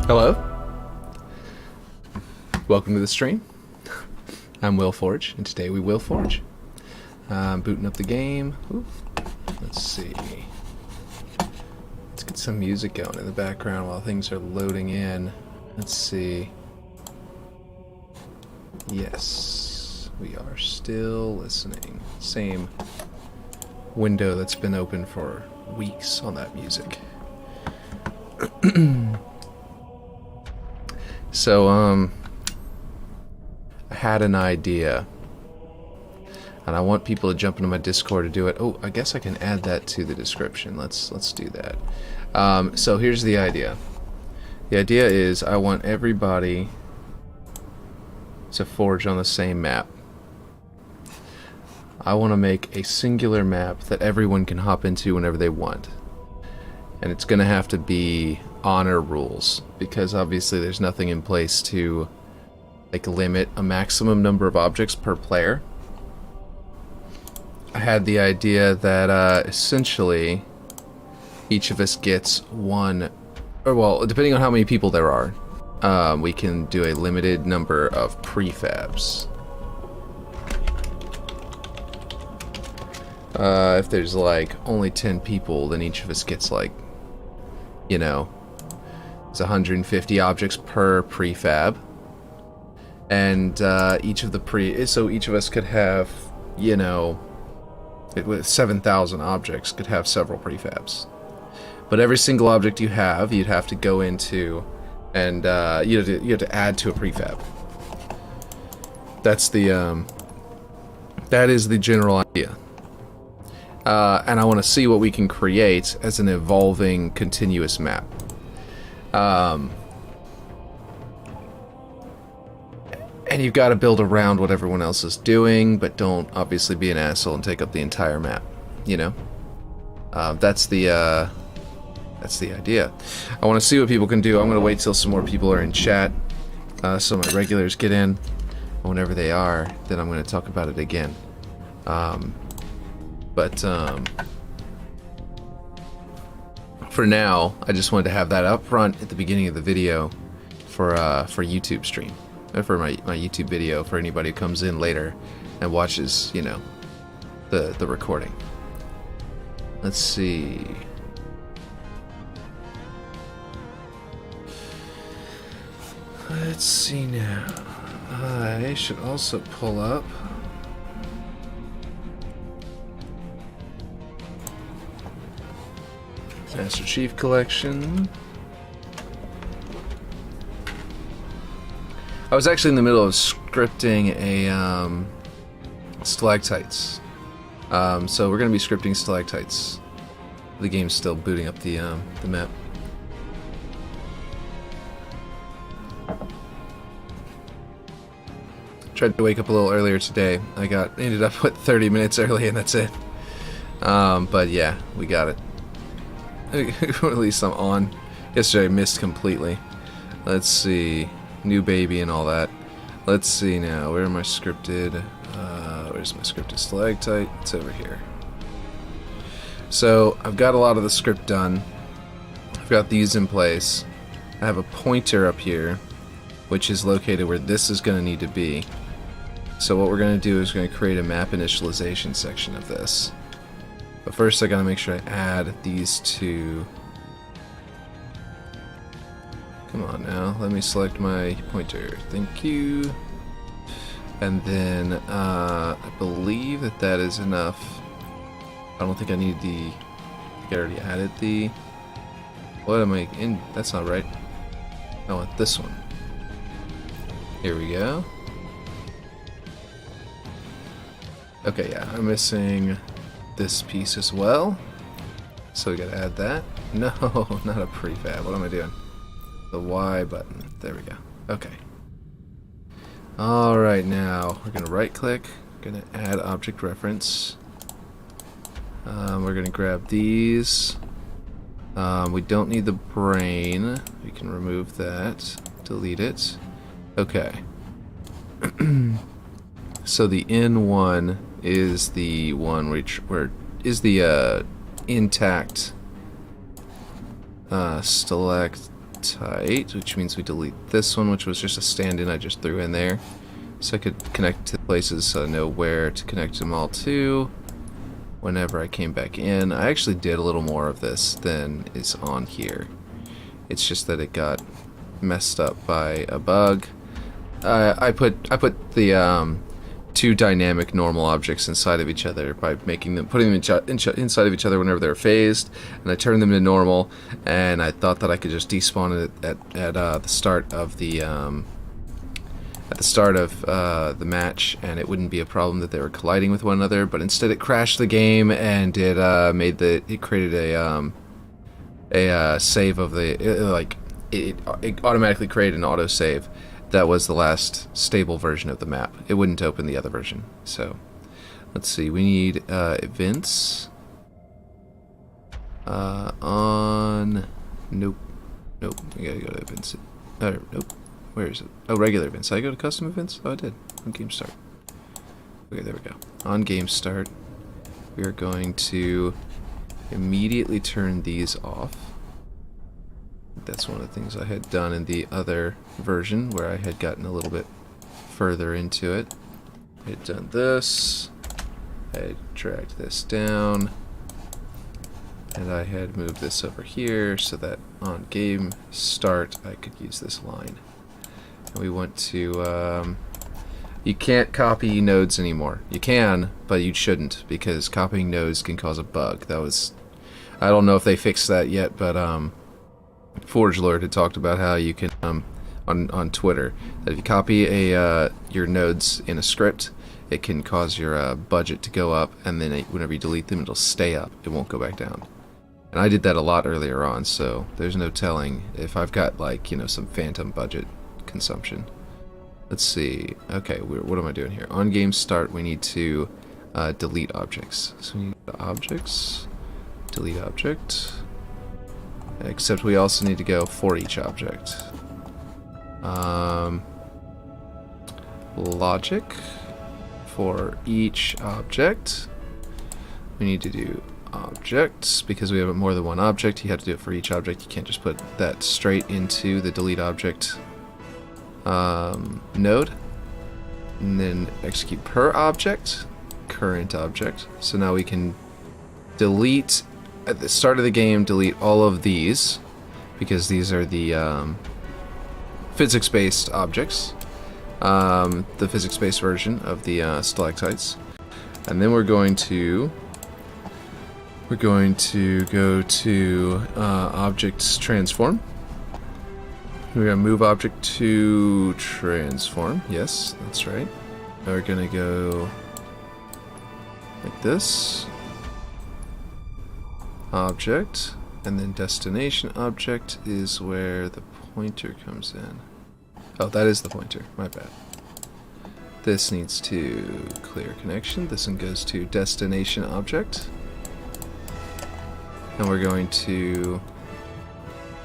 Hello, welcome to the stream. I'm Will Forge, and today we will forge. Booting up the game. Ooh. Let's see. Let's get some music going in the background while things are loading in. Let's see. Yes, we are still listening. Same window that's been open for weeks on that music. So, I had an idea, and I want people to jump into my Discord to do it. Oh, I guess I can add that to the description. Let's do that. So here's the idea. The idea is I want everybody to forge on the same map. I want to make a singular map that everyone can hop into whenever they want. And it's going to have to be honor rules, because obviously there's nothing in place to like limit a maximum number of objects per player. I had the idea that essentially each of us gets one, or well, depending on how many people there are, we can do a limited number of prefabs. If there's like only 10 people, then each of us gets like, you know, it's 150 objects per prefab, and each of us could have, you know, with 7,000 objects could have several prefabs. But every single object you have, you'd have to go into, and you have to add to a prefab. That's the that is the general idea. And I want to see what we can create as an evolving, continuous map. And you've got to build around what everyone else is doing, but don't obviously be an asshole and take up the entire map. You know, that's the idea. I want to see what people can do. I'm going to wait till some more people are in chat, so my regulars get in. Whenever they are, then I'm going to talk about it again. But for now, I just wanted to have that up front at the beginning of the video for YouTube stream, or for my YouTube video for anybody who comes in later and watches, you know, the recording. Let's see. Let's see now. I should also pull up. Master Chief Collection. I was actually in the middle of scripting a stalactites. So we're going to be scripting stalactites. The game's still booting up the map. Tried to wake up a little earlier today. Ended up with 30 minutes early, and that's it. But yeah, we got it. At least I'm on. Yesterday I missed completely. Let's see. New baby and all that. Let's see now. Where am I scripted? Where's my scripted stalactite? It's over here. So I've got a lot of the script done. I've got these in place. I have a pointer up here, which is located where this is going to need to be. So what we're going to do is we're going to create a map initialization section of this. But first I gotta make sure I add these two. Come on now, let me select my pointer. Thank you. And then I believe that is enough. I don't think I need the... I think I already added the... What am I in? That's not right. I want this one. Here we go. Okay, yeah, I'm missing this piece as well, so we gotta add that. No, not a prefab. What am I doing? The Y button. There we go. Okay. Alright, now we're gonna right click, gonna add object reference. We're gonna grab these. We don't need the brain. We can remove that, delete it. Okay. So the N1 is the one where is the intact stalactite Stalactite, which means we delete this one, which was just a stand-in I just threw in there. So I could connect to places so I know where to connect them all to whenever I came back in. I actually did a little more of this than is on here. It's just that it got messed up by a bug. I put the two dynamic normal objects inside of each other by putting them inside of each other whenever they're phased, and I turned them to normal. And I thought that I could just despawn it at the start of the the match, and it wouldn't be a problem that they were colliding with one another. But instead, it crashed the game, and it created a save of it automatically created an auto save. That was the last stable version of the map. It wouldn't open the other version. So, let's see. We need events. Nope. We gotta go to events. Nope. Where is it? Oh, regular events. Did I go to custom events? Oh, I did. On game start. Okay, there we go. On game start, we are going to immediately turn these off. That's one of the things I had done in the other version, where I had gotten a little bit further into it. I had done this, I had dragged this down, and I had moved this over here so that on game start I could use this line. And we want to, you can't copy nodes anymore. You can, but you shouldn't, because copying nodes can cause a bug. I don't know if they fixed that yet, but Forge Lord had talked about how you can, on Twitter, that if you copy your nodes in a script, it can cause your budget to go up, and then whenever you delete them, it'll stay up. It won't go back down. And I did that a lot earlier on, so there's no telling if I've got, like, some phantom budget consumption. Let's see. Okay, what am I doing here? On game start, we need to delete objects. So we need to go to objects, delete object. Except we also need to go for each object. Logic for each object. We need to do objects because we have more than one object. You have to do it for each object. You can't just put that straight into the delete object node. And then execute per object, current object. So now we can delete. At the start of the game, delete all of these, because these are the physics-based objects, the physics-based version of the stalactites. And then we're going to go to objects transform. We're going to move object to transform. Yes, that's right. Now we're going to go like this. Object, and then destination object is where the pointer comes in. Oh, that is the pointer. My bad. This needs to clear connection. This one goes to destination object. And we're going to...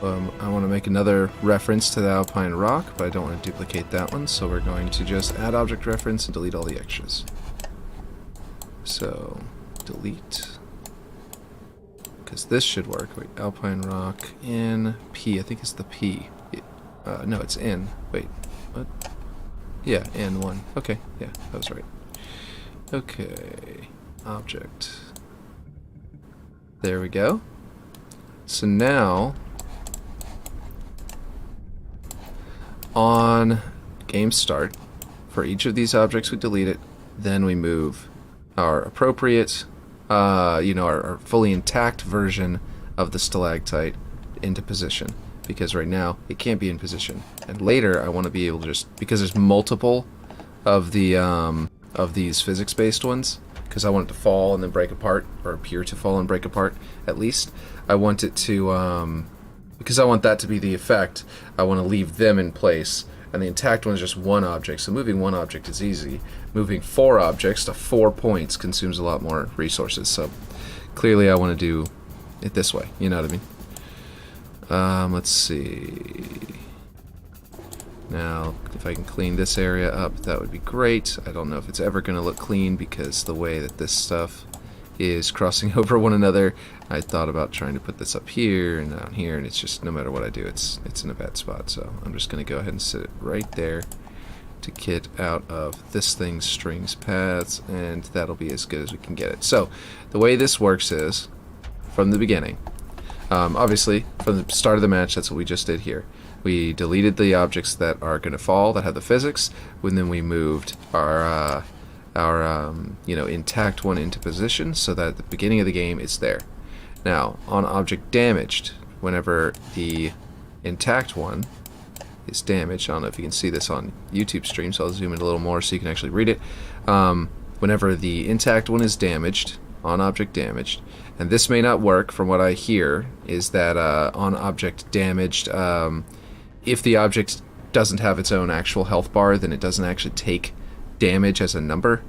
I want to make another reference to the Alpine Rock, but I don't want to duplicate that one, so we're going to just add object reference and delete all the extras. So, delete. Because this should work. Wait, Alpine Rock in P. I think it's the P. No, it's N. Wait, what? Yeah, N1. Okay, yeah, that was right. Okay, object. There we go. So now, on game start, for each of these objects we delete it, then we move our appropriate our fully intact version of the stalactite into position, because right now it can't be in position. And later I want to be able to just, because there's multiple of the of these physics-based ones, because I want it to fall and then break apart, or appear to fall and break apart at least. I want it to, because I want that to be the effect, I want to leave them in place. And the intact one is just one object, so moving one object is easy. Moving 4 objects to 4 points consumes a lot more resources, so clearly I want to do it this way, you know what I mean? Let's see. Now, if I can clean this area up, that would be great. I don't know if it's ever going to look clean, because the way that this stuff is crossing over one another. I thought about trying to put this up here and down here, and it's just, no matter what I do, it's in a bad spot. So I'm just going to go ahead and sit it right there to get out of this thing's strings paths, and that'll be as good as we can get it. So the way this works is, from the beginning, obviously from the start of the match, that's what we just did here. We deleted the objects that are going to fall, that have the physics, and then we moved our intact one into position so that at the beginning of the game it's there. Now, on object damaged, whenever the intact one is damaged, I don't know if you can see this on YouTube stream, so I'll zoom in a little more so you can actually read it. Whenever the intact one is damaged, on object damaged, and this may not work from what I hear, is that on object damaged, if the object doesn't have its own actual health bar, then it doesn't actually take damage as a number.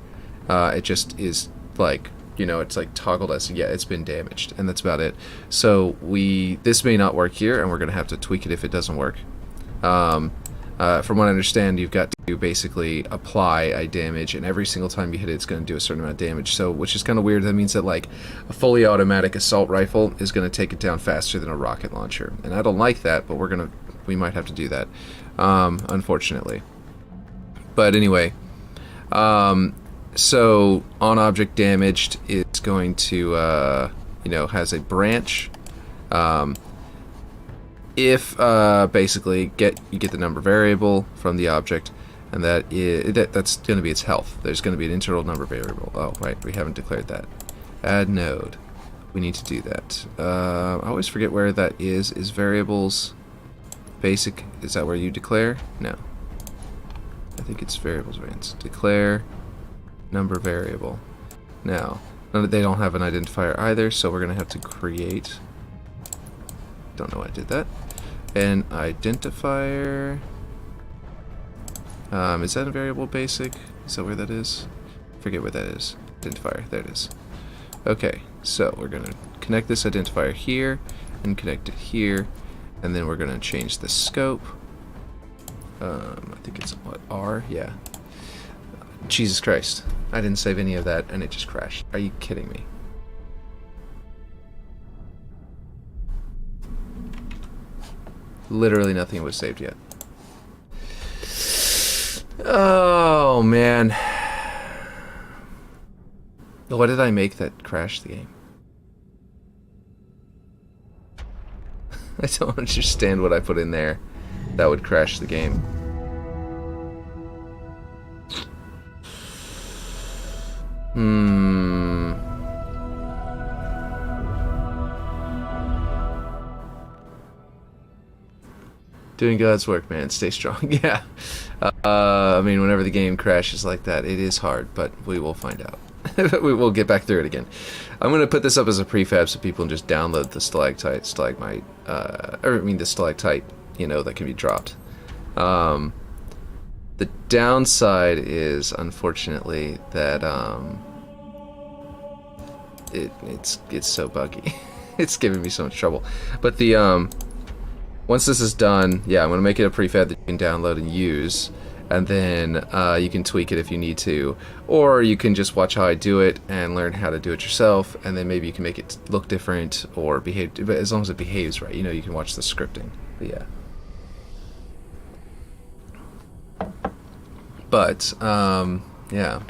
It just is like, it's like toggled as, yeah, it's been damaged, and that's about it. So this may not work here, and we're going to have to tweak it if it doesn't work. From what I understand, you've got to basically apply a damage, and every single time you hit it, it's going to do a certain amount of damage. So, which is kind of weird. That means that, like, a fully automatic assault rifle is going to take it down faster than a rocket launcher, and I don't like that, but we might have to do that, unfortunately. But anyway, so on object damaged, it's going to, has a branch. If basically you get the number variable from the object, and that's going to be its health. There's going to be an internal number variable. Oh, right, we haven't declared that. Add node. We need to do that. I always forget where that is. Is variables basic? Is that where you declare? No. I think it's variables variance. Declare number variable. Now, they don't have an identifier either, so we're going to have to create. Don't know why I did that. An identifier. Is that a variable basic? Is that where that is? Forget where that is. Identifier. There it is. Okay, so we're going to connect this identifier here and connect it here, and then we're going to change the scope. I think it's what, R? Yeah. Jesus Christ. I didn't save any of that and it just crashed. Are you kidding me? Literally nothing was saved yet. Oh, man. What did I make that crashed the game? I don't understand what I put in there that would crash the game. Doing God's work, man. Stay strong. Yeah. I mean, whenever the game crashes like that, it is hard, but we will find out. We will get back through it again. I'm going to put this up as a prefab so people can just download the stalactite, the stalactite, that can be dropped. The downside is, unfortunately, that it's so buggy. It's giving me so much trouble. But once this is done, yeah, I'm going to make it a prefab that you can download and use, and then you can tweak it if you need to, or you can just watch how I do it and learn how to do it yourself, and then maybe you can make it look different or behave, but as long as it behaves right, you can watch the scripting. But yeah. But, yeah.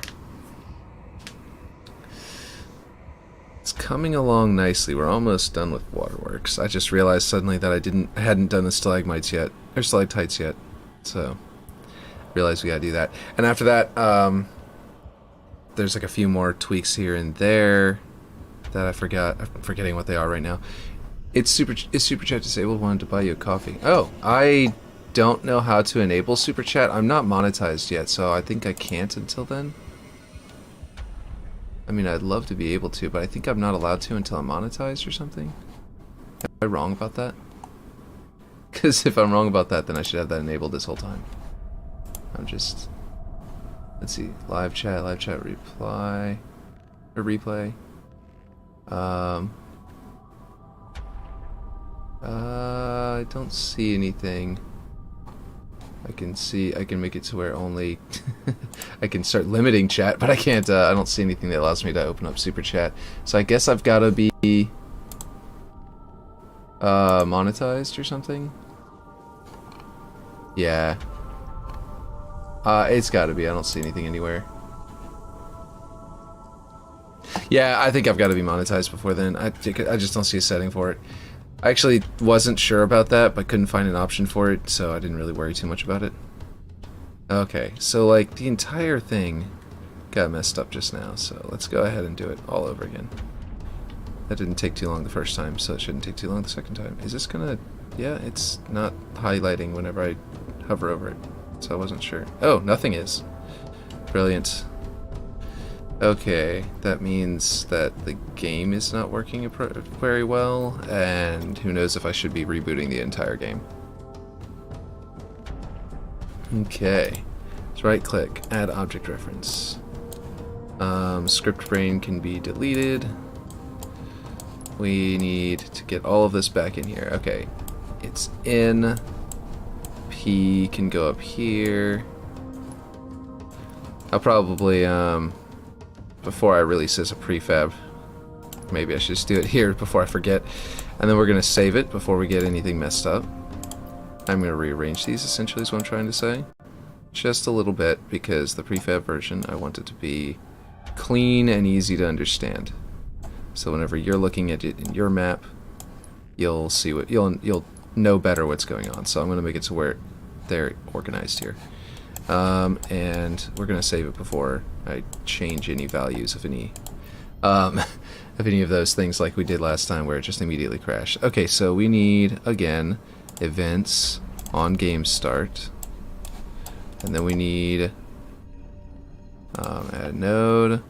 It's coming along nicely. We're almost done with Waterworks. I just realized suddenly that I hadn't done the stalagmites yet, or stalactites yet. So, realized we gotta do that. And after that, there's like a few more tweaks here and there that I forgot. I'm forgetting what they are right now. Is Super Chat disabled? Wanted to buy you a coffee. Oh, I don't know how to enable Super Chat. I'm not monetized yet, so I think I can't until then. I mean, I'd love to be able to, but I think I'm not allowed to until I'm monetized or something. Am I wrong about that? Because if I'm wrong about that, then I should have that enabled this whole time. Let's see, live chat reply, or replay. I don't see anything. I can see, I can make it to where only I can start limiting chat, but I can't, I don't see anything that allows me to open up super chat. So I guess I've got to be monetized or something. Yeah. It's got to be. I don't see anything anywhere. Yeah, I think I've got to be monetized before then. I just don't see a setting for it. I actually wasn't sure about that, but couldn't find an option for it, so I didn't really worry too much about it. Okay, so like the entire thing got messed up just now, so let's go ahead and do it all over again. That didn't take too long the first time, so it shouldn't take too long the second time. Is this gonna... Yeah, it's not highlighting whenever I hover over it, so I wasn't sure. Oh, nothing is. Brilliant. Okay, that means that the game is not working very well, and who knows if I should be rebooting the entire game. Okay, let's right click, add object reference. Script brain can be deleted. We need to get all of this back in here. Okay, it's in. P can go up here. I'll probably, before I release this a prefab, maybe I should just do it here before I forget. And then we're going to save it before we get anything messed up. I'm going to rearrange these, essentially, is what I'm trying to say. Just a little bit, because the prefab version, I want it to be clean and easy to understand. So whenever you're looking at it in your map, you'll see what you'll know better what's going on. So I'm going to make it to where they're organized here. And we're going to save it before I change any values of any of those things like we did last time where it just immediately crashed. Okay, so we need, again, events on game start. And then we need add node.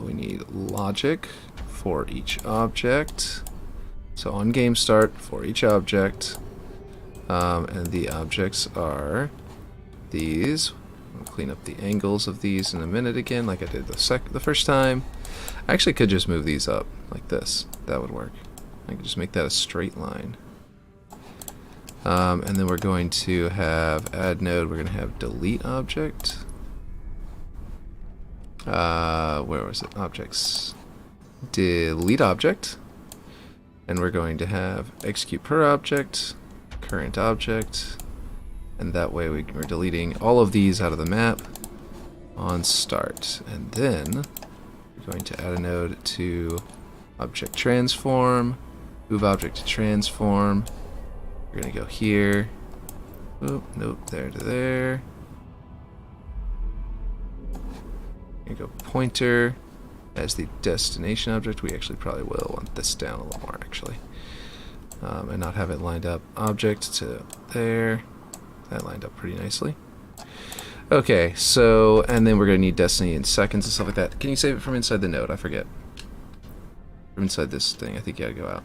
We need logic for each object. So on game start for each object. And the objects are these. I'll clean up the angles of these in a minute again, like I did the first time. I actually could just move these up like this. That would work. I could just make that a straight line. And then we're going to have add node. We're going to have delete object. Where was it? Objects. Delete object. And we're going to have execute per object. Current object, and that way we're deleting all of these out of the map on start. And then we're going to add a node to object transform, move object to transform. We're going to go here. Oh, nope, there to there. We're going to go pointer as the destination object. We actually probably will want this down a little more, actually. And not have it lined up object to there. That lined up pretty nicely. Okay, so, and then we're going to need destiny in seconds and stuff like that. Can you save it from inside the node? I forget. From inside this thing, I think you gotta go out.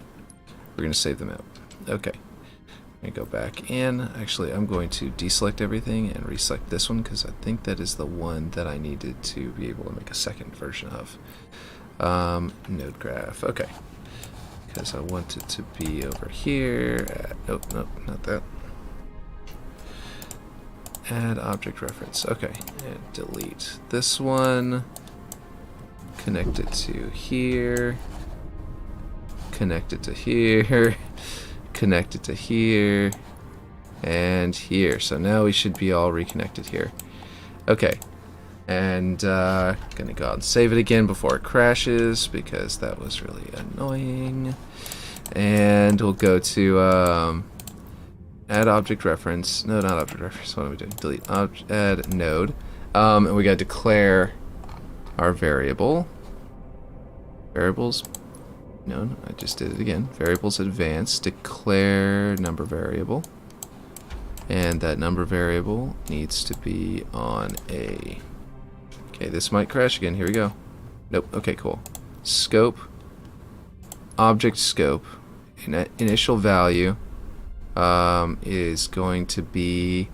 We're going to save the map. Okay. I'm going to go back in. Actually, I'm going to deselect everything and reselect this one because I think that is the one that I needed to be able to make a second version of. Node graph. Okay. Because I want it to be over here. Nope, not that. Add object reference. Okay, and delete this one. Connect it to here. Connect it to here. Connect it to here. And here. So now we should be all reconnected here. Okay. And gonna go out and save it again before it crashes because that was really annoying. And we'll go to add object reference. No, not object reference. What am I doing? Delete add node. And we gotta declare our variable. Variables. No, I just did it again. Variables advanced. Declare number variable. And that number variable needs to be on a. Okay, this might crash again. Here we go. Nope. Okay, cool. Scope. Object scope. Initial value is going to be...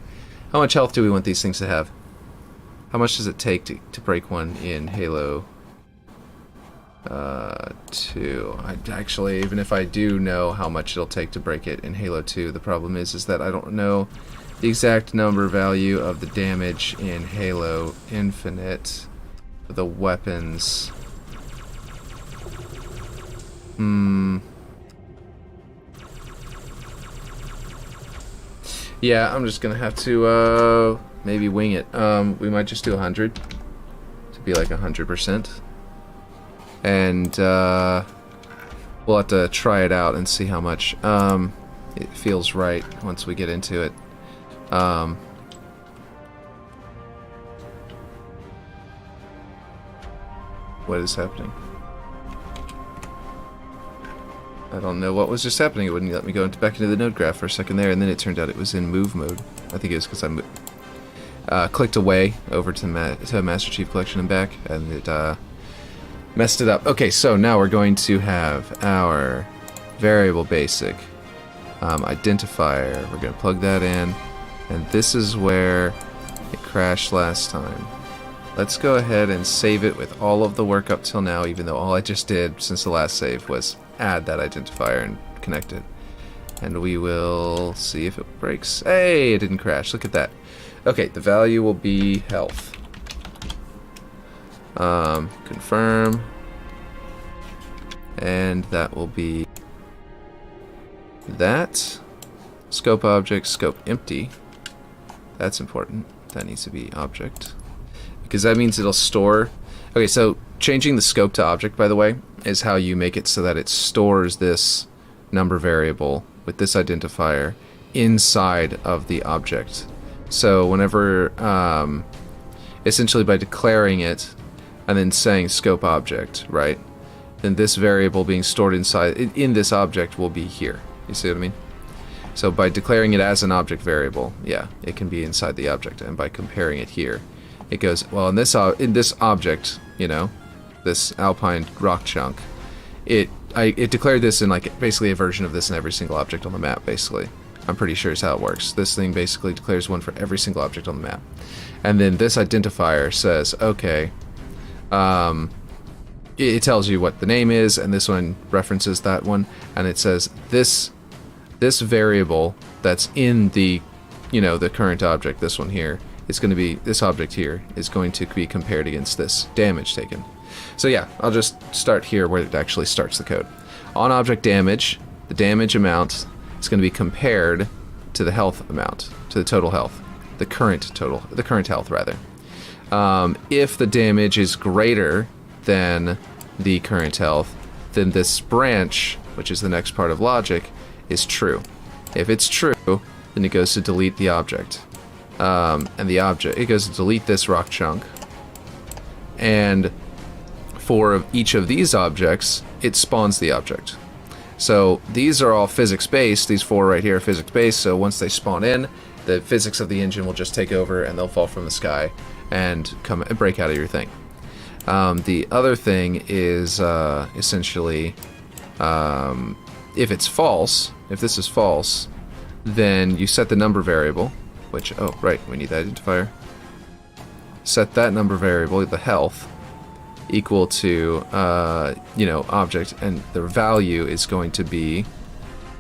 How much health do we want these things to have? How much does it take to break one in Halo 2. Actually, even if I do know how much it'll take to break it in Halo 2, the problem is that I don't know the exact number value of the damage in Halo Infinite for the weapons. Yeah, I'm just gonna have to maybe wing it. We might just do 100 to be like 100%, and we'll have to try it out and see how much it feels right once we get into it. What is happening? I don't know what was just happening. It wouldn't let me go back into the node graph for a second there, and then it turned out it was in move mode. I think it was because I clicked away over to Master Chief Collection and back, and it messed it up. Okay, so now we're going to have our variable basic identifier. We're going to plug that in, and this is where it crashed last time. Let's go ahead and save it with all of the work up till now, even though all I just did since the last save was add that identifier and connect it. And we will see if it breaks. Hey, it didn't crash. Look at that. Okay, the value will be health. Confirm. And that will be that. Scope object, scope empty. That's important. That needs to be object. Because that means it'll store... Okay, so changing the scope to object, by the way, is how you make it so that it stores this number variable with this identifier inside of the object. So whenever, essentially by declaring it and then saying scope object, right, then this variable being stored inside, in this object will be here. You see what I mean? So by declaring it as an object variable, yeah, it can be inside the object, and by comparing it here, it goes, well, in this object, you know, this alpine rock chunk, it declared this in like basically a version of this in every single object on the map, basically. I'm pretty sure is how it works. This thing basically declares one for every single object on the map. And then this identifier says, okay, it tells you what the name is, and this one references that one, and it says this variable that's in the, you know, the current object, this one here, it's going to be, this object here is going to be compared against this damage taken. So yeah, I'll just start here where it actually starts the code. On object damage, the damage amount is going to be compared to the health amount, to the total health, the current health rather. If the damage is greater than the current health, then this branch, which is the next part of logic, is true. If it's true, then it goes to delete the object. And the object, it goes to delete this rock chunk. And for each of these objects, it spawns the object. So these are all physics-based. These four right here are physics-based, so once they spawn in, the physics of the engine will just take over and they'll fall from the sky and come and break out of your thing. The other thing is essentially, if it's false, if this is false, then you set the number variable, which, oh, right, we need that identifier. Set that number variable, the health, equal to, you know, object, and the value is going to be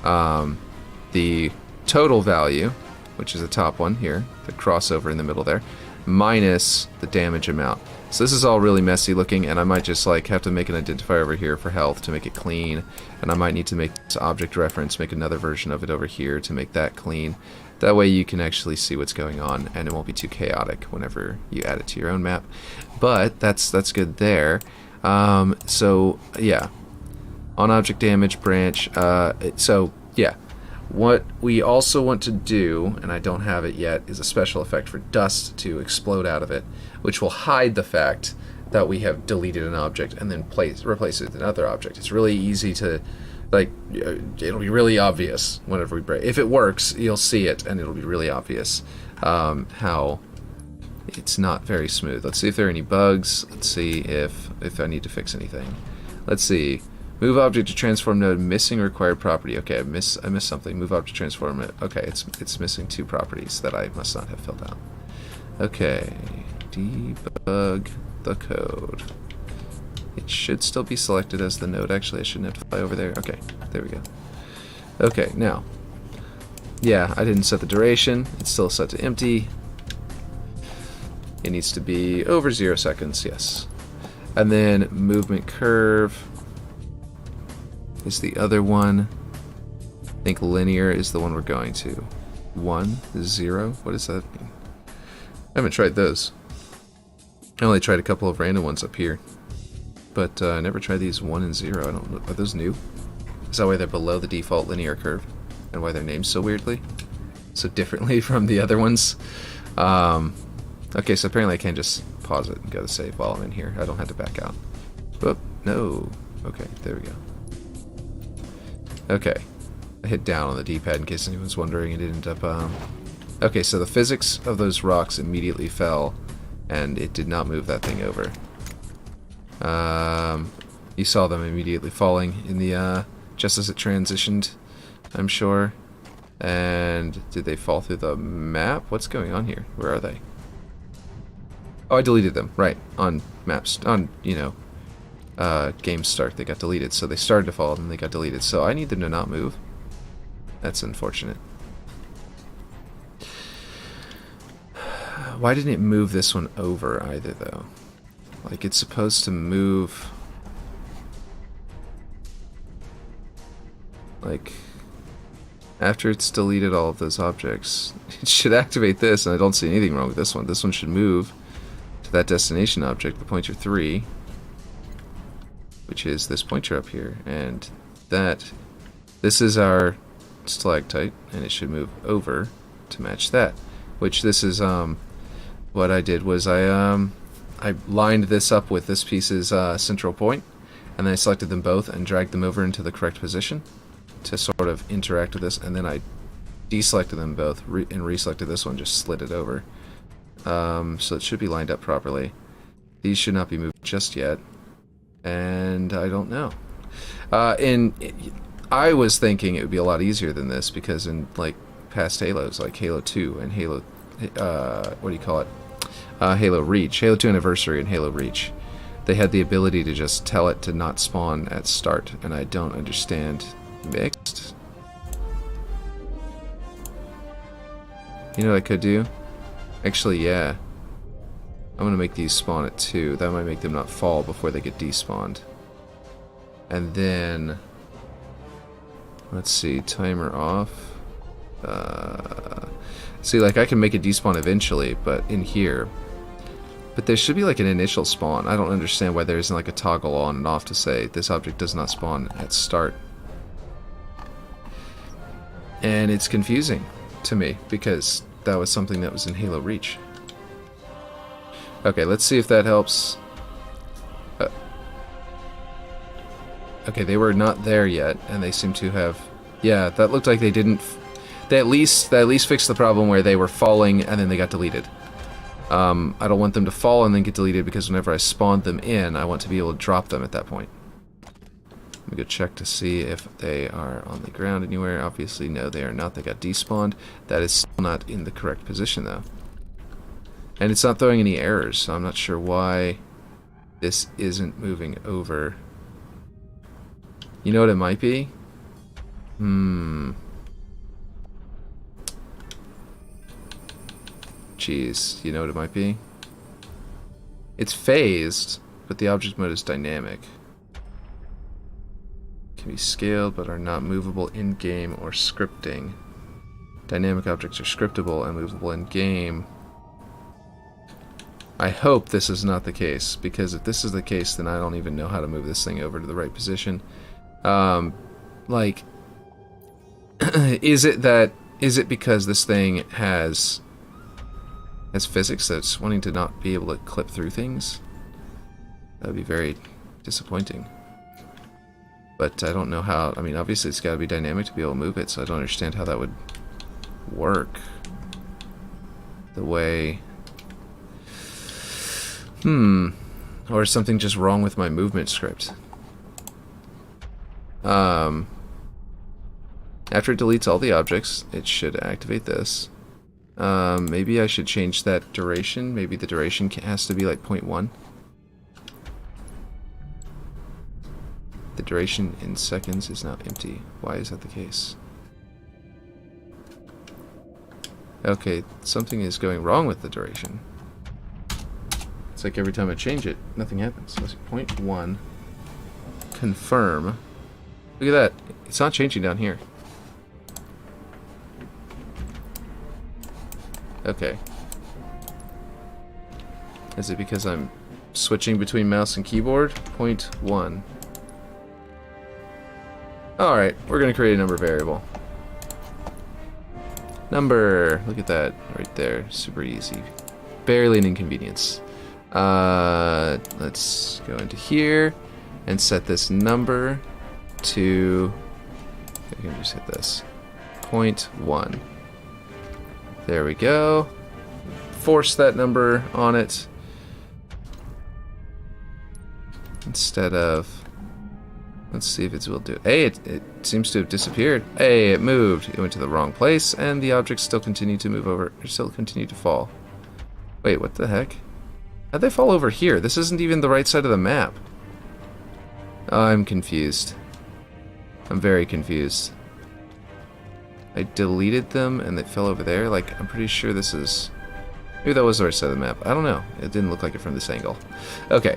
the total value, which is the top one here, the crossover in the middle there, minus the damage amount. So this is all really messy looking, and I might just like have to make an identifier over here for health to make it clean, and I might need to make this object reference, make another version of it over here to make that clean. That way you can actually see what's going on, and it won't be too chaotic whenever you add it to your own map. But that's good there. So yeah, on object damage branch. So yeah, what we also want to do, and I don't have it yet, is a special effect for dust to explode out of it, which will hide the fact that we have deleted an object and then replace it with another object. It's really easy to, like, it'll be really obvious whenever we break. If it works, you'll see it, and it'll be really obvious how it's not very smooth. Let's see if there are any bugs. Let's see if I need to fix anything. Let's see. Move object to transform node, missing required property. Okay, I missed something. Move object to transform it. Okay, it's missing two properties that I must not have filled out. Okay, debug the code. It should still be selected as the node. Actually, I shouldn't have to fly over there. Okay, there we go. Okay, now. Yeah, I didn't set the duration. It's still set to empty. It needs to be over 0 seconds, yes. And then movement curve is the other one. I think linear is the one we're going to. 1, 0, what does that mean? I haven't tried those. I only tried a couple of random ones up here. But I never tried these 1 and 0. I don't know. Are those new? Is that why they're below the default linear curve? And why they're named so weirdly? So differently from the other ones? Okay, so apparently I can't just pause it and go to save while I'm in here. I don't have to back out. Whoop, no. Okay, there we go. Okay. I hit down on the D-pad in case anyone's wondering. It ended up, Okay, so the physics of those rocks immediately fell, and it did not move that thing over. You saw them immediately falling in the, just as it transitioned, I'm sure. And did they fall through the map? What's going on here? Where are they? Oh, I deleted them. Right, on maps, on, you know, game start, they got deleted. So they started to fall, and then they got deleted. So I need them to not move. That's unfortunate. Why didn't it move this one over either, though? Like, it's supposed to move... Like, after it's deleted all of those objects, it should activate this, and I don't see anything wrong with this one. This one should move to that destination object, the pointer 3, which is this pointer up here, and that... This is our stalactite, and it should move over to match that. Which this is, what I did was I lined this up with this piece's central point, and then I selected them both and dragged them over into the correct position to sort of interact with this, and then I deselected them both and reselected this one, just slid it over. So it should be lined up properly. These should not be moved just yet, and I don't know. I was thinking it would be a lot easier than this, because in like past Halos, like Halo 2 and Halo, what do you call it? Halo Reach, Halo 2 Anniversary and Halo Reach, they had the ability to just tell it to not spawn at start, and I don't understand. Mixed? You know what I could do? Actually, yeah. I'm gonna make these spawn at 2. That might make them not fall before they get despawned. And then... Let's see, timer off. See, like, I can make it despawn eventually, but in here. But there should be, like, an initial spawn. I don't understand why there isn't, like, a toggle on and off to say this object does not spawn at start. And it's confusing to me, because that was something that was in Halo Reach. Okay, let's see if that helps. Okay, they were not there yet, and they seem to have... Yeah, that looked like they didn't... They at least fixed the problem where they were falling and then they got deleted. I don't want them to fall and then get deleted, because whenever I spawned them in, I want to be able to drop them at that point. Let me go check to see if they are on the ground anywhere. Obviously, no, they are not. They got despawned. That is still not in the correct position, though. And it's not throwing any errors, so I'm not sure why this isn't moving over. You know what it might be? Jeez, you know what it might be? It's phased, but the object mode is dynamic. Can be scaled, but are not movable in-game or scripting. Dynamic objects are scriptable and movable in-game. I hope this is not the case, because if this is the case, then I don't even know how to move this thing over to the right position. Like, is it because this thing has physics that's wanting to not be able to clip through things? That would be very disappointing. But I don't know how. I mean, obviously it's got to be dynamic to be able to move it, so I don't understand how that would work. The way... Or is something just wrong with my movement script? After it deletes all the objects, it should activate this. Maybe I should change that duration. Maybe the duration has to be like 0.1. Duration in seconds is now empty. Why is that the case? Okay, something is going wrong with the duration. It's like every time I change it, nothing happens. Let's see, 0.1. Confirm. Look at that. It's not changing down here. Okay. Is it because I'm switching between mouse and keyboard? 0.1. Alright, we're going to create a number variable. Number. Look at that right there. Super easy. Barely an inconvenience. Let's go into here and set this number to... I can just hit this. 0.1. There we go. Force that number on it. Instead of... Let's see if it will do it. Hey, it seems to have disappeared. Hey, it moved. It went to the wrong place, and the objects still continue to move over. Or still continue to fall. Wait, what the heck? How'd they fall over here? This isn't even the right side of the map. Oh, I'm confused. I'm very confused. I deleted them, and they fell over there. Like, I'm pretty sure this is... Maybe that was the right side of the map. I don't know. It didn't look like it from this angle. Okay.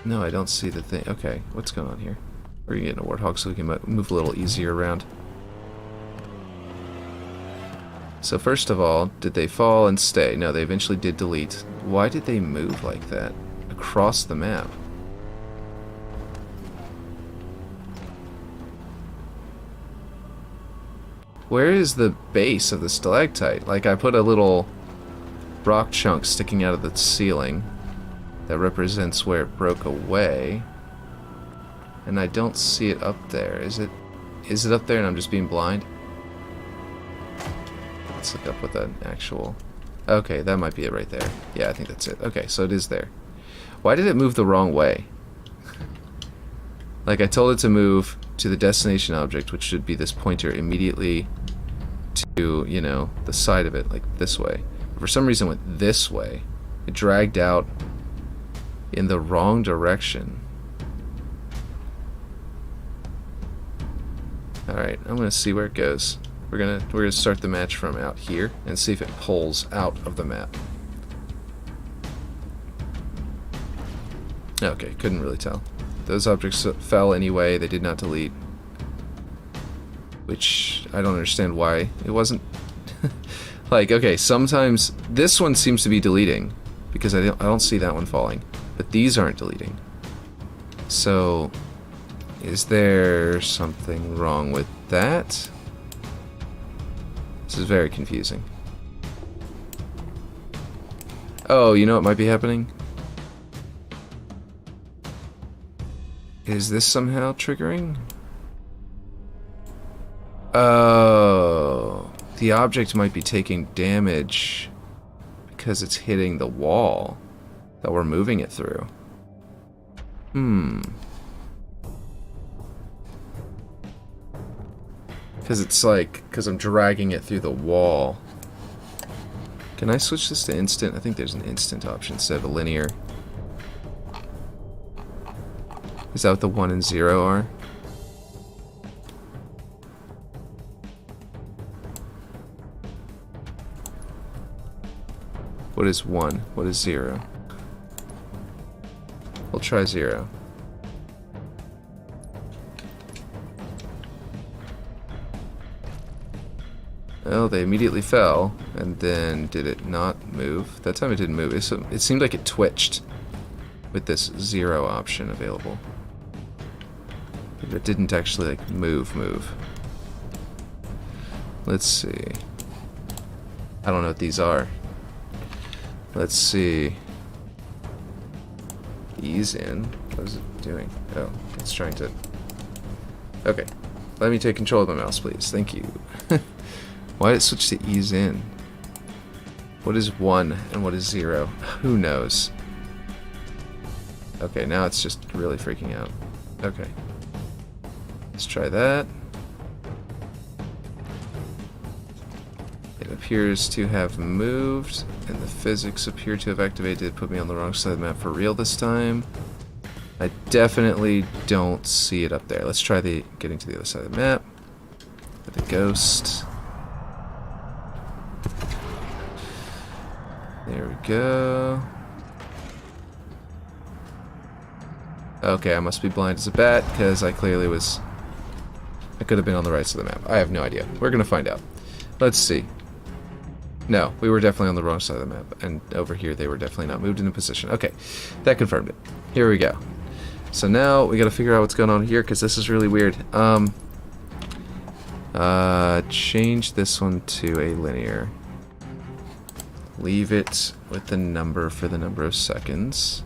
No, I don't see the thing. Okay, what's going on here? We're gonna get in a warthog so we can move a little easier around. So first of all, did they fall and stay? No, they eventually did delete. Why did they move like that across the map? Where is the base of the stalactite? Like, I put a little rock chunk sticking out of the ceiling that represents where it broke away, and I don't see it up there. Is it up there and I'm just being blind? Let's look up what that actual... Okay, that might be it right there. Yeah, I think that's it. Okay, so it is there. Why did it move the wrong way? Like, I told it to move to the destination object, which should be this pointer immediately to, you know, the side of it, like this way. For some reason it went this way. It dragged out in the wrong direction. Alright, I'm gonna see where it goes. We're gonna start the match from out here and see if it pulls out of the map. Okay, couldn't really tell. Those objects fell anyway, they did not delete. Which, I don't understand why it wasn't... Like, okay, sometimes this one seems to be deleting, because I don't see that one falling. But these aren't deleting. So, is there something wrong with that? This is very confusing. Oh, you know what might be happening? Is this somehow triggering? Oh, the object might be taking damage because it's hitting the wall that we're moving it through. Because it's like, because I'm dragging it through the wall. Can I switch this to instant? I think there's an instant option instead of a linear. Is that what the 1 and 0 are? What is 1? What is 0? We'll try 0. Well, they immediately fell, and then did it not move? That time it didn't move. It seemed like it twitched with this 0 option available. But it didn't actually, like, move. Let's see. I don't know what these are. Let's see. Ease in. What is it doing? Oh, it's trying to... Okay. Let me take control of my mouse, please. Thank you. Why did it switch to ease in? What is 1 and what is 0? Who knows? Okay, now it's just really freaking out. Okay. Let's try that. appears to have moved, and the physics appear to have activated to put me on the wrong side of the map for real this time. I definitely don't see it up there. Let's try getting to the other side of the map. With the ghost. There we go. Okay, I must be blind as a bat, because I clearly was... I could have been on the right side of the map. I have no idea. We're going to find out. Let's see. No, we were definitely on the wrong side of the map. And over here, they were definitely not moved into position. Okay, that confirmed it. Here we go. So now, we got to figure out what's going on here, because this is really weird. Change this one to a linear. Leave it with the number for the number of seconds.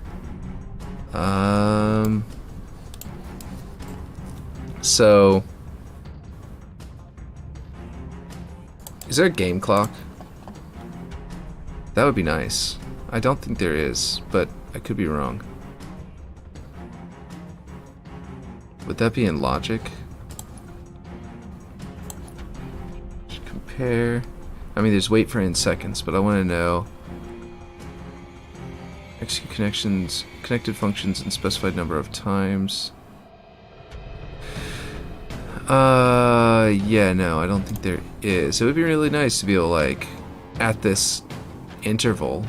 So... Is there a game clock? That would be nice. I don't think there is, but I could be wrong. Would that be in logic? Should compare. I mean, there's wait for in seconds, but I want to know execute connected functions in specified number of times. Yeah, no, I don't think there is. It would be really nice to be able, like, at this interval.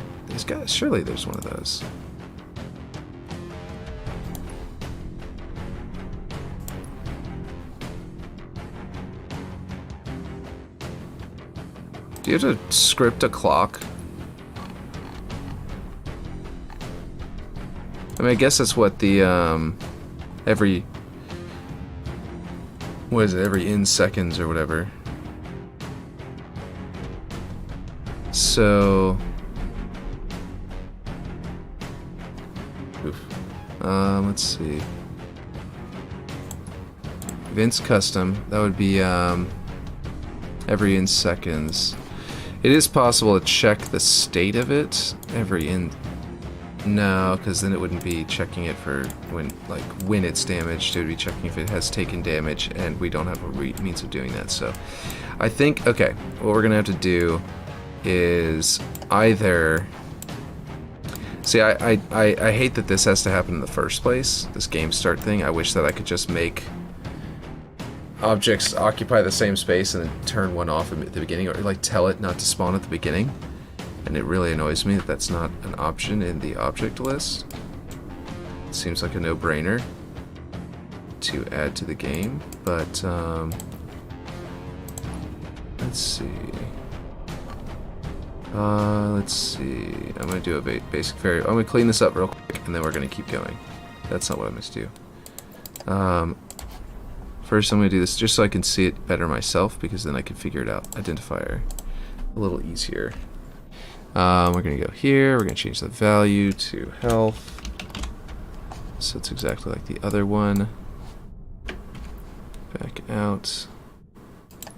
Surely there's one of those. Do you have to script a clock? I mean, I guess that's what the, every in seconds or whatever. So... Oof. Let's see. Vince Custom, that would be, every in seconds. It is possible to check the state of it every in... No, because then it wouldn't be checking it for when it's damaged. It would be checking if it has taken damage, and we don't have a means of doing that. So, I think, okay, what we're gonna have to do is either... See, I hate that this has to happen in the first place, this game start thing. I wish that I could just make objects occupy the same space and then turn one off at the beginning, or like tell it not to spawn at the beginning. And it really annoys me that that's not an option in the object list. It seems like a no-brainer to add to the game, but let's see. Let's see. I'm gonna do a basic variable. I'm gonna clean this up real quick, and then we're gonna keep going. That's not what I meant to do. First, I'm gonna do this just so I can see it better myself, because then I can figure it out. Identifier a little easier. We're going to go here, we're going to change the value to health, so it's exactly like the other one. Back out.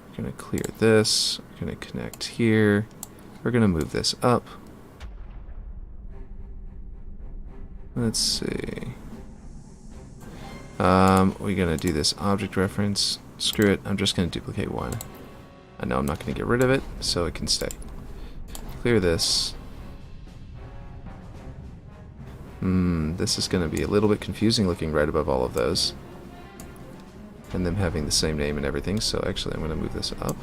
We're going to clear this, we're going to connect here, we're going to move this up. Let's see. We're going to do this object reference. Screw it, I'm just going to duplicate one. I know I'm not going to get rid of it, so it can stay. Clear this. This is going to be a little bit confusing looking right above all of those. And them having the same name and everything, so actually I'm going to move this up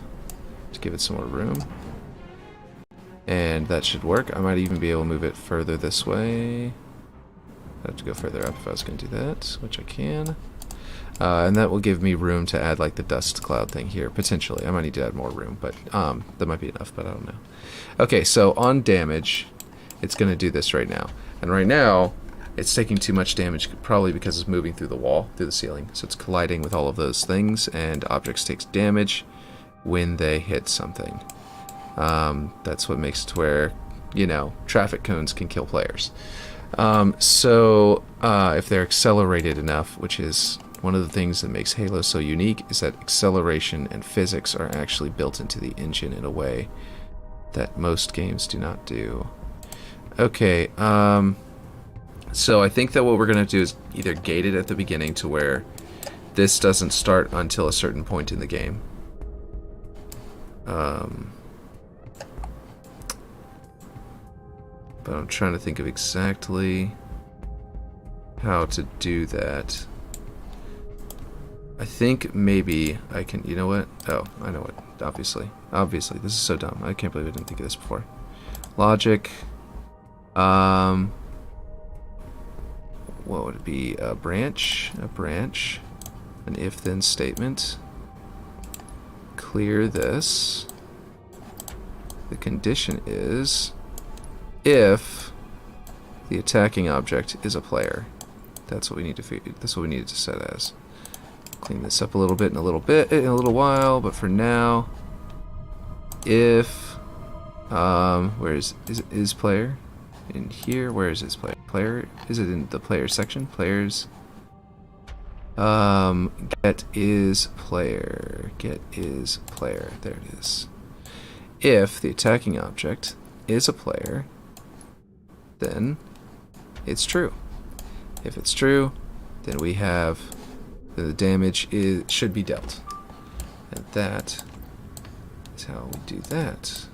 to give it some more room. And that should work. I might even be able to move it further this way. I'd have to go further up if I was going to do that, which I can. And that will give me room to add like the dust cloud thing here, potentially. I might need to add more room, but that might be enough, but I don't know. Okay, so on damage, it's going to do this right now. And right now, it's taking too much damage, probably because it's moving through the wall, through the ceiling. So it's colliding with all of those things, and objects takes damage when they hit something. That's what makes it where, you know, traffic cones can kill players. So if they're accelerated enough, which is one of the things that makes Halo so unique, is that acceleration and physics are actually built into the engine in a way that most games do not do. Okay, so I think that what we're going to do is either gate it at the beginning to where this doesn't start until a certain point in the game. But I'm trying to think of exactly how to do that. I think maybe I can, you know what? Oh, I know what, obviously. Obviously, this is so dumb. I can't believe I didn't think of this before. Logic. What would it be? A branch, an if-then statement. Clear this. The condition is if the attacking object is a player. That's what we need to figure. That's what we needed to set as. Clean this up a little bit in a little while, but for now, if where is player in here? Where is his player? Player, is it in the player section? Players. Get is player. Get is player. There it is. If the attacking object is a player, then it's true. If it's true, then we have the damage should be dealt. And that is how we do that.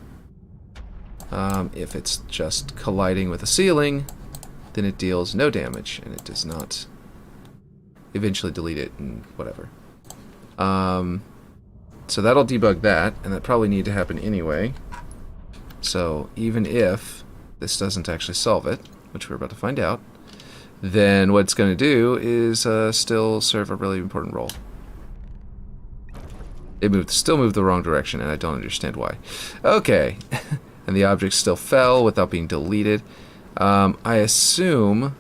If it's just colliding with a ceiling, then it deals no damage, and it does not eventually delete it and whatever. So that'll debug that, and that probably need to happen anyway. So even if this doesn't actually solve it, which we're about to find out, then what it's going to do is still serve a really important role. It still moved the wrong direction, and I don't understand why. Okay, and the object still fell without being deleted. I assume...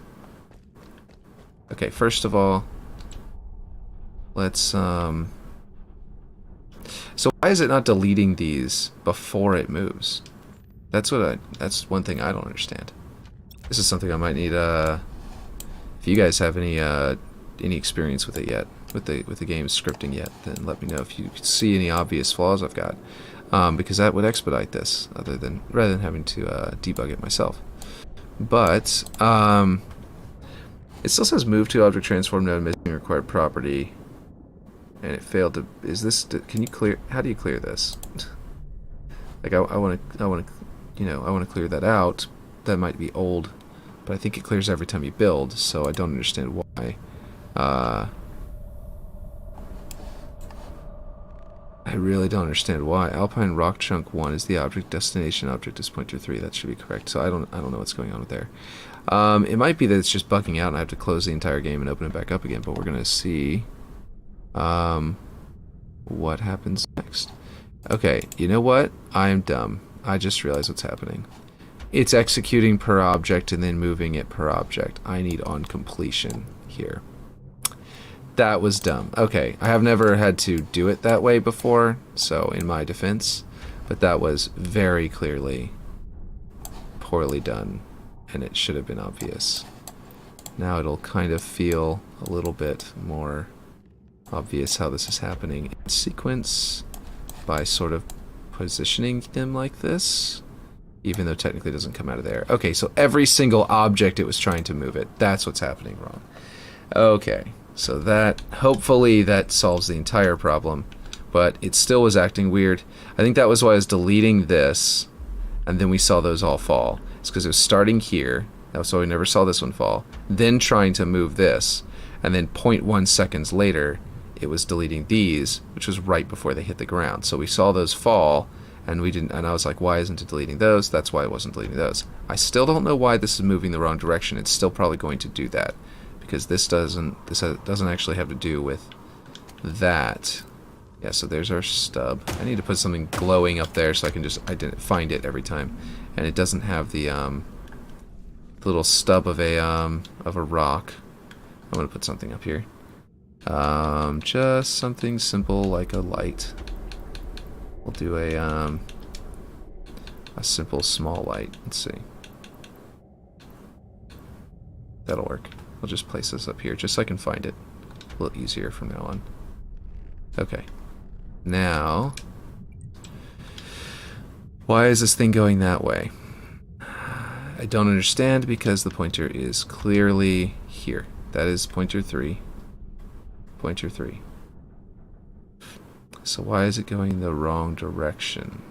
Okay, first of all, let's... So why is it not deleting these before it moves? That's one thing I don't understand. This is something I might need, if you guys have any experience with it yet, with the game's scripting yet, then let me know if you see any obvious flaws I've got, because that would expedite this, rather than having to debug it myself. But it still says move to object transform node missing required property, and it failed to. Is this? Can you clear? How do you clear this? Like I want to, I want to clear that out. That might be old. But I think it clears every time you build, so I don't understand why. I really don't understand why. Alpine Rock Chunk 1 is the object, destination object is pointer 3. That should be correct. So I don't know what's going on with there. It might be that it's just bugging out and I have to close the entire game and open it back up again, but we're going to see what happens next. Okay, you know what? I am dumb. I just realized what's happening. It's executing per object and then moving it per object. I need on completion here. That was dumb. Okay, I have never had to do it that way before, so in my defense, but that was very clearly poorly done, and it should have been obvious. Now it'll kind of feel a little bit more obvious how this is happening in sequence by sort of positioning them like this. Even though technically it doesn't come out of there. Okay, so every single object it was trying to move it. That's what's happening wrong. Okay, so that, hopefully that solves the entire problem. But it still was acting weird. I think that was why I was deleting this, and then we saw those all fall. It's because it was starting here. That's why we never saw this one fall. Then trying to move this, and then 0.1 seconds later, it was deleting these, which was right before they hit the ground. So we saw those fall, and we didn't, and I was like, why isn't it deleting those? That's why it wasn't deleting those. I still don't know why this is moving the wrong direction. It's still probably going to do that, because this doesn't actually have to do with that. Yeah, so there's our stub. I need to put something glowing up there so I can just find it every time, and it doesn't have the little stub of a rock. I'm gonna put something up here. Just something simple like a light. We'll do a simple small light. Let's see. That'll work. We'll just place this up here just so I can find it a little easier from now on. Okay. Now, why is this thing going that way? I don't understand, because the pointer is clearly here. That is pointer 3. Pointer 3. So why is it going the wrong direction?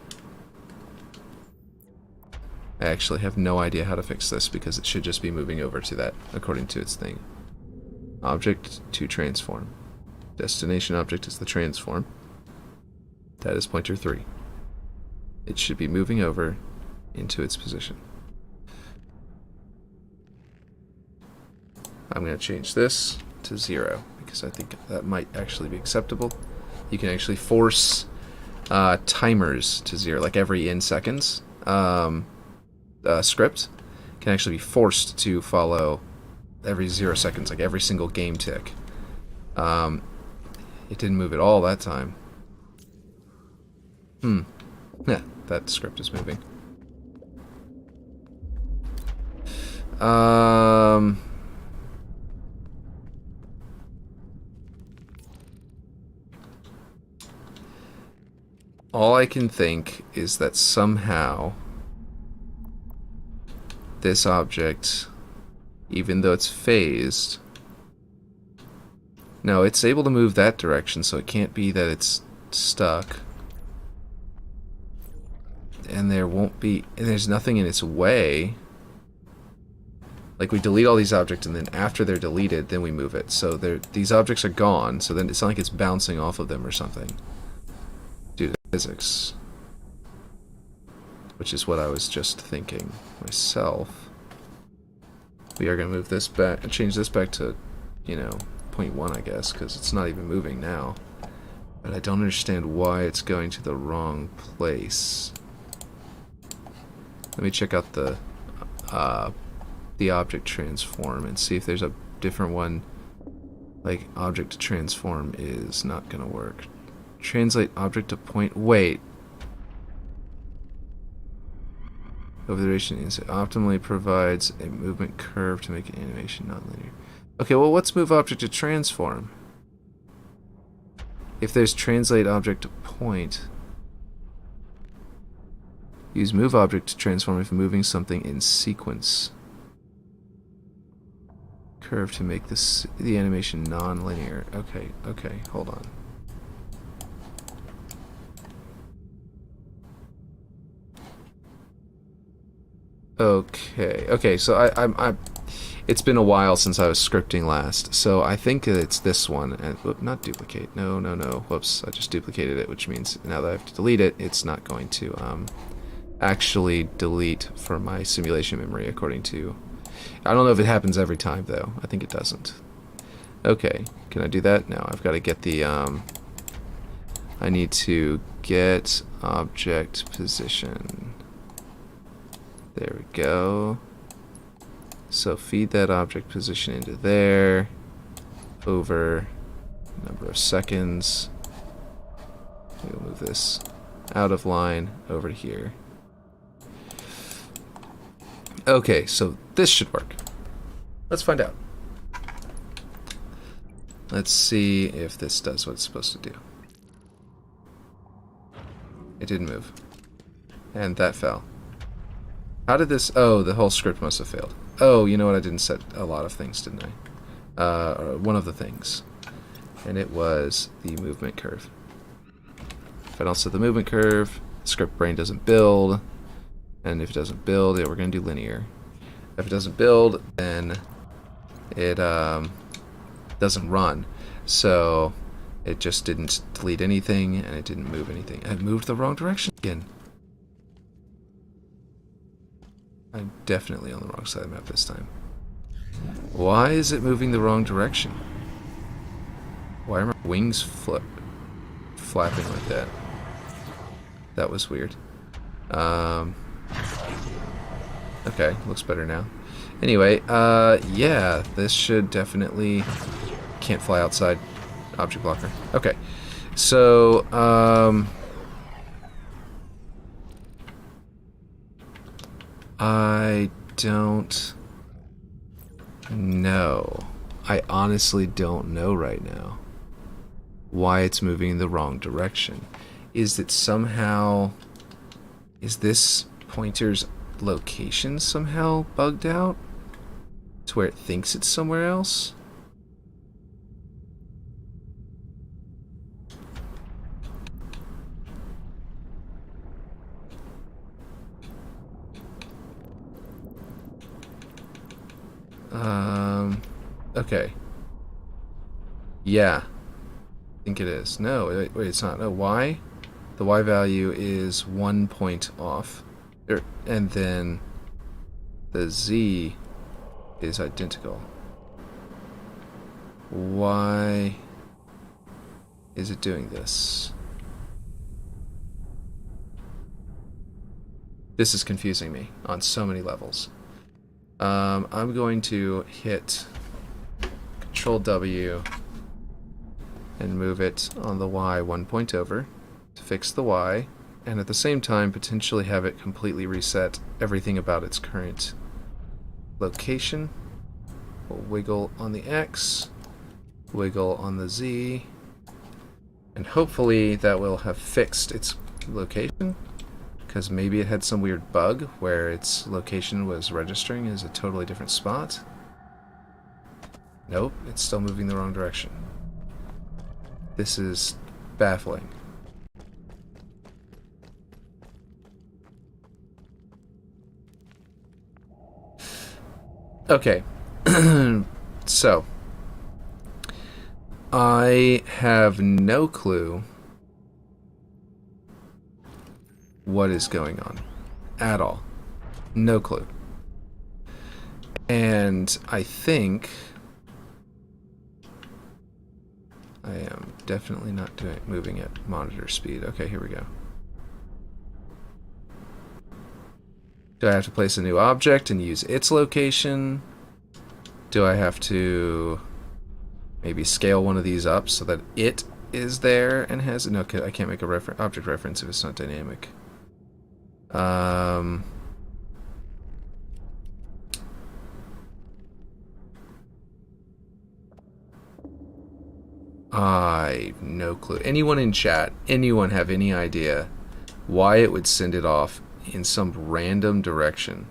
I actually have no idea how to fix this because it should just be moving over to that according to its thing. Object to transform. Destination object is the transform. That is pointer 3. It should be moving over into its position. I'm going to change this to 0 because I think that might actually be acceptable. You can actually force timers to 0, like every in seconds. Script can actually be forced to follow every 0 seconds, like every single game tick. It didn't move at all that time. Yeah, that script is moving. All I can think is that somehow this object, even though it's phased, no, it's able to move that direction, so it can't be that it's stuck. And there won't be, and there's nothing in its way. Like, we delete all these objects, and then after they're deleted, then we move it. So these objects are gone, so then it's not like it's bouncing off of them or something. Due to physics. Which is what I was just thinking myself. We are going to move this back, change this back to, you know, 0.1, I guess, because it's not even moving now. But I don't understand why it's going to the wrong place. Let me check out the object transform and see if there's a different one. Like, object to transform is not going to work. Translate object to point. Wait. Over the duration, it optimally provides a movement curve to make an animation nonlinear. Okay, well, what's move object to transform? If there's translate object to point, use move object to transform if moving something in sequence. Curve to make the animation non-linear. Okay, hold on. Okay, so I it's been a while since I was scripting last, so I think that it's this one, and whoop, not duplicate, no, whoops, I just duplicated it, which means now that I have to delete it, it's not going to actually delete from my simulation memory according to, I don't know if it happens every time though, I think it doesn't. Okay, can I do that? No, I've got to get the, I need to get object position. There we go. So feed that object position into there, over number of seconds. We'll move this out of line over here. Okay, so this should work. Let's find out. Let's see if this does what it's supposed to do. It didn't move. And that fell. How did this... Oh, the whole script must have failed. Oh, you know what? I didn't set a lot of things, didn't I? One of the things. And it was the movement curve. If I don't set the movement curve, script brain doesn't build. And if it doesn't build, we're going to do linear. If it doesn't build, then it doesn't run. So it just didn't delete anything, and it didn't move anything. I moved the wrong direction again. I'm definitely on the wrong side of the map this time. Why is it moving the wrong direction? Why are my wings flapping like that? That was weird. Okay, looks better now. Anyway, yeah, this should definitely... Can't fly outside. Object blocker. Okay, so, I don't know. I honestly don't know right now why it's moving in the wrong direction. Is it somehow... Is this pointer's location somehow bugged out to where it thinks it's somewhere else? Okay. Yeah. I think it is. No, wait, it's not. No, Y? The Y value is 1 point off. And then the Z is identical. Why is it doing this? This is confusing me on so many levels. I'm going to hit Control W and move it on the Y 1 point over to fix the Y, and at the same time potentially have it completely reset everything about its current location. We'll wiggle on the X, wiggle on the Z, and hopefully that will have fixed its location, because maybe it had some weird bug where its location was registering as a totally different spot. Nope, it's still moving the wrong direction. This is baffling. Okay, so I have no clue what is going on at all. No clue. And I think I am definitely not moving at monitor speed. Okay, here we go. Do I have to place a new object and use its location? Do I have to maybe scale one of these up so that it is there and has... No, I can't make a object reference if it's not dynamic. No clue. Anyone in chat, anyone have any idea why it would send it off in some random direction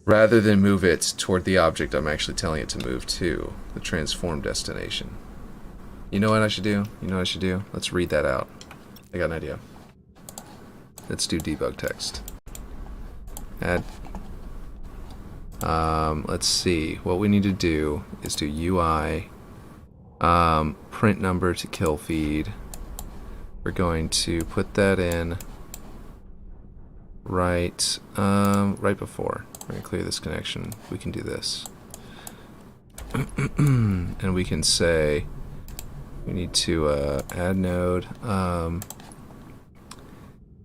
rather than move it toward the object I'm actually telling it to move to, the transform destination? You know what I should do? You know what I should do? Let's read that out. I got an idea. Let's do debug text. Add. Let's see. What we need to do is do UI print number to kill feed. We're going to put that in right before. We're going to clear this connection. We can do this. And we can say we need to add node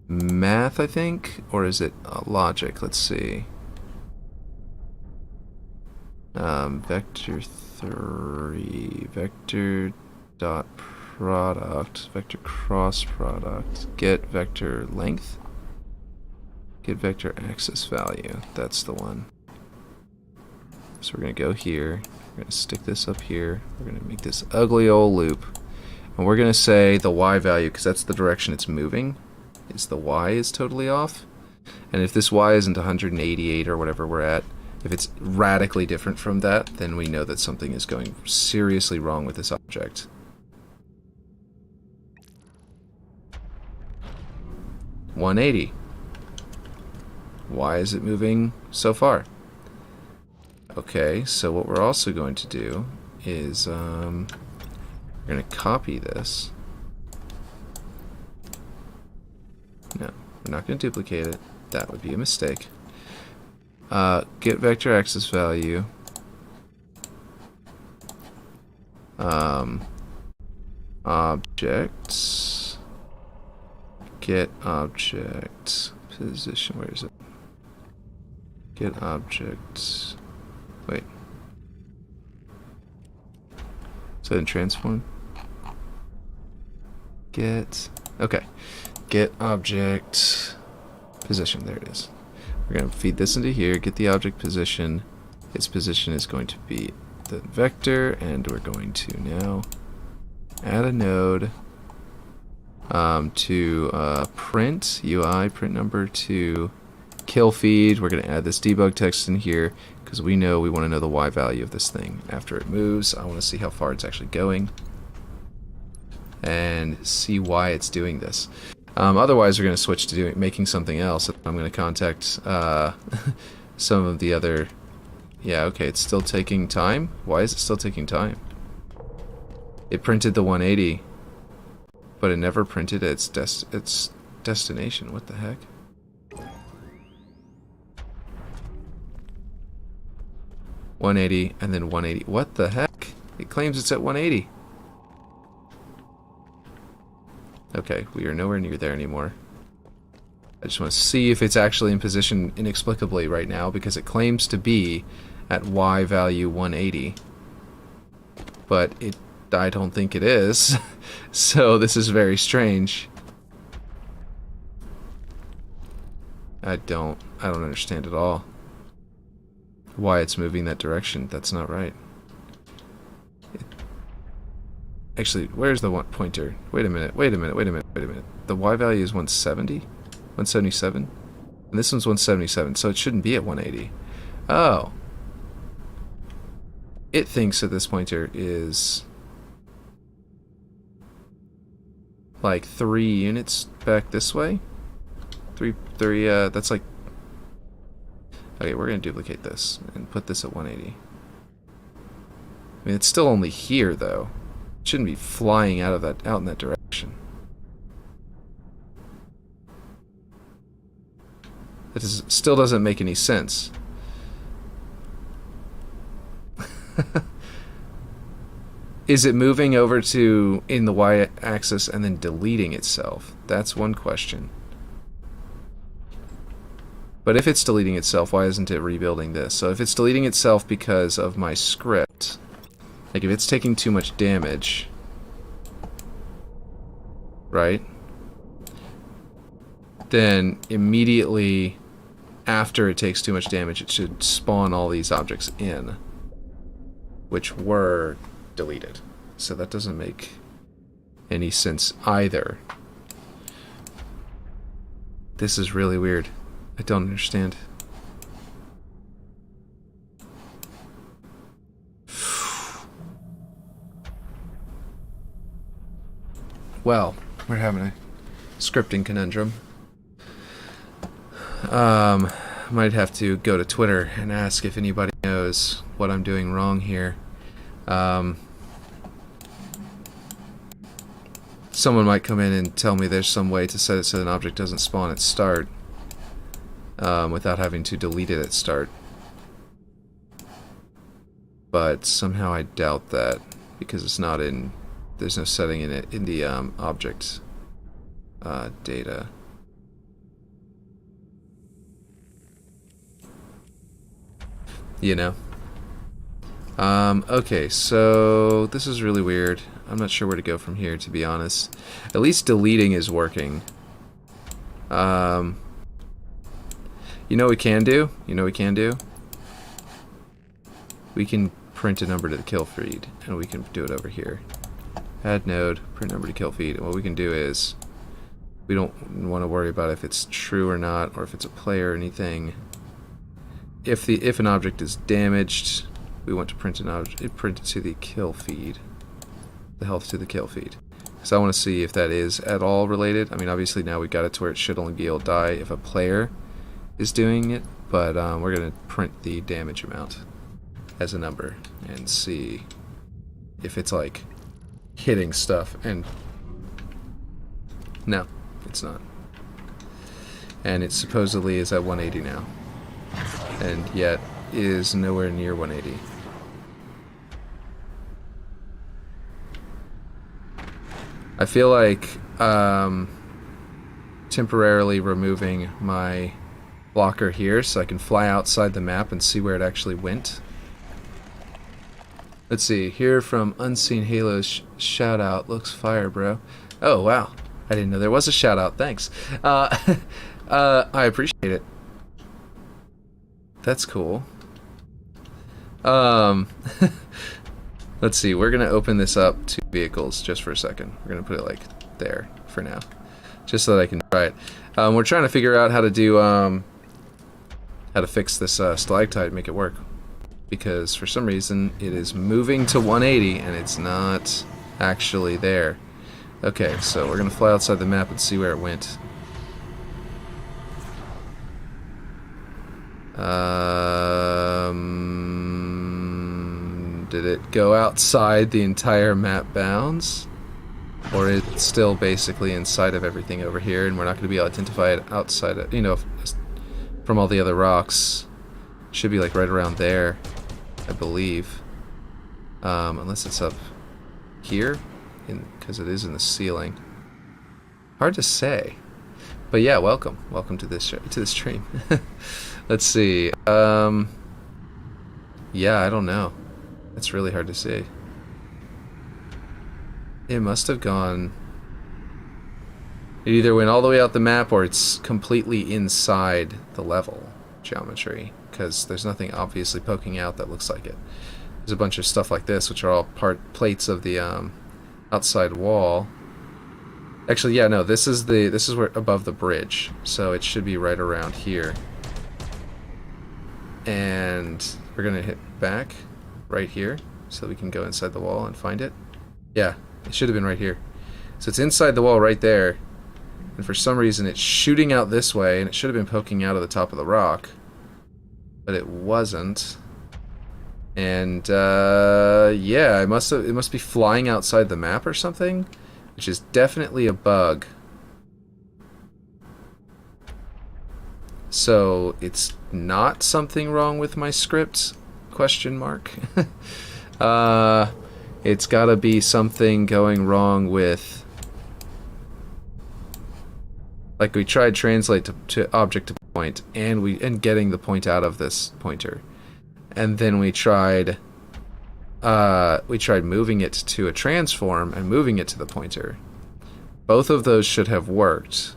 math, I think, or is it logic? Let's see. Vector 3 vector dot product vector cross product get vector length, get vector axis value. That's the one. So we're gonna go here, we're gonna stick this up here, we're gonna make this ugly old loop, and we're gonna say the Y value, because that's the direction it's moving, is the Y is totally off. And if this Y isn't 188 or whatever we're at, if it's radically different from that, then we know that something is going seriously wrong with this object. $180. Why is it moving so far? Okay, so what we're also going to do is we're going to copy this. No, we're not going to duplicate it. That would be a mistake. Get vector axis value. Objects. Get object position. Where is it? Get object. Wait. Is that in transform? Get. Okay. Get object position. There it is. We're going to feed this into here, get the object position. Its position is going to be the vector, and we're going to now add a node to print UI, print number to kill feed. We're going to add this debug text in here because we know we want to know the Y value of this thing. After it moves, I want to see how far it's actually going and see why it's doing this. Otherwise, we're going to switch to making something else. I'm going to contact some of the other, Yeah, okay, it's still taking time? Why is it still taking time? It printed the 180, but it never printed its destination. What the heck? $180 and then 180. What the heck? It claims it's at 180. Okay, we are nowhere near there anymore. I just want to see if it's actually in position inexplicably right now, because it claims to be at Y value 180. But I don't think it is. So this is very strange. I don't understand at all why it's moving that direction. That's not right. Actually, where's the one pointer? Wait a minute. The Y value is 170? 177? And this one's 177, so it shouldn't be at 180. Oh. It thinks that this pointer is like 3 units back this way. That's like... Okay, we're gonna duplicate this and put this at 180. I mean, it's still only here, though. It shouldn't be flying out in that direction. It still doesn't make any sense. Is it moving over to in the y-axis and then deleting itself? That's one question. But if it's deleting itself, why isn't it rebuilding this? So if it's deleting itself because of my script, like if it's taking too much damage, right? Then immediately after it takes too much damage, it should spawn all these objects in, which were deleted. So that doesn't make any sense either. This is really weird. I don't understand. Well, we're having a scripting conundrum. Might have to go to Twitter and ask if anybody knows what I'm doing wrong here. Someone might come in and tell me there's some way to set it so an object doesn't spawn at start without having to delete it at start. But somehow I doubt that, because it's not in... There's no setting in it in the object data. You know? Okay, so this is really weird. I'm not sure where to go from here, to be honest. At least deleting is working. You know what we can do? We can print a number to the kill feed, and we can do it over here. Add node, print number to kill feed, and what we can do is, we don't want to worry about if it's true or not, or if it's a player or anything. If an object is damaged, we want to print print it to the kill feed, the health to the kill feed. Because I want to see if that is at all related. I mean, obviously now we got it to where it should only be able to die if a player is doing it, but we're going to print the damage amount as a number and see if it's like hitting stuff. And no, it's not. And it supposedly is at 180 now, and yet is nowhere near 180. I feel like temporarily removing my blocker here so I can fly outside the map and see where it actually went. Let's see, here from Unseen Halos, shout out, looks fire, bro. Oh, wow. I didn't know there was a shout out, thanks. I appreciate it. That's cool. Let's see, we're gonna open this up to vehicles just for a second. We're gonna put it like there for now, just so that I can try it. We're trying to figure out how to do, how to fix this stalactite and make it work, because for some reason it is moving to 180 and it's not actually there. Okay, so we're gonna fly outside the map and see where it went. Did it go outside the entire map bounds? Or it's still basically inside of everything over here, and we're not going to be able to identify it outside of, you know, from all the other rocks. Should be like right around there, I believe. Unless it's up here, because it is in the ceiling. Hard to say. But yeah, welcome to this stream. Let's see. Yeah, I don't know. It's really hard to see. It must have gone... It either went all the way out the map or it's completely inside the level geometry, because there's nothing obviously poking out that looks like it. There's a bunch of stuff like this, which are all plates of the outside wall. Actually, yeah, no, this is where above the bridge, so it should be right around here. And we're gonna hit back right here, so we can go inside the wall and find it. Yeah, it should have been right here. So it's inside the wall right there, and for some reason it's shooting out this way, and it should have been poking out of the top of the rock, but it wasn't. And yeah, it must be flying outside the map or something, which is definitely a bug. So it's not something wrong with my script? Question mark. It's gotta be something going wrong with, like, we tried translate to object to point, and getting the point out of this pointer, and then we tried moving it to a transform and moving it to the pointer. Both of those should have worked.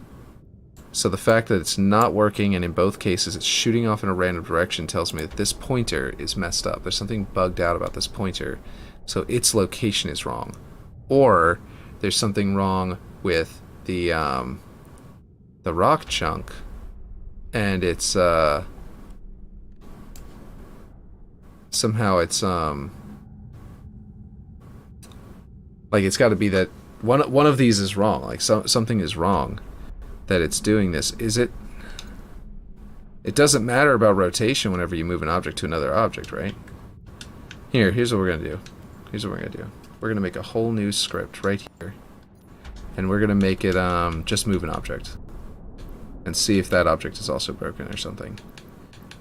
So the fact that it's not working, and in both cases it's shooting off in a random direction, tells me that this pointer is messed up. There's something bugged out about this pointer. So its location is wrong. Or there's something wrong with the rock chunk, and it's somehow it's like, it's got to be that one of these is wrong. Like, something is wrong that it's doing this. Is it? It doesn't matter about rotation whenever you move an object to another object, right? Here's what we're gonna do. We're gonna make a whole new script right here, and we're gonna make it just move an object, and see if that object is also broken or something.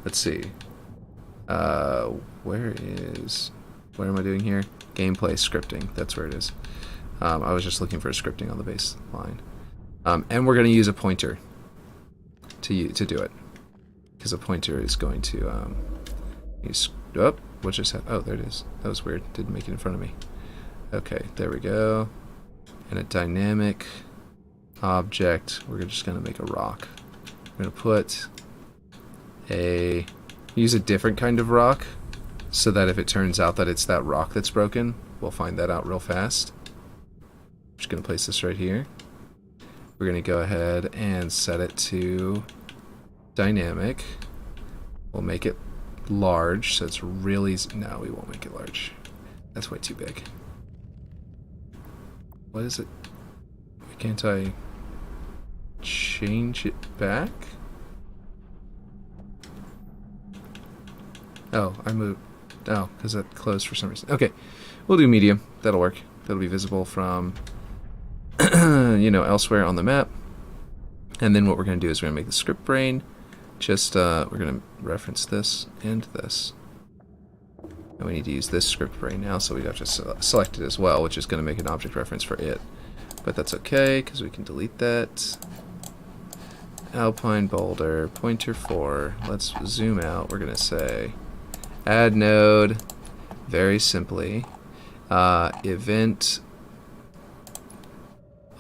Let's see. Where am I doing here? Gameplay scripting. That's where it is. I was just looking for a scripting on the baseline. And we're going to use a pointer to do it, because a pointer is going to use... Oh, what just happened? Oh, there it is. That was weird. Didn't make it in front of me. Okay, there we go. And a dynamic object. We're just going to make a rock. We're going to put use a different kind of rock, so that if it turns out that it's that rock that's broken, we'll find that out real fast. I'm just going to place this right here. We're going to go ahead and set it to dynamic. We'll make it large, so it's really... No, we won't make it large. That's way too big. What is it? Why can't I change it back? Oh, I moved... Oh, because that closed for some reason. Okay, we'll do medium. That'll work. That'll be visible from... you know, elsewhere on the map. And then what we're going to do is we're going to make the script brain. Just, we're going to reference this and this. And we need to use this script brain now, so we'd have to select it as well, which is going to make an object reference for it. But that's okay, because we can delete that. Alpine boulder, pointer 4. Let's zoom out. We're going to say add node, very simply, event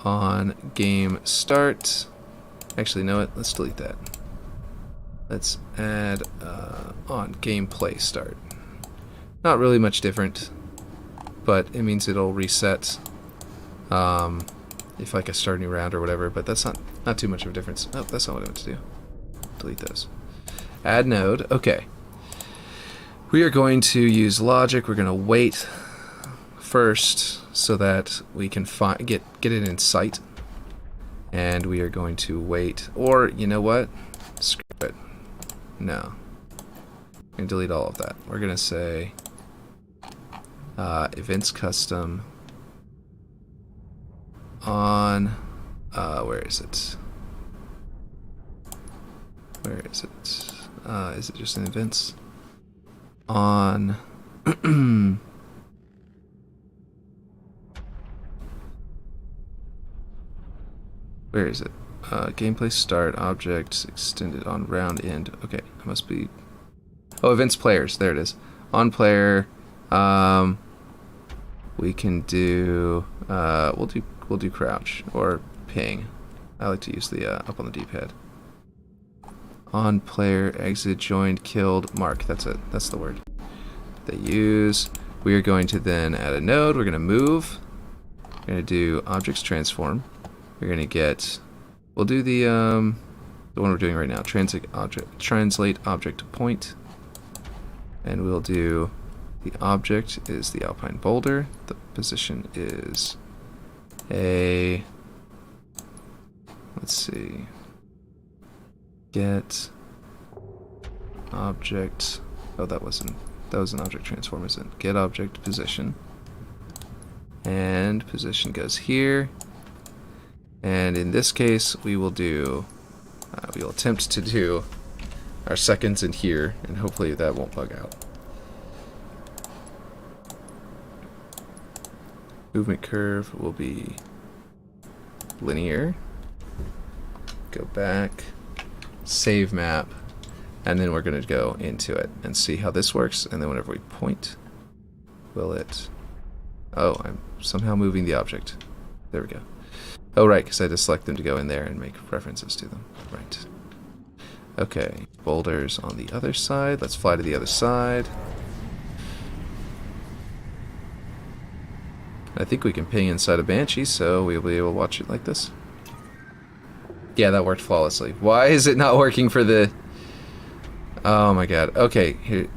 on game start. Actually, know what? Let's delete that. Let's add on gameplay start. Not really much different, but it means it'll reset if like I start a new round or whatever. But that's not too much of a difference. Oh, that's not what I meant to do. Delete those. Add node. Okay. We are going to use logic. We're going to wait first so that we can get it in sight, and we are going to wait, or you know what, screw it, no, I'm going to delete all of that. We're going to say Events custom on, where is it? Where is it? Is it just in events? On, where is it? Gameplay start, objects extended on round end. Okay, it must be, oh, events players, there it is. On player, we can do, we'll do crouch or ping. I like to use the up on the D-pad. On player, exit, joined, killed, mark. That's it. That's the word they use. We are going to then add a node. We're going to move. We're going to do objects transform. We're going to get, we'll do the one we're doing right now. Translate object to point. And we'll do, the object is the alpine boulder. The position is a, let's see, get object, oh, that was an object transform, isn't it? Get object position, and position goes here, and in this case we will do, we will attempt to do our seconds in here, and hopefully that won't bug out. Movement curve will be linear. Go back, save map, and then we're going to go into it and see how this works. And then whenever we point, will it, oh, I'm somehow moving the object. There we go. Oh, right, because I had to select them to go in there and make references to them. Right. Okay, boulders on the other side. Let's fly to the other side. I think we can ping inside a Banshee, so we'll be able to watch it like this. Yeah, that worked flawlessly. Why is it not working for the... Oh my god. Okay, here.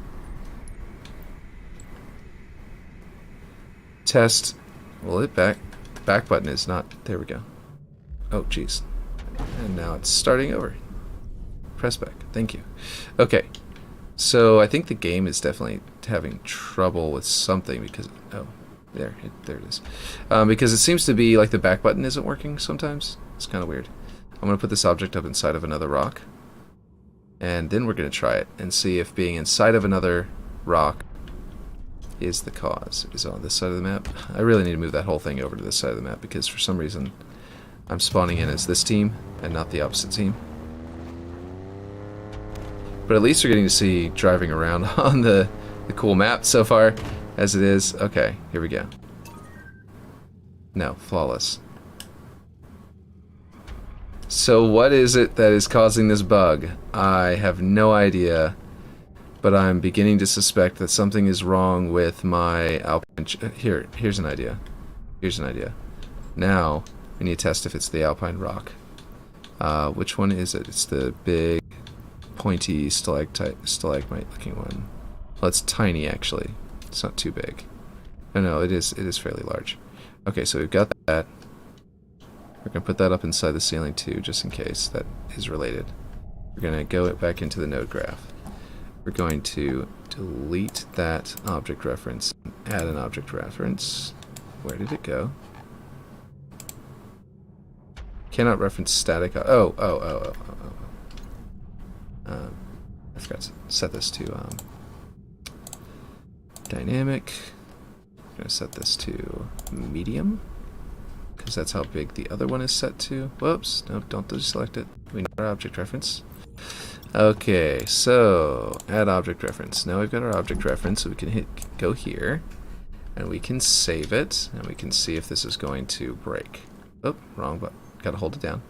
Test. Well, it back button is not... There we go. Oh, jeez. And now it's starting over. Press back. Thank you. Okay. So I think the game is definitely having trouble with something because... Oh. There it is. Because it seems to be like the back button isn't working sometimes. It's kind of weird. I'm going to put this object up inside of another rock. And then we're going to try it and see if being inside of another rock is the cause. Is it on this side of the map? I really need to move that whole thing over to this side of the map because for some reason I'm spawning in as this team and not the opposite team. But at least we're getting to see driving around on the cool map so far. As it is. Okay, here we go. No, flawless. So what is it that is causing this bug? I have no idea, but I'm beginning to suspect that something is wrong with my alpine... Here's an idea. Here's an idea. Now, we need to test if it's the alpine rock. Which one is it? It's the big, pointy stalagmite looking one. Well, it's tiny, actually. It's not too big. Oh no, it is fairly large. Okay, so we've got that. We're going to put that up inside the ceiling too, just in case that is related. We're going to go back into the node graph. We're going to delete that object reference, add an object reference. Where did it go? Cannot reference static. I forgot to set this to dynamic. I'm going to set this to medium because that's how big the other one is set to. Whoops, nope, don't deselect it. We need our object reference. Okay, so add object reference. Now we've got our object reference, so we can go here and we can save it and we can see if this is going to break. Oh, wrong button. Gotta hold it down.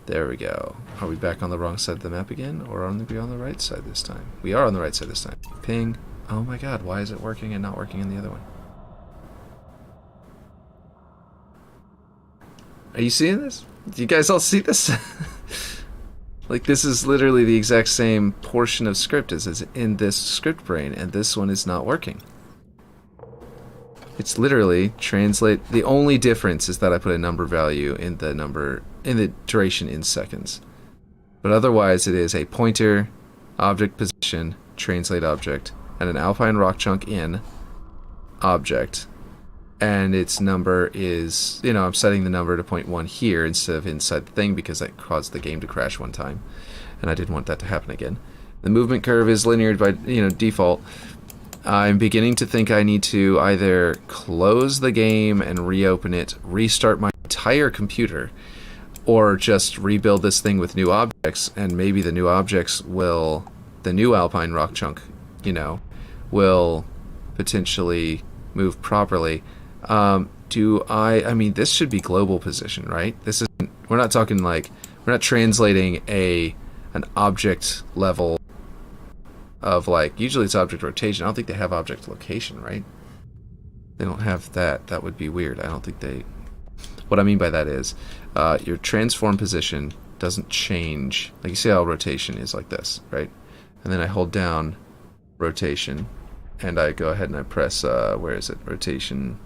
There we go. Are we back on the wrong side of the map again, or are we on the right side this time? We are on the right side this time. Ping. Oh my god, why is it working and not working in the other one? Are you seeing this? Do you guys all see this? Like, this is literally the exact same portion of script as in this script brain, and this one is not working. It's literally translate. The only difference is that I put a number value in the duration in seconds. But otherwise it is a pointer, object position, translate object, and an alpine rock chunk in, object, and its number is, you know, I'm setting the number to 0.1 here instead of inside the thing because that caused the game to crash one time, and I didn't want that to happen again. The movement curve is linear by, you know, default. I'm beginning to think I need to either close the game and reopen it, restart my entire computer, or just rebuild this thing with new objects, and maybe the new objects will, the new Alpine rock chunk, you know, will potentially move properly. I mean, this should be global position, right? This isn't, we're not talking like, we're not translating an object level of like, usually it's object rotation. I don't think they have object location, right? They don't have that. That would be weird. I don't think they, what I mean by that is, your transform position doesn't change. Like you see how rotation is like this, right? And then I hold down rotation, and I go ahead and I press, where is it? Rotation,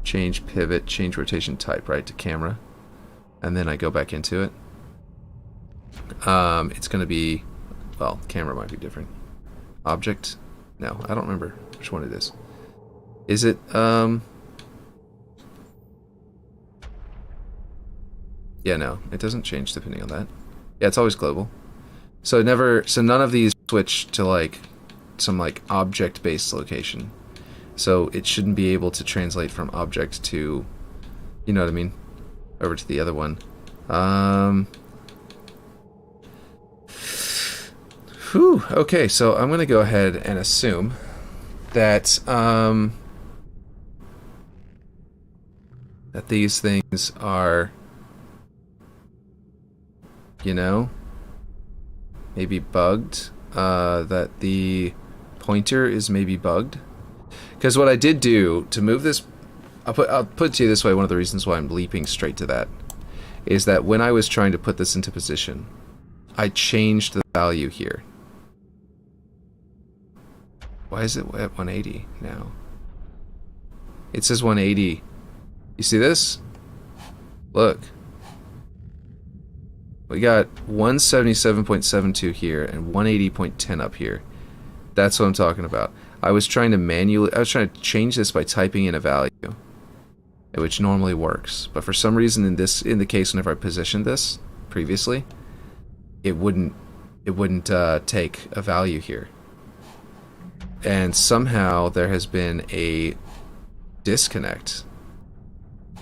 change pivot, change rotation type, right, to camera. And then I go back into it. It's going to be, well, camera might be different. Object? No, I don't remember which one it is. Is it, yeah, no, it doesn't change depending on that. Yeah, it's always global. So none of these switch to like some like object-based location. So it shouldn't be able to translate from object to, you know what I mean, over to the other one. Whew, okay, so I'm going to go ahead and assume that that these things are, you know, maybe bugged, that the pointer is maybe bugged. Because what I did do to move this, I'll put it to you this way, one of the reasons why I'm leaping straight to that is that when I was trying to put this into position, I changed the value here. Why is it at 180 now? It says 180. You see this? Look. We got 177.72 here and 180.10 up here. That's what I'm talking about. I was trying to change this by typing in a value, which normally works. But for some reason in the case whenever I positioned this previously, it wouldn't take a value here. And somehow there has been a disconnect.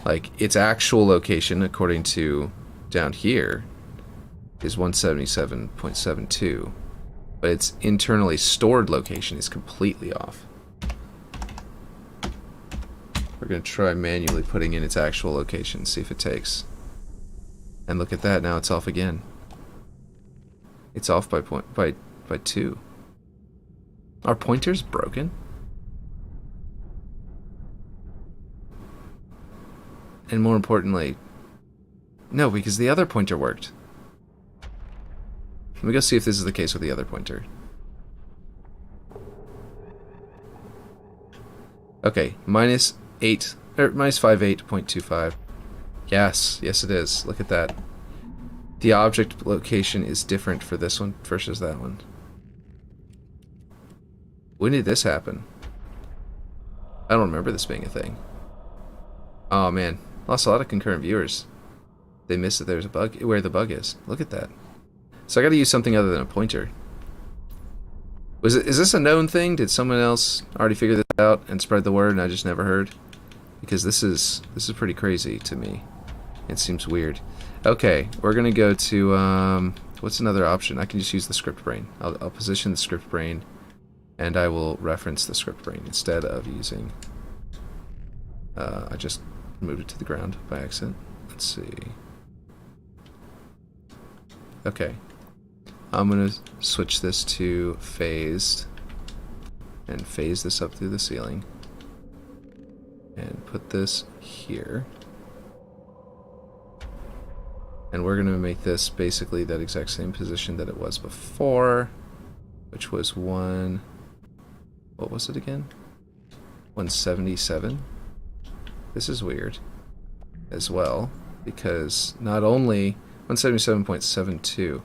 Like its actual location, according to down here, is 177.72, but its internally stored location is completely off. We're going to try manually putting in its actual location, see if it takes. And look at that, now it's off again. It's off by 2. Our pointer's broken? And more importantly, no, because the other pointer worked. Let me go see if this is the case with the other pointer. Okay, minus 58.25. Yes, it is. Look at that. The object location is different for this one versus that one. When did this happen? I don't remember this being a thing. Oh man, lost a lot of concurrent viewers. They missed that there's a bug, where the bug is. Look at that. So I gotta use something other than a pointer. Is this a known thing? Did someone else already figure this out and spread the word and I just never heard? Because this is pretty crazy to me. It seems weird. Okay, we're gonna go to what's another option? I can just use the script brain. I'll position the script brain, and I will reference the script brain instead of using. I just moved it to the ground by accident. Let's see. Okay, I'm gonna switch this to phased, and phase this up through the ceiling, and put this here. And we're going to make this basically that exact same position that it was before, which was what was it again? 177? This is weird as well, because not only 177.72,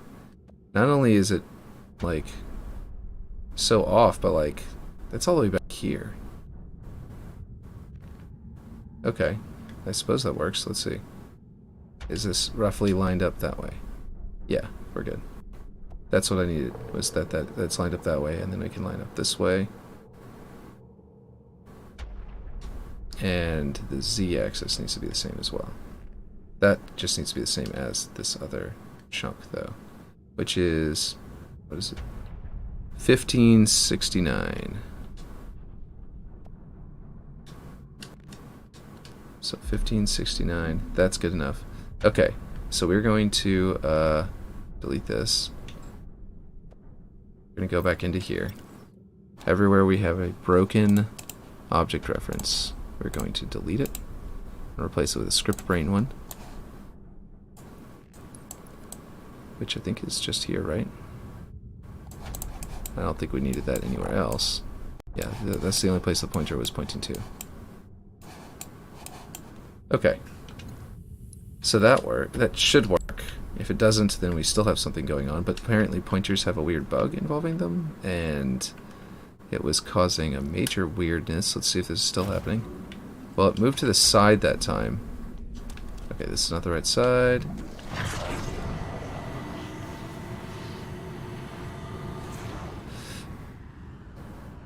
not only is it like so off, but like that's all the way back here. Okay, I suppose that works. Let's see. Is this roughly lined up that way? Yeah, we're good. That's what I needed, was that's lined up that way, and then we can line up this way. And the z-axis needs to be the same as well. That just needs to be the same as this other chunk, though, which is, what is it? 1569. So 1569, that's good enough. Okay, so we're going to delete this. We're going to go back into here. Everywhere we have a broken object reference, we're going to delete it and replace it with a script brain one, which I think is just here, right? I don't think we needed that anywhere else. Yeah, that's the only place the pointer was pointing to. Okay. So that should work. If it doesn't, then we still have something going on, but apparently pointers have a weird bug involving them, and it was causing a major weirdness. Let's see if this is still happening. Well, it moved to the side that time. Okay, this is not the right side.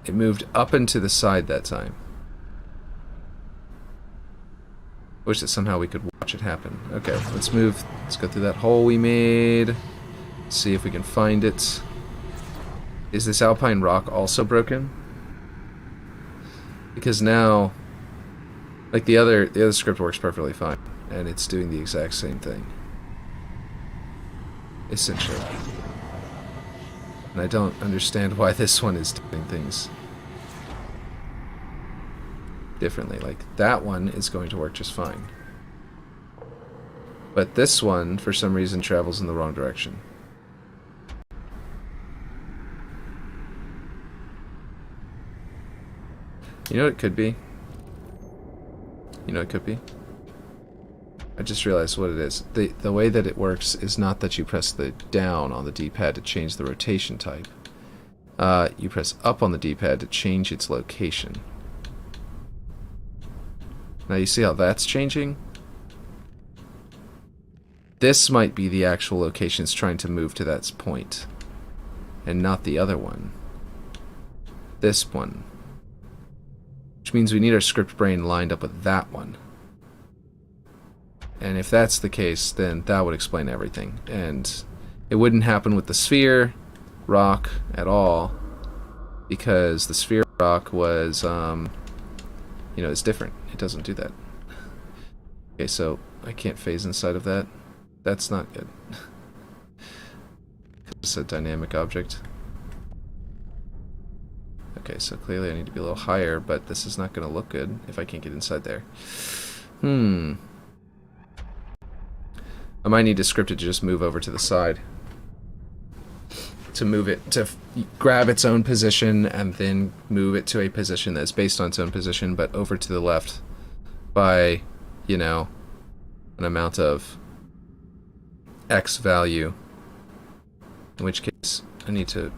It moved up and to the side that time. Wish that somehow we could watch it happen. Okay, let's move. Let's go through that hole we made. See if we can find it. Is this alpine rock also broken? Because now, like the other script works perfectly fine, and it's doing the exact same thing, essentially. And I don't understand why this one is doing things differently. Like, that one is going to work just fine. But this one, for some reason, travels in the wrong direction. You know what it could be? You know what it could be? I just realized what it is. The way that it works is not that you press the down on the D-pad to change the rotation type. You press up on the D-pad to change its location. Now you see how that's changing? This might be the actual location it's trying to move to that point, and not the other one. This one. Which means we need our script brain lined up with that one. And if that's the case, then that would explain everything. And it wouldn't happen with the sphere rock at all, because the sphere rock was, you know, it's different. It doesn't do that. Okay, so I can't phase inside of that. That's not good. It's a dynamic object. Okay, so clearly I need to be a little higher, but this is not going to look good if I can't get inside there. I might need to script it to just move over to the side. To move it, to grab its own position and then move it to a position that's based on its own position, but over to the left by, you know, an amount of X value. In which case, I need to...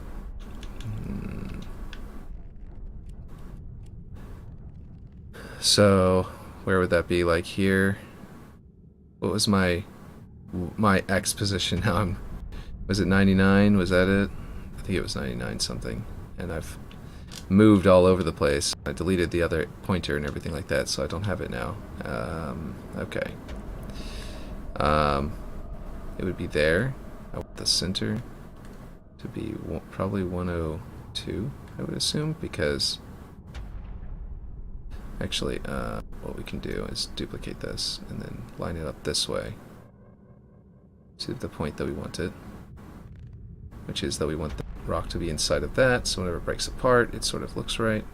So, where would that be? Like here? What was my X position? Now was it 99? Was that it? I think it was 99 something. And I've moved all over the place. I deleted the other pointer and everything like that, so I don't have it now. Okay. It would be there. I want the center to be probably 102, I would assume, because actually, what we can do is duplicate this and then line it up this way to the point that we want it, which is that we want the rock to be inside of that, so whenever it breaks apart, it sort of looks right.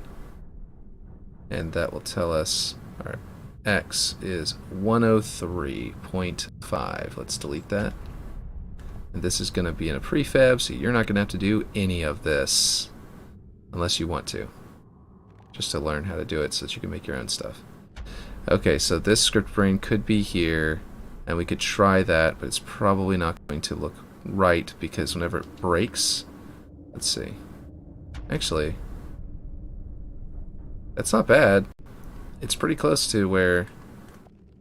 And that will tell us our X is 103.5. Let's delete that. And this is going to be in a prefab, so you're not going to have to do any of this unless you want to. Just to learn how to do it so that you can make your own stuff. Okay, so this script brain could be here, and we could try that, but it's probably not going to look right because whenever it breaks, let's see. Actually, that's not bad. it's pretty close to where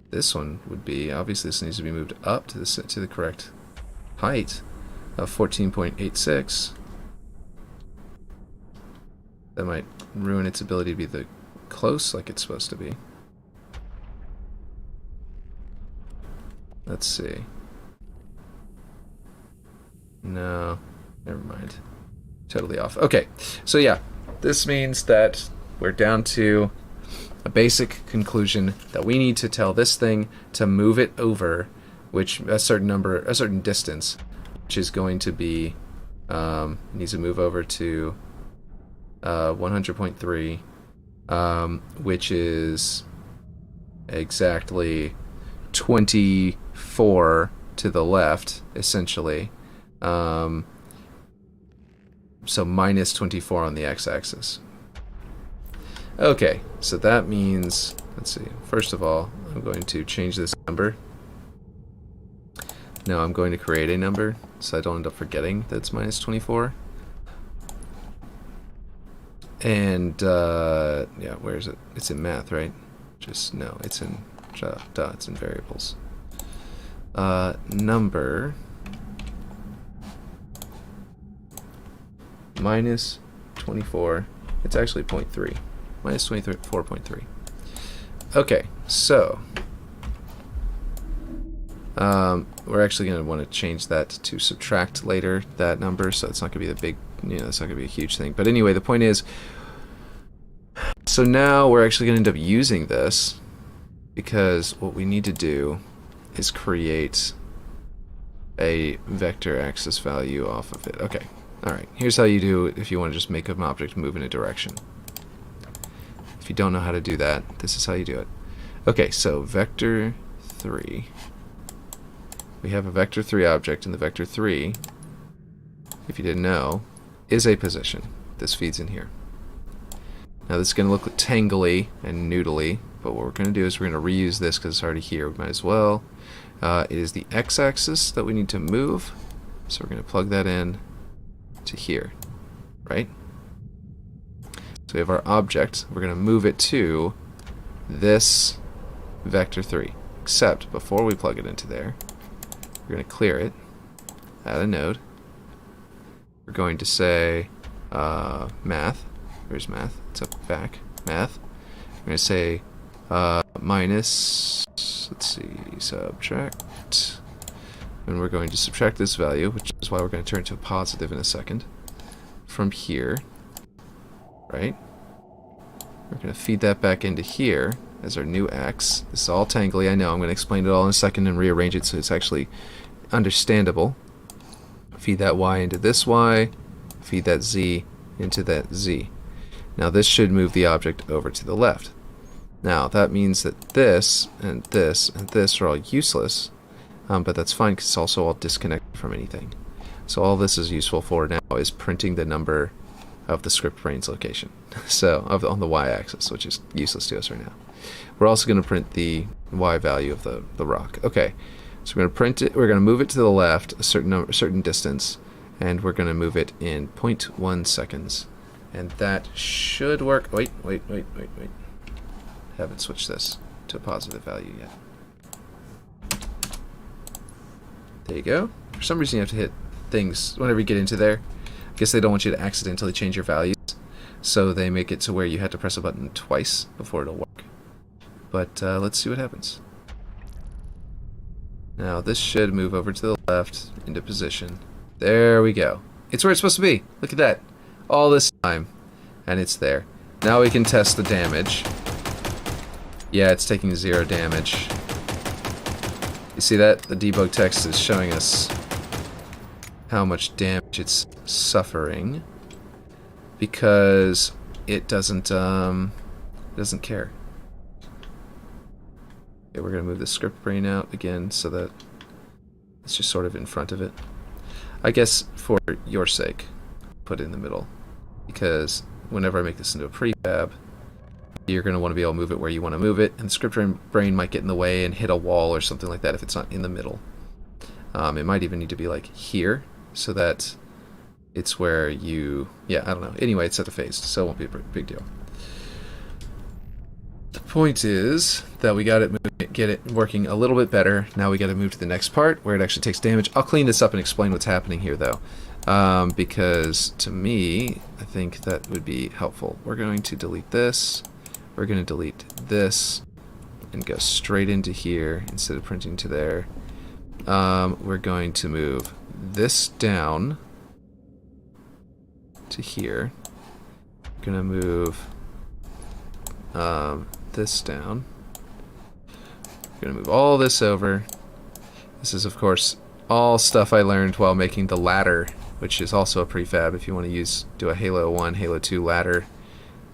this one would be. Obviously, this needs to be moved up to the correct height of 14.86. That might ruin its ability to be close like it's supposed to be. Let's see. No, never mind. Totally off. Okay, so yeah, this means that we're down to a basic conclusion that we need to tell this thing to move it over, which a certain distance, which is going to be needs to move over to 100.3, which is exactly 24 to the left, essentially. So minus 24 on the x-axis. Okay, so that means, let's see, first of all, I'm going to change this number. Now I'm going to create a number, so I don't end up forgetting that it's minus 24. And, yeah, where is it? It's in math, right? No, it's in, it's in variables. Number minus 24, it's actually 0.3. Minus 24.3. Okay, so we're actually going to want to change that to subtract later, that number, so it's not going to be the big, it's not going to be a huge thing. But anyway, the point is, so now we're actually going to end up using this because what we need to do is create a vector axis value off of it. Okay, alright, here's how you do it if you want to just make an object move in a direction. If you don't know how to do that, this is how you do it. Okay, so vector 3. We have a vector 3 object, and the vector 3, if you didn't know, is a position. This feeds in here. Now this is going to look tangly and noodly, but what we're going to do is we're going to reuse this because it's already here. We might as well. It is the x-axis that we need to move, so we're going to plug that in to here, right? So we have our object. We're going to move it to this vector 3. Except before we plug it into there, we're going to clear it, add a node. We're going to say math. Where's math? It's up back. Math. We're going to say minus, let's see, subtract. And we're going to subtract this value, which is why we're going to turn it to a positive in a second, from here. Right? We're going to feed that back into here as our new x. This is all tangly, I know. I'm going to explain it all in a second and rearrange it so it's actually understandable. Feed that y into this y. Feed that z into that z. Now this should move the object over to the left. Now that means that this and this and this are all useless, but that's fine because it's also all disconnected from anything. So all this is useful for now is printing the number of the script brain's location. So on the y-axis, which is useless to us right now. We're also going to print the y value of the rock. Okay, so we're going to print it. We're going to move it to the left a certain distance, and we're going to move it in 0.1 seconds, and that should work. Wait. Haven't switched this to a positive value yet. There you go. For some reason, you have to hit things whenever you get into there. I guess they don't want you to accidentally change your values, so they make it to where you had to press a button twice before it'll work. But let's see what happens. Now this should move over to the left into position. There we go. It's where it's supposed to be. Look at that. All this time, and it's there. Now we can test the damage. Yeah, it's taking 0 damage. You see that? The debug text is showing us how much damage it's suffering because it doesn't care. Okay, we're gonna move the script brain out again so that it's just sort of in front of it. I guess for your sake, put it in the middle, because whenever I make this into a prefab, you're going to want to be able to move it where you want to move it, and the script brain might get in the way and hit a wall or something like that if it's not in the middle. It might even need to be like here, so that it's where you, yeah, I don't know. Anyway, it's set to phased, so it won't be a big deal. The point is that we got it, get it working a little bit better. Now we got to move to the next part where it actually takes damage. I'll clean this up and explain what's happening here, though, because to me, I think that would be helpful. We're going to delete this. We're going to delete this and go straight into here instead of printing to there. We're going to move this down to here. We're going to move this down. We're going to move all this over. This is, of course, all stuff I learned while making the ladder, which is also a prefab. If you want to do a Halo 1, Halo 2 ladder,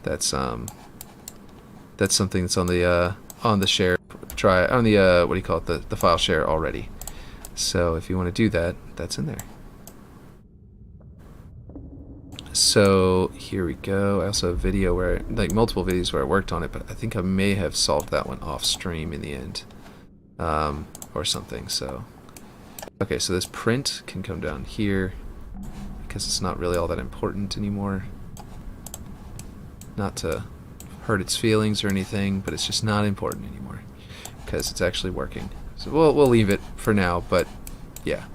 that's something that's on the share, on the what do you call it, the file share already. So if you want to do that, that's in there. So here we go. I also have video where, like, multiple videos where I worked on it, but I think I may have solved that one off stream in the end, or something. So okay, so this print can come down here because it's not really all that important anymore. Not to hurt its feelings or anything, but it's just not important anymore because it's actually working. So we'll leave it for now, but yeah.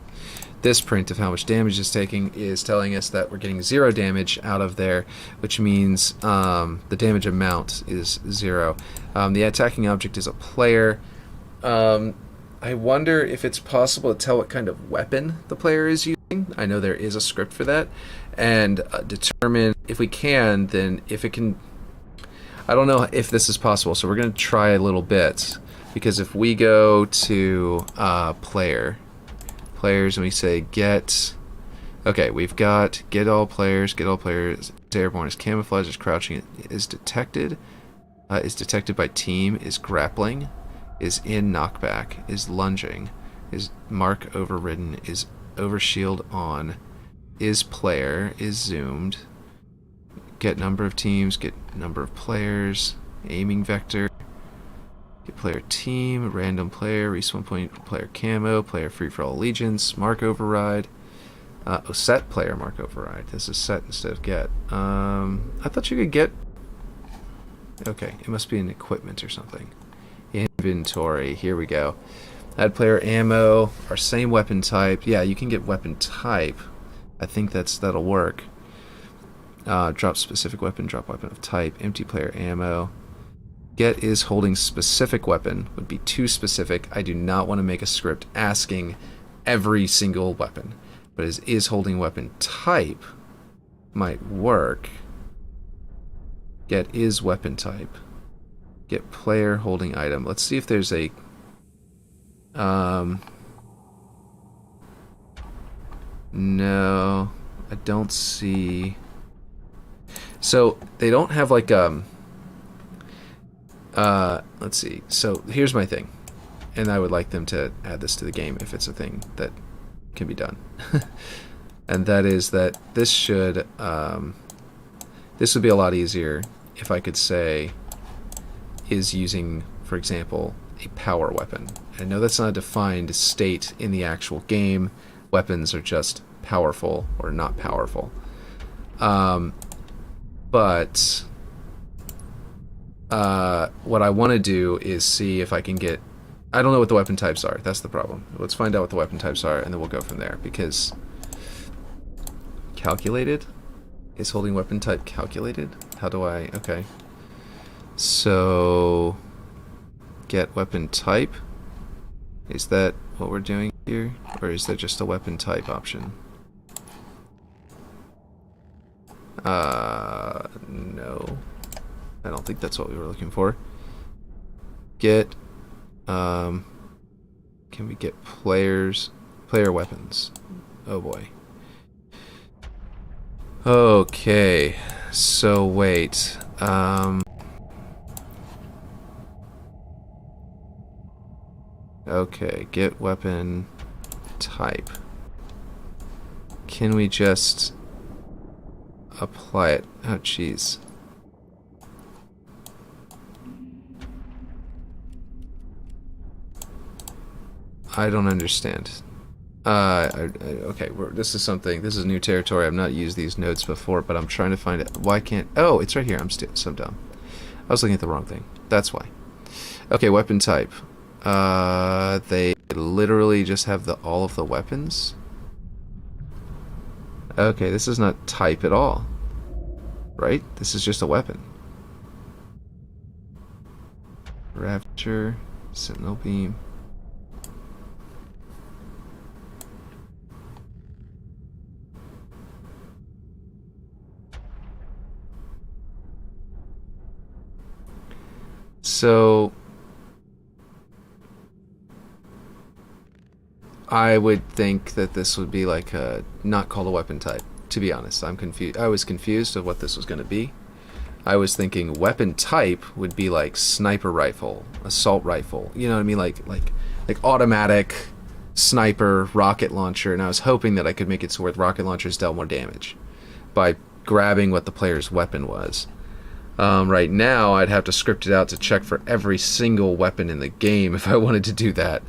This print of how much damage it's taking is telling us that we're getting 0 damage out of there, which means the damage amount is 0. The attacking object is a player. I wonder if it's possible to tell what kind of weapon the player is using. I know there is a script for that. And determine, if we can, then if it can... I don't know if this is possible, so we're going to try a little bit. Because if we go to players, and we say get, okay, we've got get all players, is airborne, is camouflage, is crouching, is detected by team, is grappling, is in knockback, is lunging, is mark overridden, is overshield on, is player, is zoomed, get number of teams, get number of players, aiming vector, get player team, random player, respawn point, player camo, player free for all allegiance, mark override, set player mark override. This is set instead of get. I thought you could get, okay, it must be an equipment or something. Inventory, here we go. Add player ammo, our same weapon type. Yeah, you can get weapon type. I think that'll work. Drop specific weapon, drop weapon of type, empty player ammo. Get is holding specific weapon would be too specific. I do not want to make a script asking every single weapon, but is holding weapon type might work. Get is weapon type. Get player holding item. Let's see if there's a no, I don't see. So they don't have like let's see. So here's my thing, and I would like them to add this to the game if it's a thing that can be done. And that is that this should this would be a lot easier if I could say is using, for example, a power weapon. I know that's not a defined state in the actual game. Weapons are just powerful or not powerful. But what I want to do is see if I can get... I don't know what the weapon types are. That's the problem. Let's find out what the weapon types are, and then we'll go from there. Because... calculated? Is holding weapon type calculated? How do I... okay. So... get weapon type? Is that what we're doing here? Or is that just a weapon type option? No. I don't think that's what we were looking for. Get, can we get player weapons? Oh boy. Okay, so wait, okay, get weapon type. Can we just apply it? Oh jeez. I don't understand. Okay, this is new territory. I've not used these notes before, but I'm trying to find it. Why can't... oh, it's right here. I'm so dumb. I was looking at the wrong thing. That's why. Okay, weapon type. They literally just have all of the weapons. Okay, this is not type at all. Right? This is just a weapon. Rapture, Sentinel Beam. So I would think that this would be like a not called a weapon type. To be honest, I'm confused. I was confused of what this was going to be. I was thinking weapon type would be like sniper rifle, assault rifle. You know what I mean? Like automatic sniper rocket launcher. And I was hoping that I could make it so where rocket launchers dealt more damage by grabbing what the player's weapon was. Right now, I'd have to script it out to check for every single weapon in the game if I wanted to do that.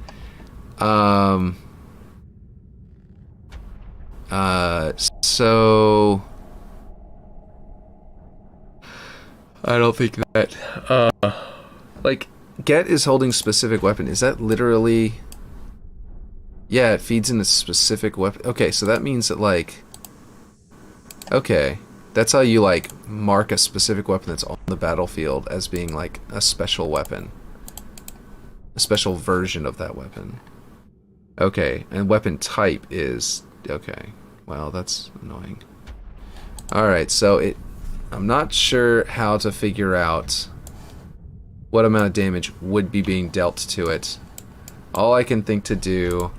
So I don't think that like get is holding specific weapon. Is that literally? Yeah, it feeds in a specific weapon. Okay, so that means that like okay, that's how you like mark a specific weapon that's on the battlefield as being like a special weapon. A special version of that weapon. Okay, and weapon type is okay. Well, that's annoying. Alright, so I'm not sure how to figure out what amount of damage would be being dealt to it. All I can think to do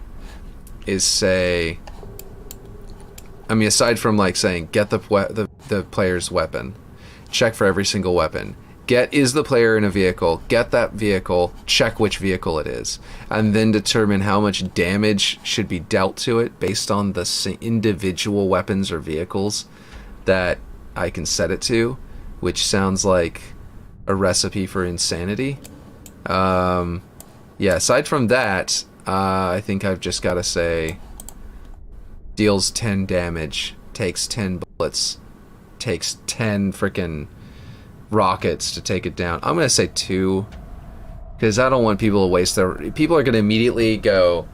is say, I mean, aside from like saying get the player's weapon, check for every single weapon. Get is the player in a vehicle, get that vehicle, check which vehicle it is, and then determine how much damage should be dealt to it based on the individual weapons or vehicles that I can set it to, which sounds like a recipe for insanity. Yeah, aside from that, I think I've just got to say deals 10 damage, takes 10 bullets, takes 10 freaking rockets to take it down. I'm going to say 2, because I don't want people to waste their... People are going to immediately go,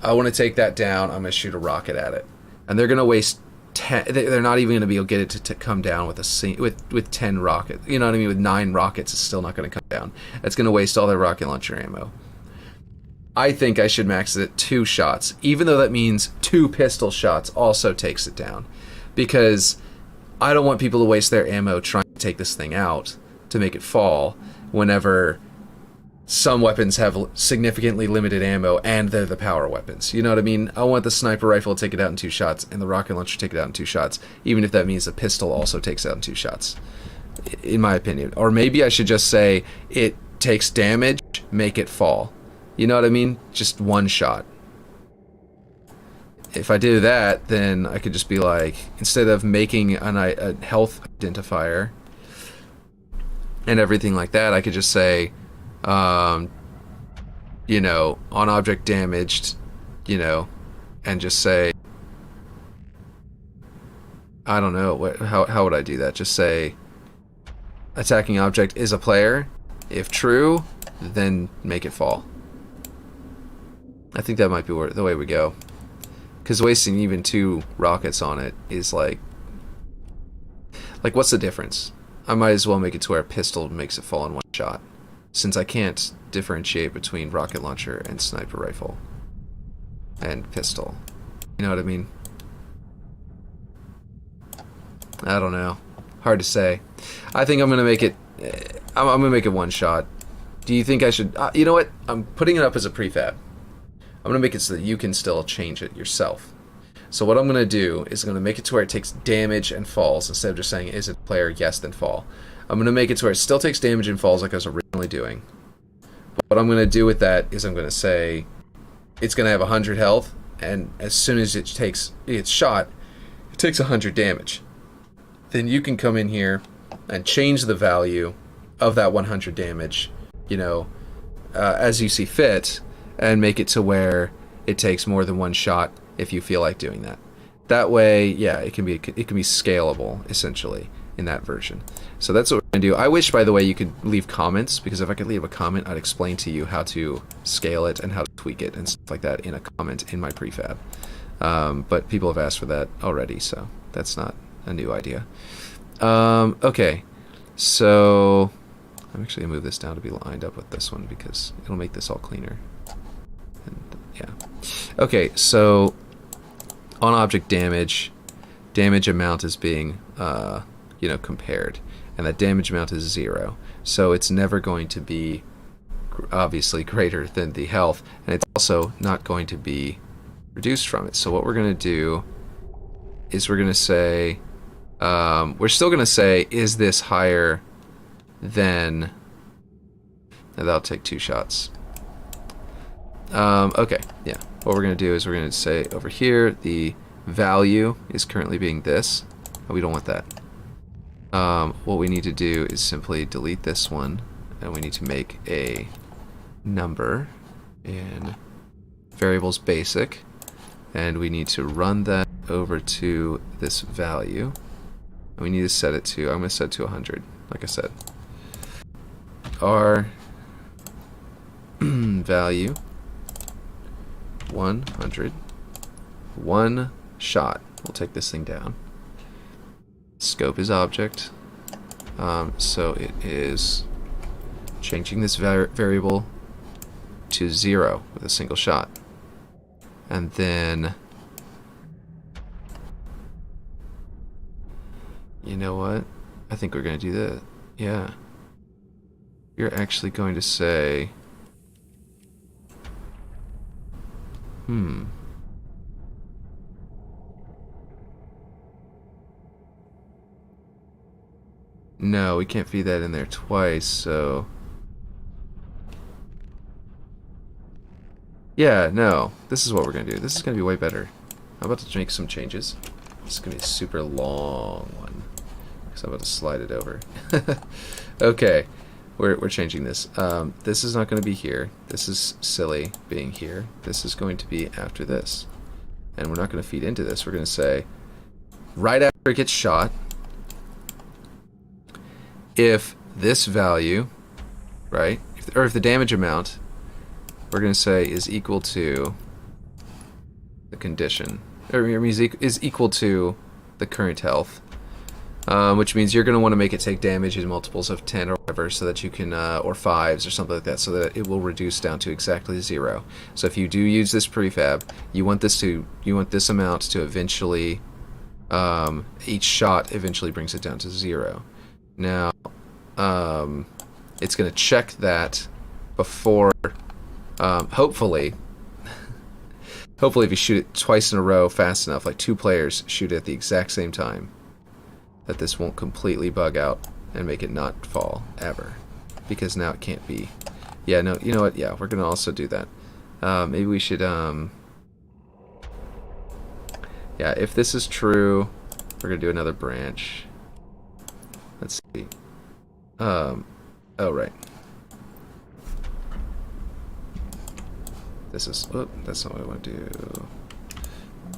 I want to take that down, I'm going to shoot a rocket at it. And they're going to waste 10... They're not even going to be able to get it to come down with 10 rockets. You know what I mean? With 9 rockets, it's still not going to come down. It's going to waste all their rocket launcher ammo. I think I should max it at 2 shots, even though that means 2 pistol shots also takes it down. Because I don't want people to waste their ammo trying to take this thing out to make it fall whenever some weapons have significantly limited ammo and they're the power weapons. You know what I mean? I want the sniper rifle to take it out in 2 shots and the rocket launcher to take it out in 2 shots, even if that means the pistol also takes it out in 2 shots, in my opinion. Or maybe I should just say it takes damage, make it fall. You know what I mean? Just 1 shot. If I do that, then I could just be like, instead of making a health identifier and everything like that, I could just say, you know, on object damaged, you know, and just say, I don't know, how would I do that? Just say, attacking object is a player. If true, then make it fall. I think that might be the way we go. Because wasting even 2 rockets on it is like, what's the difference? I might as well make it to where a pistol makes it fall in 1 shot, since I can't differentiate between rocket launcher and sniper rifle and pistol. You know what I mean? I don't know. Hard to say. I think I'm gonna make it. I'm gonna make it 1 shot. Do you think I should? You know what? I'm putting it up as a prefab. I'm going to make it so that you can still change it yourself. So what I'm going to do is I'm going to make it to where it takes damage and falls, instead of just saying, is it player, yes, then fall. I'm going to make it to where it still takes damage and falls like I was originally doing. But what I'm going to do with that is I'm going to say, it's going to have 100 health, and as soon as it gets shot, it takes 100 damage. Then you can come in here and change the value of that 100 damage, you know, as you see fit, and make it to where it takes more than 1 shot if you feel like doing that. That way, yeah, it can be scalable, essentially. in that version. So that's what we're going to do. I wish, by the way, you could leave comments, because if I could leave a comment, I'd explain to you how to scale it and how to tweak it and stuff like that in a comment in my prefab. But people have asked for that already, so that's not a new idea. Okay, so I'm actually going to move this down to be lined up with this one because it'll make this all cleaner. And, yeah. Okay, so on object damage, damage amount is being compared, and that damage amount is 0. So it's never going to be obviously greater than the health, and it's also not going to be reduced from it. So what we're going to do is we're going to say, we're still going to say, is this higher than, and that'll take 2 shots. Okay, yeah. What we're going to do is we're going to say over here, the value is currently being this. We don't want that. What we need to do is simply delete this one, and we need to make a number in variables basic, and we need to run that over to this value, and we need to set it to, I'm going to set it to 100, like I said. Our value 100, 1 shot will take this thing down. Scope is object, so it is changing this variable to 0 with a single shot. And then, you know what? I think we're going to do that. Yeah. You're actually going to say, no, we can't feed that in there twice, so... Yeah, no. This is what we're going to do. This is going to be way better. I'm about to make some changes. This is going to be a super long one, because I'm about to slide it over. Okay, we're changing this. This is not going to be here. This is silly being here. This is going to be after this. And we're not going to feed into this. We're going to say, right after it gets shot, if this value, right, if the damage amount, we're going to say is equal to the condition, or is equal to the current health, which means you're going to want to make it take damage in multiples of 10 or whatever, so that you can, or 5s or something like that, so that it will reduce down to exactly 0. So if you do use this prefab, you want this amount to eventually, each shot eventually brings it down to 0. Now, it's going to check that before, hopefully if you shoot it twice in a row fast enough, like 2 players shoot it at the exact same time, that this won't completely bug out and make it not fall ever, because now it can't be. Yeah, no, you know what? Yeah, we're going to also do that. Maybe we should, yeah, if this is true, we're going to do another branch. Let's see. Oh, right. This is, oh, that's not what I want to do.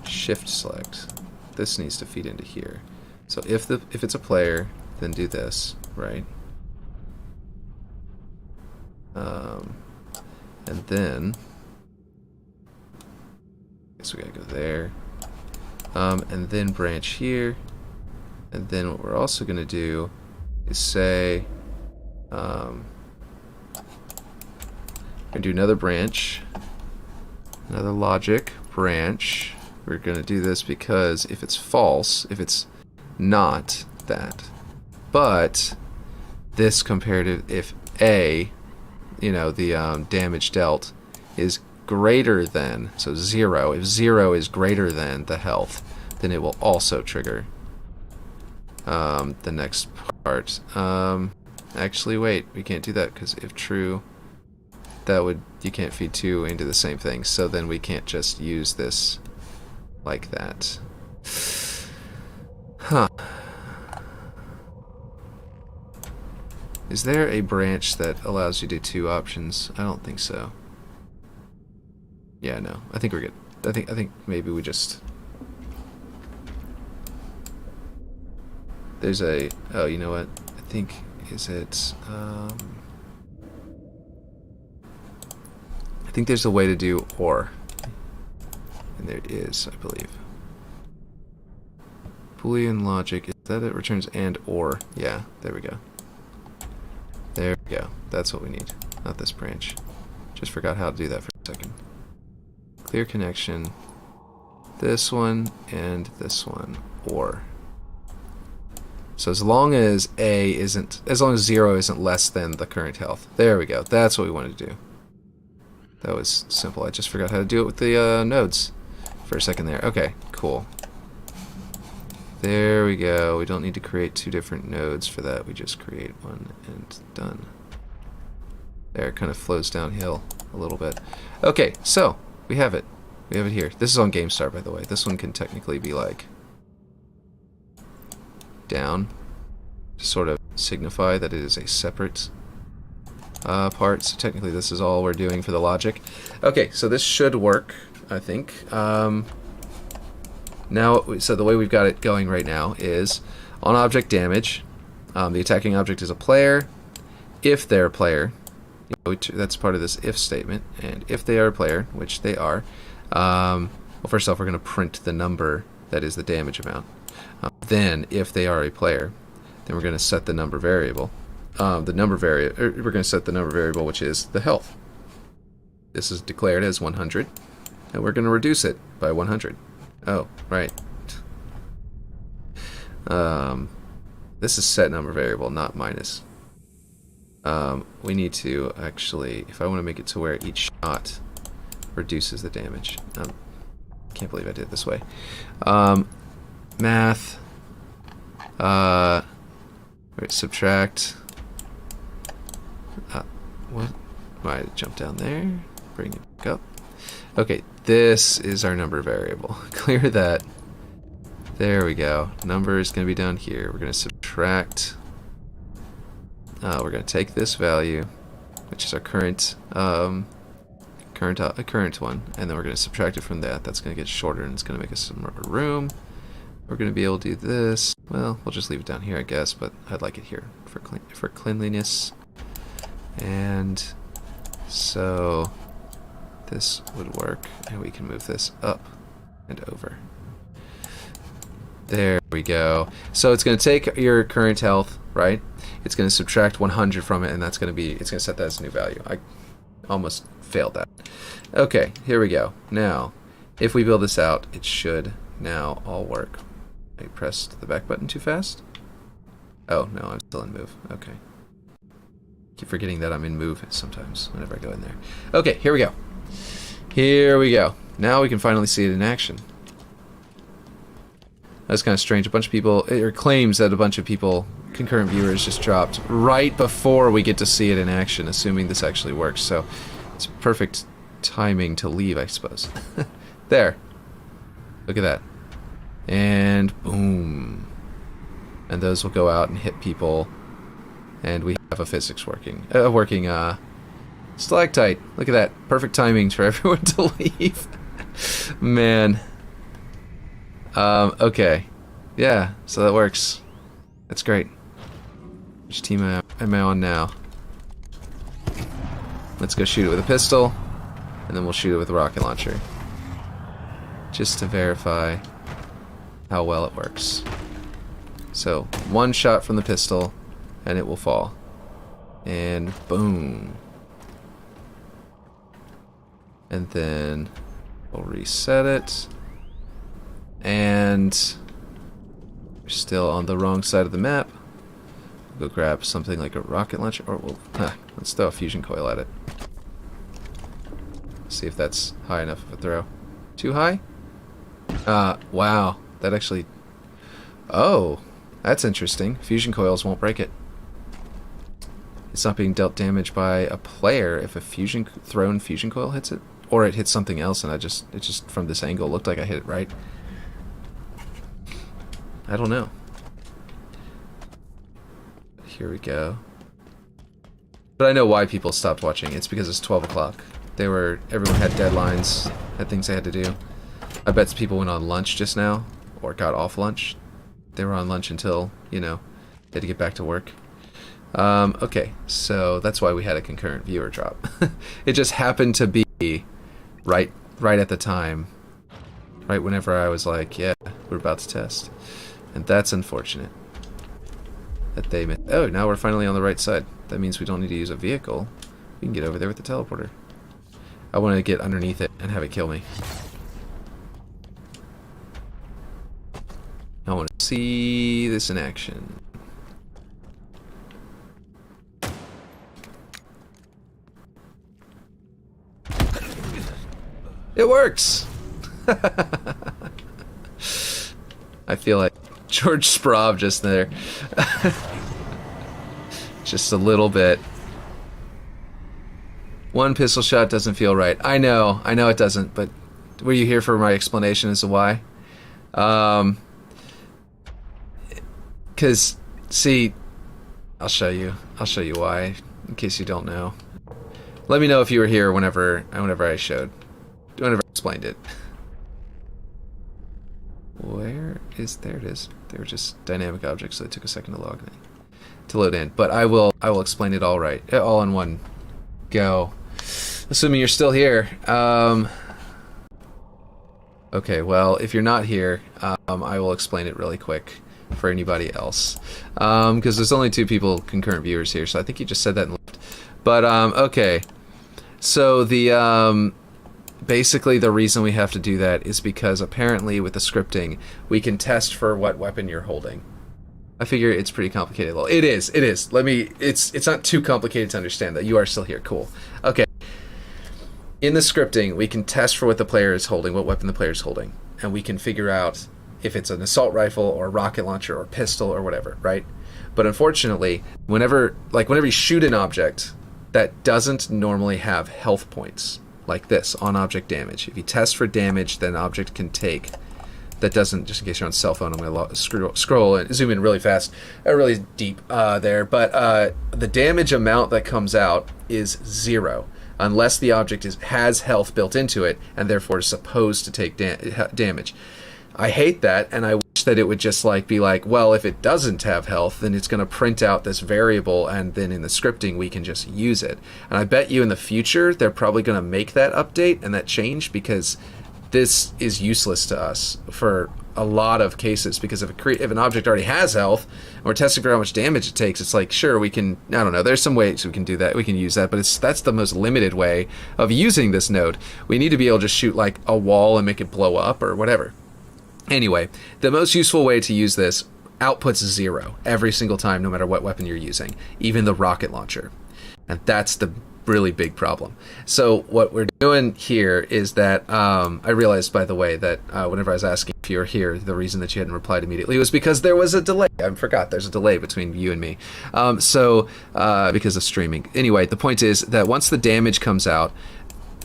Shift select. This needs to feed into here. So if it's a player, then do this, right? And then, I guess we gotta go there. And then branch here. And then what we're also gonna do is say, we're gonna do another branch, another logic branch. We're gonna do this because if it's false, if it's not that, but this comparative, if A, you know, the damage dealt is greater than, so 0, if 0 is greater than the health, then it will also trigger the next part. Actually, wait, we can't do that, because if true, that would, you can't feed 2 into the same thing, so then we can't just use this like that. Huh. Is there a branch that allows you to do 2 options? I don't think so. Yeah, no. I think we're good. I think maybe we just... There's a... Oh, you know what? I think... Is it... I think there's a way to do OR. And there it is, I believe. Boolean logic. Is that it? Returns and OR. Yeah, there we go. There we go. That's what we need. Not this branch. Just forgot how to do that for a second. Clear connection. This one and this one. OR. So as long as as long as 0 isn't less than the current health. There we go. That's what we wanted to do. That was simple. I just forgot how to do it with the nodes for a second there. Okay, cool. There we go. We don't need to create 2 different nodes for that. We just create one and done. There, it kind of flows downhill a little bit. Okay, so we have it. We have it here. This is on GameStar, by the way. This one can technically be like down to sort of signify that it is a separate part. So technically this is all we're doing for the logic. Okay, so this should work, I think. Now, so the way we've got it going right now is on object damage, the attacking object is a player. If they're a player, you know, that's part of this if statement, and if they are a player, which they are, well, first off, we're going to print the number that is the damage amount. Then, if they are a player, then we're going to set the number variable. We're going to set the number variable, which is the health. This is declared as 100, and we're going to reduce it by 100. Oh, right. This is set number variable, not minus. We need to actually, if I want to make it to where each shot reduces the damage. Can't believe I did it this way. Math. Right, subtract. What? Why did it jump down there? Bring it back up. Okay, this is our number variable. Clear that. There we go. Number is going to be down here. We're going to subtract. We're going to take this value, which is our current current one, and then we're going to subtract it from that. That's going to get shorter, and it's going to make us some more room. We're going to be able to do this. Well, we'll just leave it down here, I guess, but I'd like it here for cleanliness. And so this would work, and we can move this up and over. There we go. So it's going to take your current health, right? It's going to subtract 100 from it, and it's going to set that as a new value. I almost failed that. Okay, here we go. Now, if we build this out, it should now all work. I pressed the back button too fast? Oh, no, I'm still in move. Okay. Keep forgetting that I'm in move sometimes whenever I go in there. Okay, here we go. Here we go. Now we can finally see it in action. That's kind of strange. A bunch of people, or claims that a bunch of people, concurrent viewers, just dropped right before we get to see it in action, assuming this actually works. So it's perfect timing to leave, I suppose. There. Look at that. And boom. And those will go out and hit people. And we have a physics working stalactite. Look at that. Perfect timing for everyone to leave. Man. Okay. Yeah, so that works. That's great. Which team am I on now? Let's go shoot it with a pistol, and then we'll shoot it with a rocket launcher. Just to verify how well it works. So, one shot from the pistol, and it will fall. And boom. And then we'll reset it. And we're still on the wrong side of the map. We'll go grab something like a rocket launcher, or let's throw a fusion coil at it. See if that's high enough of a throw. Too high? Wow. That actually... Oh, that's interesting. Fusion coils won't break it. It's not being dealt damage by a player if a thrown fusion coil hits it. Or it hits something else and it just from this angle looked like I hit it right. I don't know. Here we go. But I know why people stopped watching. It's because it's 12 o'clock. Everyone had deadlines, had things they had to do. I bet people went on lunch just now, or got off lunch. they were on lunch until, you know, they had to get back to work. Okay, so that's why we had a concurrent viewer drop. It just happened to be right at the time, right whenever I was like, yeah, we're about to test. And that's unfortunate that they missed. Oh, now we're finally on the right side. That means we don't need to use a vehicle. We can get over there with the teleporter. I want to get underneath it and have it kill me. I want to see this in action. It works! I feel like George Sprav just there. Just a little bit. One pistol shot doesn't feel right. I know it doesn't, but were you here for my explanation as to why? Because, see, I'll show you why, in case you don't know. Let me know if you were here whenever I explained it. Where is, there it is. They were just dynamic objects, so it took a second to load in. But I will explain it all in one go. Assuming you're still here. Okay, well, if you're not here, I will explain it really quick for anybody else. Because there's only 2 people, concurrent viewers here, so I think you just said that and left. But, okay. So the, basically the reason we have to do that is because apparently with the scripting, we can test for what weapon you're holding. I figure it's pretty complicated. Well, it is. It's not too complicated to understand that. You are still here. Cool. Okay. In the scripting, we can test for what the player is holding, what weapon the player is holding. And we can figure out if it's an assault rifle or a rocket launcher or pistol or whatever, right? But unfortunately, whenever you shoot an object that doesn't normally have health points, like this, on object damage. If you test for damage that an object can take, that doesn't, just in case you're on cell phone, I'm going to scroll and zoom in really fast, really deep there, but the damage amount that comes out is 0, unless the object has health built into it, and therefore is supposed to take damage. I hate that, and I wish that it would just be like, well, if it doesn't have health, then it's going to print out this variable, and then in the scripting we can just use it. And I bet you in the future they're probably going to make that update and that change, because this is useless to us for a lot of cases, because if an object already has health and we're testing for how much damage it takes, it's like, sure, we can, I don't know, there's some ways we can do that, we can use that, but that's the most limited way of using this node. We need to be able to just shoot like a wall and make it blow up or whatever. Anyway, the most useful way to use this, outputs 0 every single time, no matter what weapon you're using, even the rocket launcher. And that's the really big problem. So what we're doing here is that, I realized, by the way, that whenever I was asking if you were here, the reason that you hadn't replied immediately was because there was a delay. I forgot there's a delay between you and me. Because of streaming. Anyway, the point is that once the damage comes out,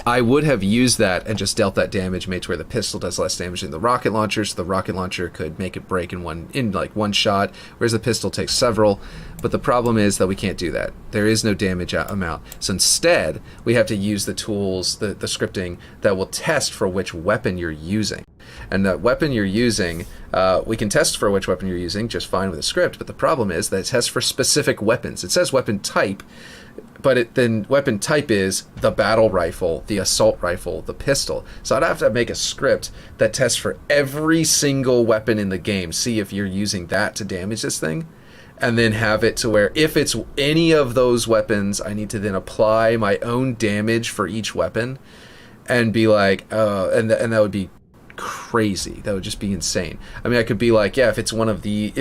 I would have used that and just dealt that damage, made to where the pistol does less damage than the rocket launcher, so the rocket launcher could make it break in one shot, whereas the pistol takes several. But the problem is that we can't do that. There is no damage amount. So instead, we have to use the tools, the scripting that will test for which weapon you're using. And that weapon you're using, we can test for which weapon you're using just fine with a script, but the problem is that it tests for specific weapons. It says weapon type, but then weapon type is the battle rifle, the assault rifle, the pistol. So I'd have to make a script that tests for every single weapon in the game, see if you're using that to damage this thing, and then have it to where if it's any of those weapons, I need to then apply my own damage for each weapon and be like, and that would be crazy. That would just be insane. I mean, I could be like, yeah, if it's one of these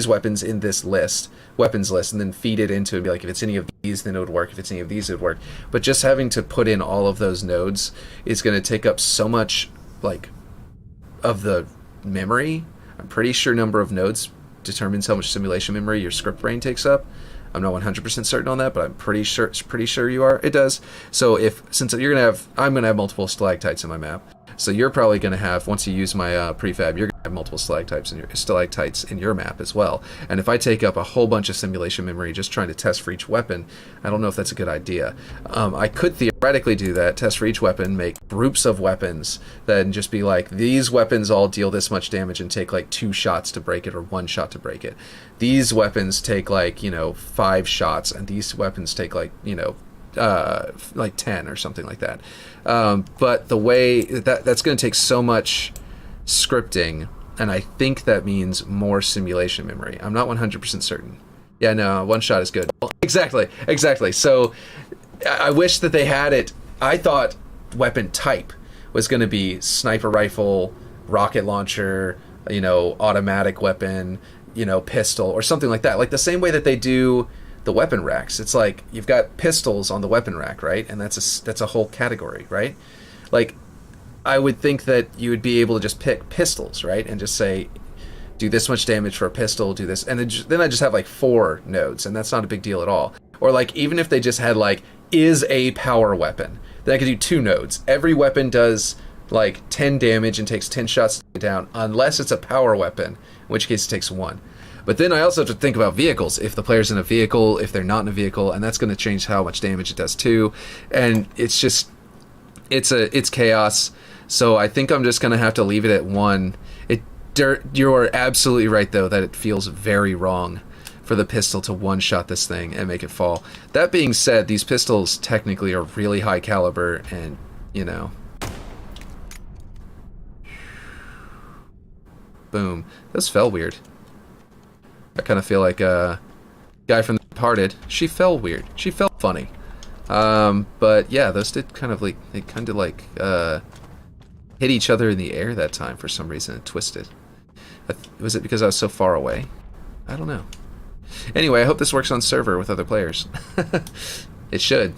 weapons in this weapons list, and then feed it into it and be like, if it's any of these, then it would work. If it's any of these, it would work. But just having to put in all of those nodes is going to take up so much, of the memory. I'm pretty sure number of nodes determines how much simulation memory your script brain takes up. I'm not 100% certain on that, but I'm pretty sure you are. It does. So I'm gonna have multiple stalactites in my map. So you're probably gonna have, once you use my prefab, you're gonna multiple stalactites in your map as well. And if I take up a whole bunch of simulation memory just trying to test for each weapon, I don't know if that's a good idea. I could theoretically do that, test for each weapon, make groups of weapons, then just be like, these weapons all deal this much damage and take like 2 shots to break it or 1 shot to break it. These weapons take like, 5 shots, and these weapons take like, like 10 or something like that. But the way that's going to take so much scripting, and I think that means more simulation memory. I'm not 100% certain. Yeah, no, 1 shot is good. Well, exactly. So I wish that they had it. I thought weapon type was going to be sniper rifle, rocket launcher, automatic weapon, pistol, or something like that. Like the same way that they do the weapon racks. It's like you've got pistols on the weapon rack, right? And that's a whole category, right? Like, I would think that you would be able to just pick pistols, right? And just say, do this much damage for a pistol, do this. And then I just have like 4 nodes, and that's not a big deal at all. Or like, even if they just had like, is a power weapon, then I could do 2 nodes. Every weapon does like 10 damage and takes 10 shots to take it down, unless it's a power weapon, in which case it takes 1. But then I also have to think about vehicles. If the player's in a vehicle, if they're not in a vehicle, and that's going to change how much damage it does too. And it's just, it's chaos. So I think I'm just going to have to leave it at 1. You're absolutely right, though, that it feels very wrong for the pistol to one-shot this thing and make it fall. That being said, these pistols technically are really high caliber, and, boom. Those fell weird. I kind of feel like a guy from The Departed. She fell weird. She felt funny. But yeah, those did kind of hit each other in the air that time for some reason. It twisted. Was it because I was so far away? I don't know. Anyway, I hope this works on server with other players. It should.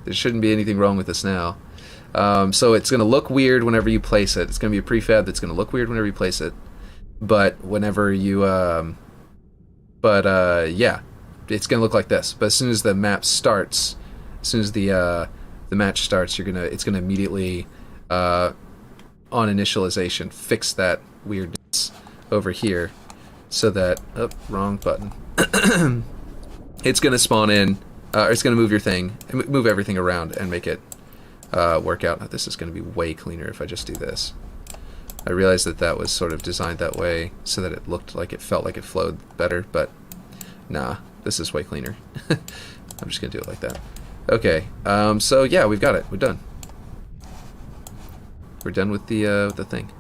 There shouldn't be anything wrong with this now. So it's going to look weird whenever you place it. It's going to be a prefab that's going to look weird whenever you place it. But whenever you... yeah, it's going to look like this. But as soon as the map starts, as soon as the match starts, it's going to immediately... on initialization, fix that weirdness over here, so that wrong button. It's gonna spawn in, or it's gonna move your thing, move everything around, and make it work out. This is gonna be way cleaner if I just do this. I realized that was sort of designed that way so that it looked like it felt like it flowed better, but nah, this is way cleaner. I'm just gonna do it like that. Okay, so yeah, we've got it. We're done. We're done with the thing.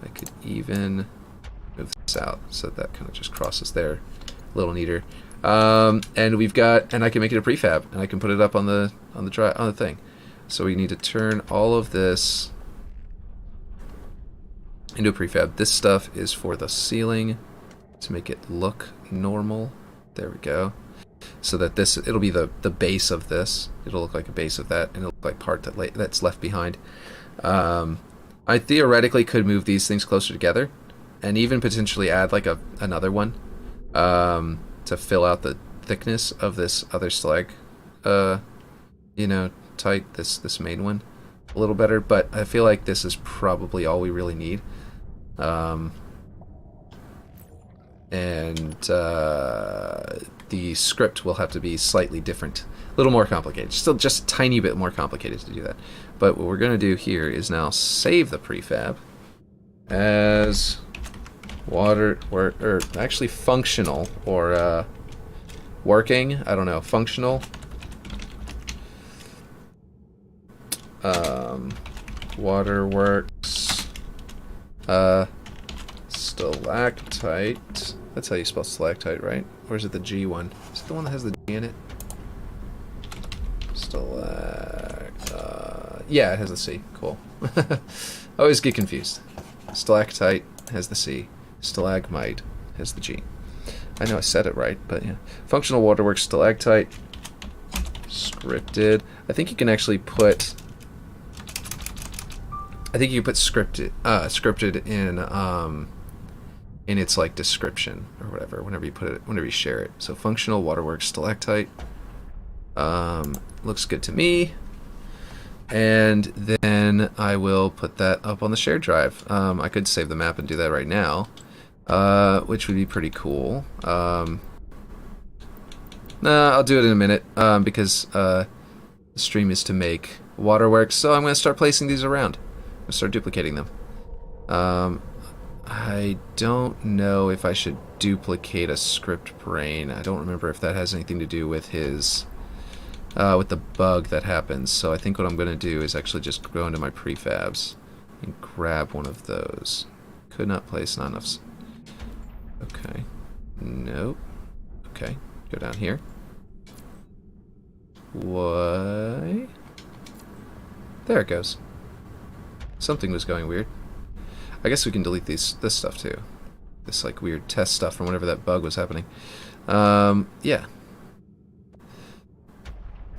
I could even move this out so that kind of just crosses there, a little neater. And we've got, and I can make it a prefab, and I can put it up on the thing. So we need to turn all of this into a prefab. This stuff is for the ceiling to make it look normal. There we go. So that it'll be the base of this. It'll look like a base of that, and it'll look like part that's left behind. I theoretically could move these things closer together, and even potentially add like another one to fill out the thickness of this other slag, tight, this main one a little better. But I feel like this is probably all we really need. The script will have to be slightly different, a little more complicated, still just a tiny bit more complicated to do that. But what we're going to do here is now save the prefab as actually functional, or working, I don't know, functional Waterworks Stalactite. That's how you spell stalactite, right? Or is it the G one? Is it the one that has the G in it? Yeah, it has the C. Cool. I always get confused. Stalactite has the C. Stalagmite has the G. I know I said it right, but yeah. Functional Waterworks Stalactite. Scripted. I think you can actually put... scripted in its like description or whatever whenever you share it. So functional Waterworks Stalactite looks good to me. And then I will put that up on the shared drive. I could save the map and do that right now, which would be pretty cool. Nah, I'll do it in a minute, because the stream is to make Waterworks, so I'm going to start placing these around. I'm going to start duplicating them. I don't know if I should duplicate a script brain. I don't remember if that has anything to do with his... with the bug that happens. So I think what I'm going to do is actually just go into my prefabs and grab one of those. Could not place, not enough. Okay. Nope. Okay. Go down here. Why? There it goes. Something was going weird. I guess we can delete this stuff too. This like weird test stuff from whenever that bug was happening. Yeah.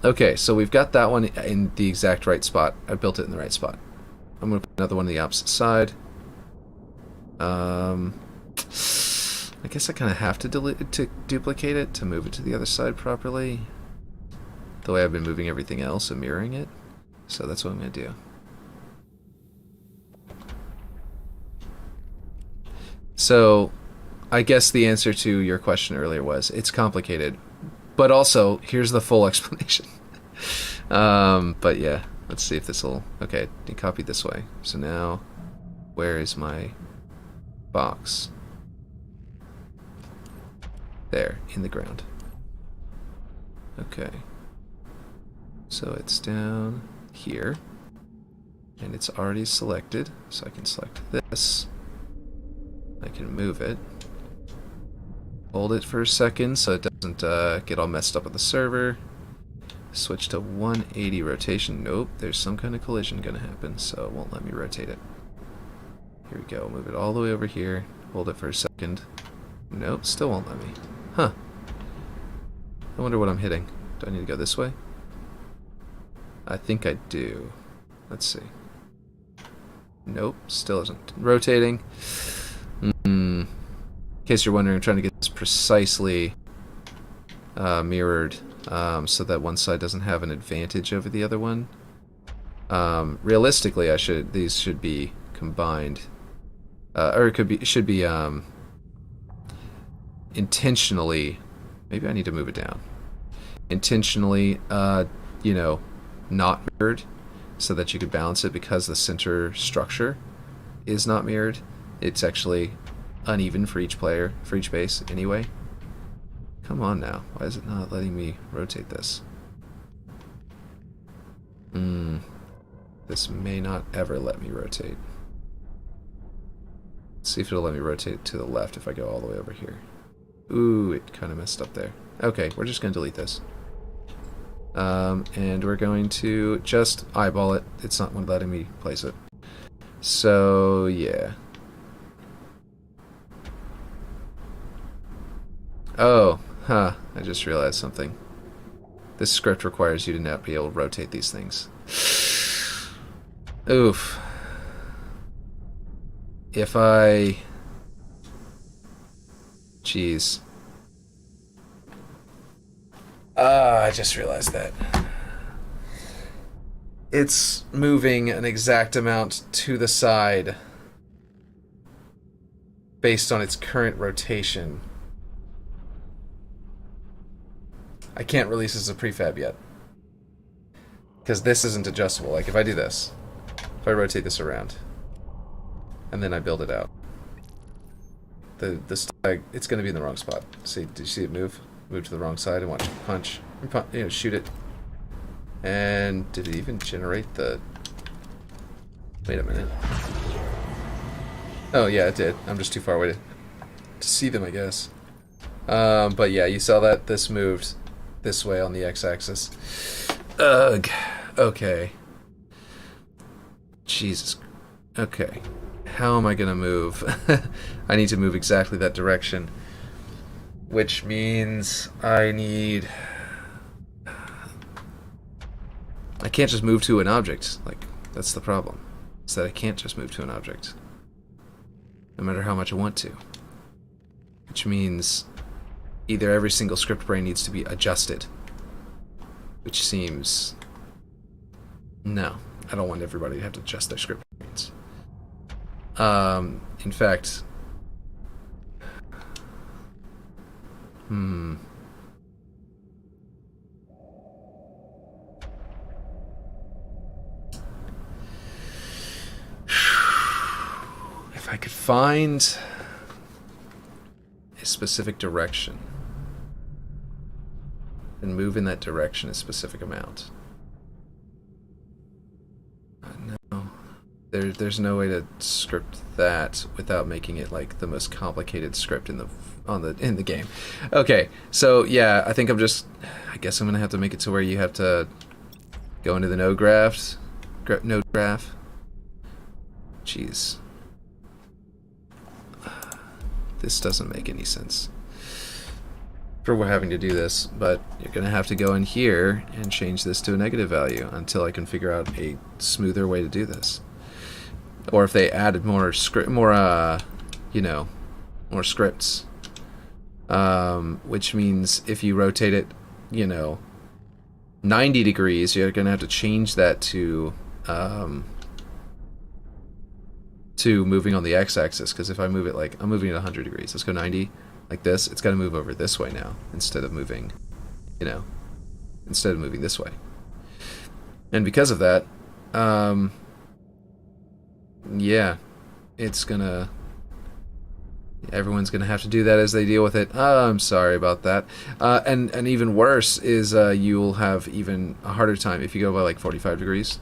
Okay, so we've got that one in the exact right spot. I built it in the right spot. I'm going to put another one on the opposite side. I guess I kind of have to duplicate it to move it to the other side properly. The way I've been moving everything else and mirroring it. So that's what I'm going to do. So, I guess the answer to your question earlier was, it's complicated. But also, here's the full explanation. But yeah, let's see if this will... Okay, you copied this way. So now, where is my box? There, in the ground. Okay. So it's down here. And it's already selected, so I can select this. I can move it. Hold it for a second so it doesn't get all messed up with the server. Switch to 180 rotation. Nope, there's some kind of collision going to happen, so it won't let me rotate it. Here we go. Move it all the way over here. Hold it for a second. Nope, still won't let me. Huh. I wonder what I'm hitting. Do I need to go this way? I think I do. Let's see. Nope, still isn't rotating. In case you're wondering, I'm trying to get this precisely mirrored so that one side doesn't have an advantage over the other one. Realistically, these should be combined, or it should be intentionally. Maybe I need to move it down. Intentionally, you know, not mirrored, so that you could balance it because the center structure is not mirrored. It's actually uneven for each player, for each base, anyway. Come on now. Why is it not letting me rotate this? This may not ever let me rotate. Let's see if it'll let me rotate to the left if I go all the way over here. Ooh, it kind of messed up there. Okay, we're just going to delete this. And we're going to just eyeball it. It's not letting me place it. So, yeah. Oh, huh. I just realized something. This script requires you to not be able to rotate these things. Oof. If I... Jeez. I just realized that. It's moving an exact amount to the side based on its current rotation. I can't release this as a prefab yet. Because this isn't adjustable. Like, if I do this, if I rotate this around, and then I build it out, it's going to be in the wrong spot. See, did you see it move? Move to the wrong side and watch it punch. You know, shoot it. And did it even generate the... Wait a minute. Oh, yeah, it did. I'm just too far away to see them, I guess. But yeah, you saw that? This moved this way on the x-axis. Ugh. Okay. Jesus. Okay. How am I gonna move? I need to move exactly that direction. Which means I need... I can't just move to an object. Like, that's the problem. Is that I can't just move to an object. No matter how much I want to. Which means either every single script brain needs to be adjusted. Which seems No, I don't want everybody to have to adjust their script points. In fact, if I could find a specific direction and move in that direction a specific amount. No, there's no way to script that without making it like the most complicated script in the game. Okay, so yeah, I guess I'm gonna have to make it to where you have to go into the node graph. Jeez, this doesn't make any sense for we're having to do this, but you're gonna have to go in here and change this to a negative value until I can figure out a smoother way to do this. Or if they added more scripts, which means if you rotate it, 90 degrees, you're gonna have to change that to moving on the x-axis, because if I move it like I'm moving it 100 degrees, let's go 90. Like this, it's got to move over this way now instead of moving, this way. And because of that, yeah, everyone's gonna have to do that as they deal with it. I'm sorry about that. And even worse is you'll have even a harder time if you go by like 45 degrees.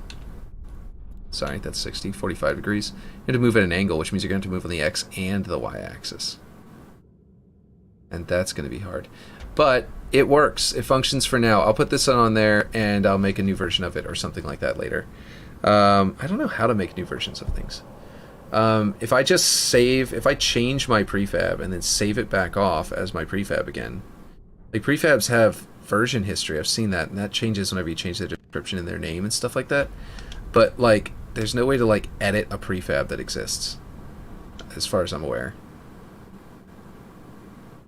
Sorry, that's 60. 45 degrees. You have to move at an angle, which means you're going to move on the x and the y-axis. And that's going to be hard. But it works. It functions for now. I'll put this on there, and I'll make a new version of it or something like that later. I don't know how to make new versions of things. If I change my prefab and then save it back off as my prefab again. Like, prefabs have version history. I've seen that, and that changes whenever you change the description in their name and stuff like that. But, like, there's no way to, like, edit a prefab that exists, as far as I'm aware.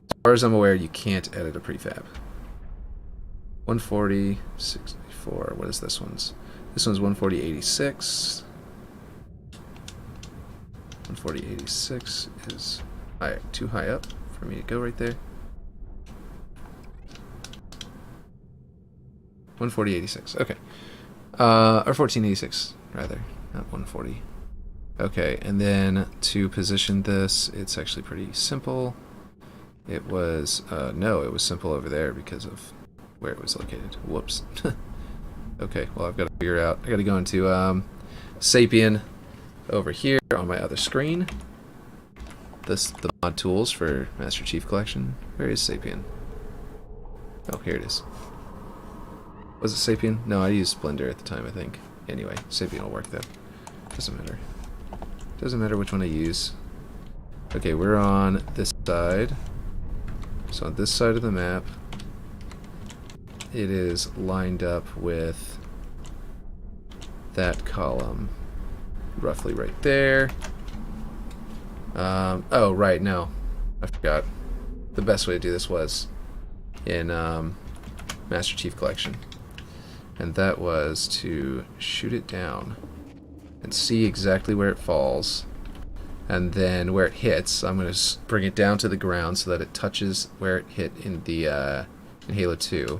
As far as I'm aware, you can't edit a prefab. 140, 64, what is this one's? This one's 140, 86. 140, 86 is too high up for me to go right there. 140, 86, okay. Or 1486, rather, not 140. Okay, and then to position this, it's actually pretty simple. It was, no, it was simple over there because of where it was located. Whoops. Okay, well, I've got to figure out, I got to go into Sapien over here on my other screen. The mod tools for Master Chief Collection. Where is Sapien? Oh, here it is. Was it Sapien? No, I used Blender at the time, I think. Anyway, Sapien will work though. Doesn't matter. Doesn't matter which one I use. Okay, we're on this side. So on this side of the map, it is lined up with that column. Roughly right there. Oh, right, no. I forgot. The best way to do this was in Master Chief Collection. And that was to shoot it down and see exactly where it falls. And then where it hits, I'm going to bring it down to the ground so that it touches where it hit in the in Halo 2.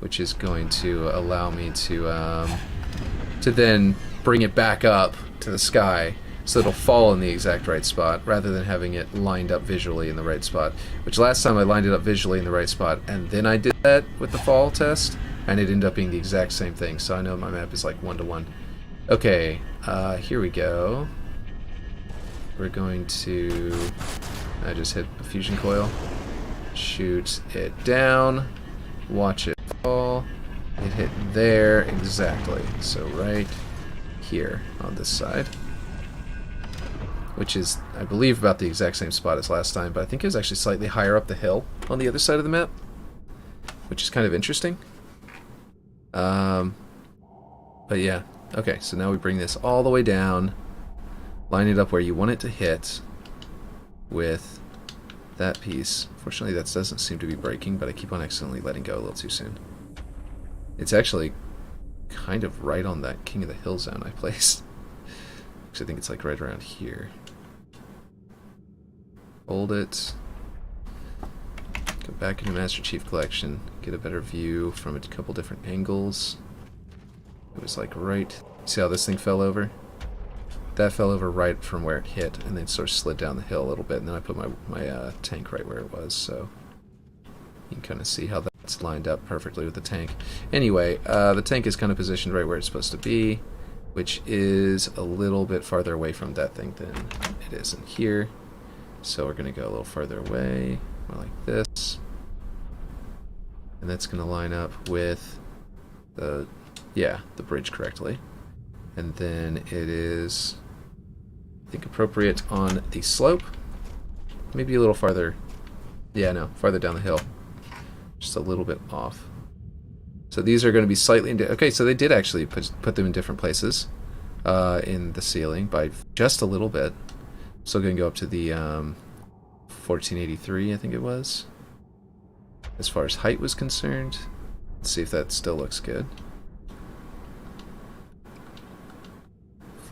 Which is going to allow me to then bring it back up to the sky so it'll fall in the exact right spot rather than having it lined up visually in the right spot. Which last time I lined it up visually in the right spot and then I did that with the fall test and it ended up being the exact same thing. So I know my map is like 1-to-1. Okay, here we go. We're going to... I just hit a fusion coil. Shoot it down. Watch it fall. It hit there exactly. So right here on this side. Which is, I believe, about the exact same spot as last time, but I think it was actually slightly higher up the hill on the other side of the map. Which is kind of interesting. But yeah. Okay, so now we bring this all the way down. Line it up where you want it to hit with that piece. Fortunately, that doesn't seem to be breaking, but I keep on accidentally letting go a little too soon. It's actually kind of right on that King of the Hill zone I placed. Because I think it's like right around here. Hold it. Go back into Master Chief Collection. Get a better view from a couple different angles. It was like right... See how this thing fell over? That fell over right from where it hit, and then sort of slid down the hill a little bit, and then I put my tank right where it was, so... You can kind of see how that's lined up perfectly with the tank. Anyway, the tank is kind of positioned right where it's supposed to be, which is a little bit farther away from that thing than it is in here. So we're going to go a little further away, more like this. And that's going to line up with the bridge correctly. And then it is, I think, appropriate on the slope. Maybe a little farther, farther down the hill. Just a little bit off. So these are going to be slightly... Okay, so they did actually put them in different places in the ceiling by just a little bit. Still going to go up to the 1483, I think it was. As far as height was concerned. Let's see if that still looks good.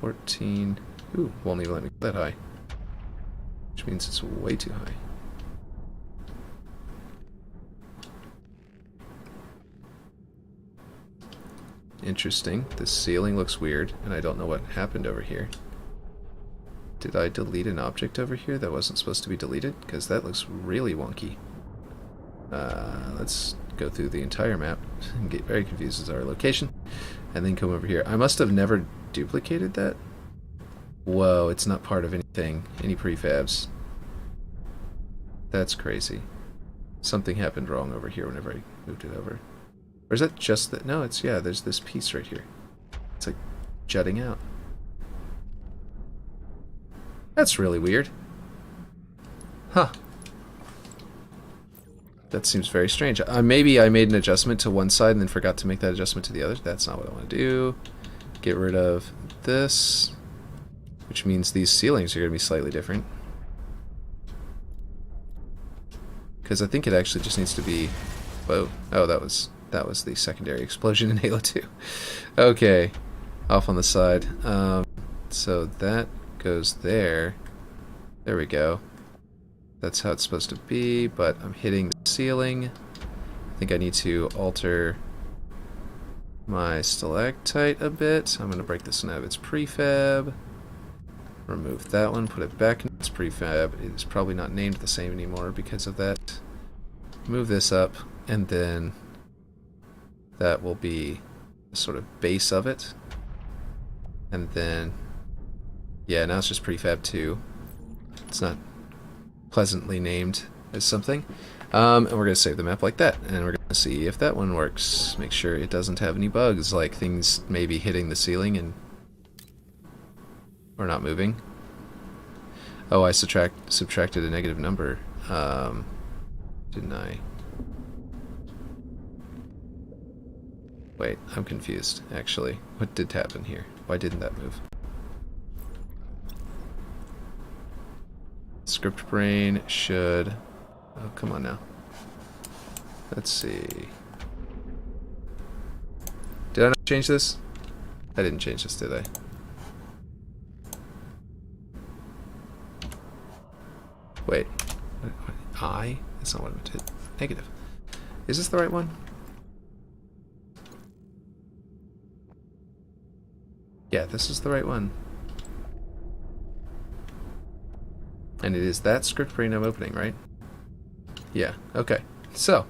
14... Ooh, won't even let me go that high. Which means it's way too high. Interesting. The ceiling looks weird, and I don't know what happened over here. Did I delete an object over here that wasn't supposed to be deleted? Because that looks really wonky. Let's go through the entire map and get very confused as our location, and then come over here. I must have never duplicated that. Whoa, it's not part of anything, any prefabs. That's crazy. Something happened wrong over here whenever I moved it over. Or is that just that? No, it's, yeah, there's this piece right here. It's like jutting out. That's really weird. Huh. That seems very strange. Maybe I made an adjustment to one side and then forgot to make that adjustment to the other. That's not what I want to do. Get rid of this, which means these ceilings are going to be slightly different. Because I think it actually just needs to be... Whoa. Oh, that was the secondary explosion in Halo 2. Okay. Off on the side. So that goes there. There we go. That's how it's supposed to be, but I'm hitting the ceiling. I think I need to alter my stalactite a bit. I'm going to break this one out of its prefab. Remove that one, put it back in its prefab. It is probably not named the same anymore because of that. Move this up, and then that will be the sort of base of it. And then, yeah, now it's just prefab 2. It's not pleasantly named as something. And we're going to save the map like that, and we're going to see if that one works. Make sure it doesn't have any bugs, like things maybe hitting the ceiling and or not moving. Oh, I subtracted a negative number, didn't I? Wait, I'm confused, actually. What did happen here? Why didn't that move? Script brain should... Oh, come on now. Let's see. Did I not change this? I didn't change this, did I? Wait. I? That's not what I meant to hit. Negative. Is this the right one? Yeah, this is the right one. And it is that script brain I'm opening, right? Yeah, okay. So,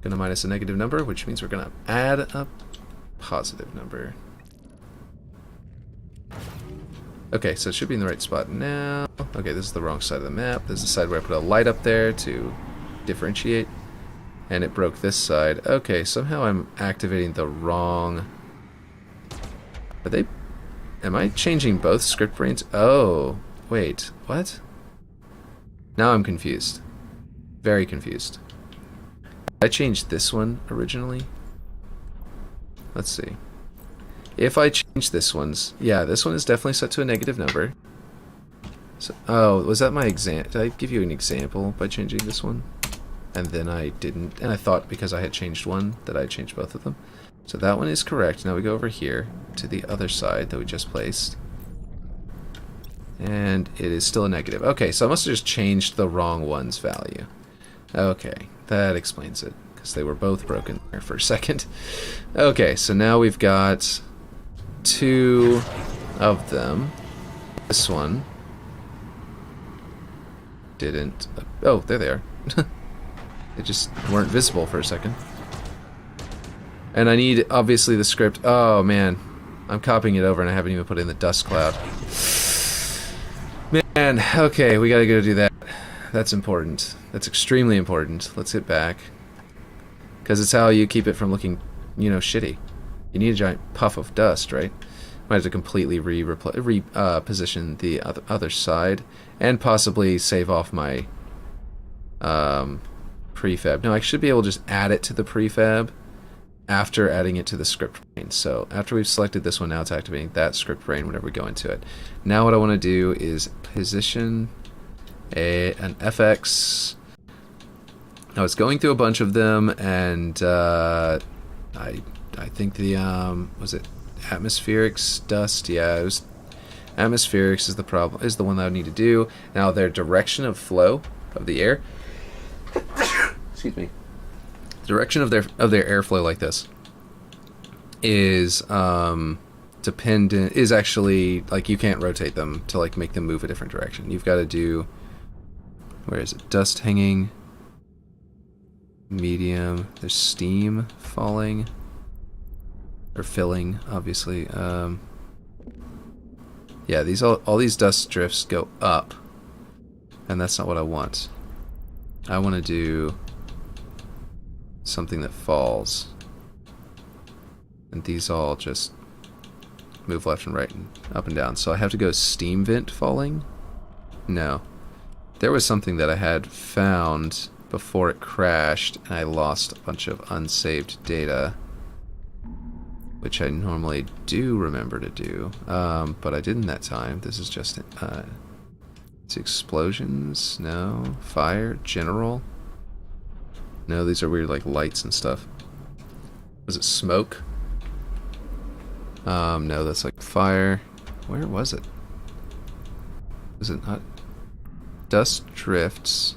gonna minus a negative number, which means we're gonna add a positive number. Okay, so it should be in the right spot now. Okay, this is the wrong side of the map. This is the side where I put a light up there to differentiate. And it broke this side. Okay, somehow I'm activating the wrong... Are they... Am I changing both script brains? Oh, wait, what? Now I'm confused. Very confused. I changed this one originally. Let's see. If I change this one's... Yeah, this one is definitely set to a negative number. So, oh, was that my example? Did I give you an example by changing this one? and then I didn't, and I thought because I had changed one that I had changed both of them. So that one is correct. Now we go over here to the other side that we just placed. And it is still a negative. Okay, so I must have just changed the wrong one's value. Okay, that explains it, because they were both broken there for a second. Okay, so now we've got 2 of them. This one didn't... Oh, there they are. They just weren't visible for a second. And I need, obviously, the script... Oh, man. I'm copying it over and I haven't even put in the dust cloud. Man, okay, we gotta go do that. That's important. That's extremely important. Let's hit back. Because it's how you keep it from looking, you know, shitty. You need a giant puff of dust, right? Might have to completely reposition the other side. And possibly save off my prefab. No, I should be able to just add it to the prefab after adding it to the script brain. So after we've selected this one, now it's activating that script brain whenever we go into it. Now what I want to do is position an FX. I was going through a bunch of them, and I think the was it atmospherics dust? Yeah, it was atmospherics is the problem, is the one that I need to do. Now their direction of flow of the air. Excuse me. Direction of their airflow like this is dependent, is actually, like, you can't rotate them to like make them move a different direction. You've got to do, where is it, dust hanging, medium, there's steam falling or filling, obviously. Yeah, these all these dust drifts go up, and that's not what I want. I want to do something that falls, and these all just move left and right and up and down. So I have to go steam vent falling? No. There was something that I had found before it crashed, and I lost a bunch of unsaved data, which I normally do remember to do, but I didn't that time. This is just it's explosions. No. Fire. General. No, these are weird, like, lights and stuff. Was it smoke? No, that's like fire. Where was it? Was it not? Dust drifts.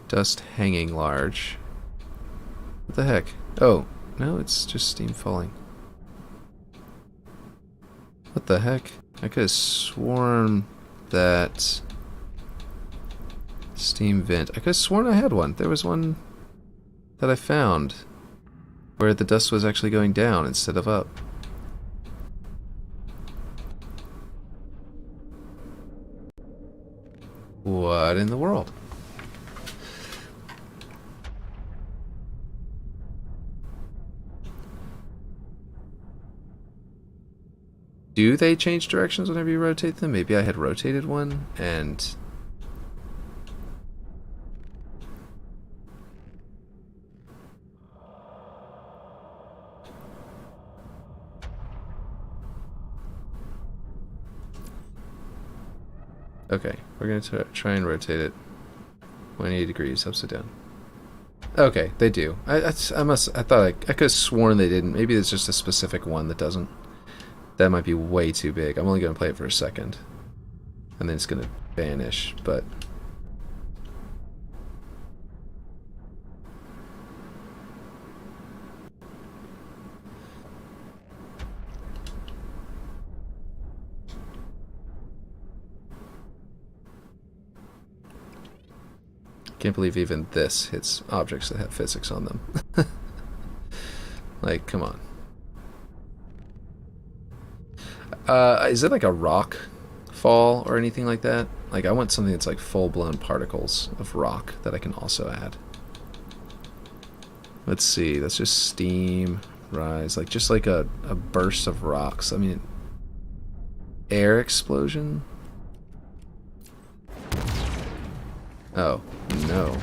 Dust hanging large. What the heck? Oh, no, it's just steam falling. What the heck? I could have sworn that... Steam vent. I could have sworn I had one. There was one that I found where the dust was actually going down instead of up. What in the world? Do they change directions whenever you rotate them? Maybe I had rotated one and... Okay, we're going to try and rotate it 180 degrees upside down. Okay, they do. I thought I could have sworn they didn't. Maybe there's just a specific one that doesn't. That might be way too big. I'm only going to play it for a second, and then it's going to vanish, but... Can't believe even this hits objects that have physics on them. Like, come on. Is it like a rock fall or anything like that? Like, I want something that's like full-blown particles of rock that I can also add. Let's see, that's just steam, rise, like just like a burst of rocks. I mean, air explosion? Oh, no.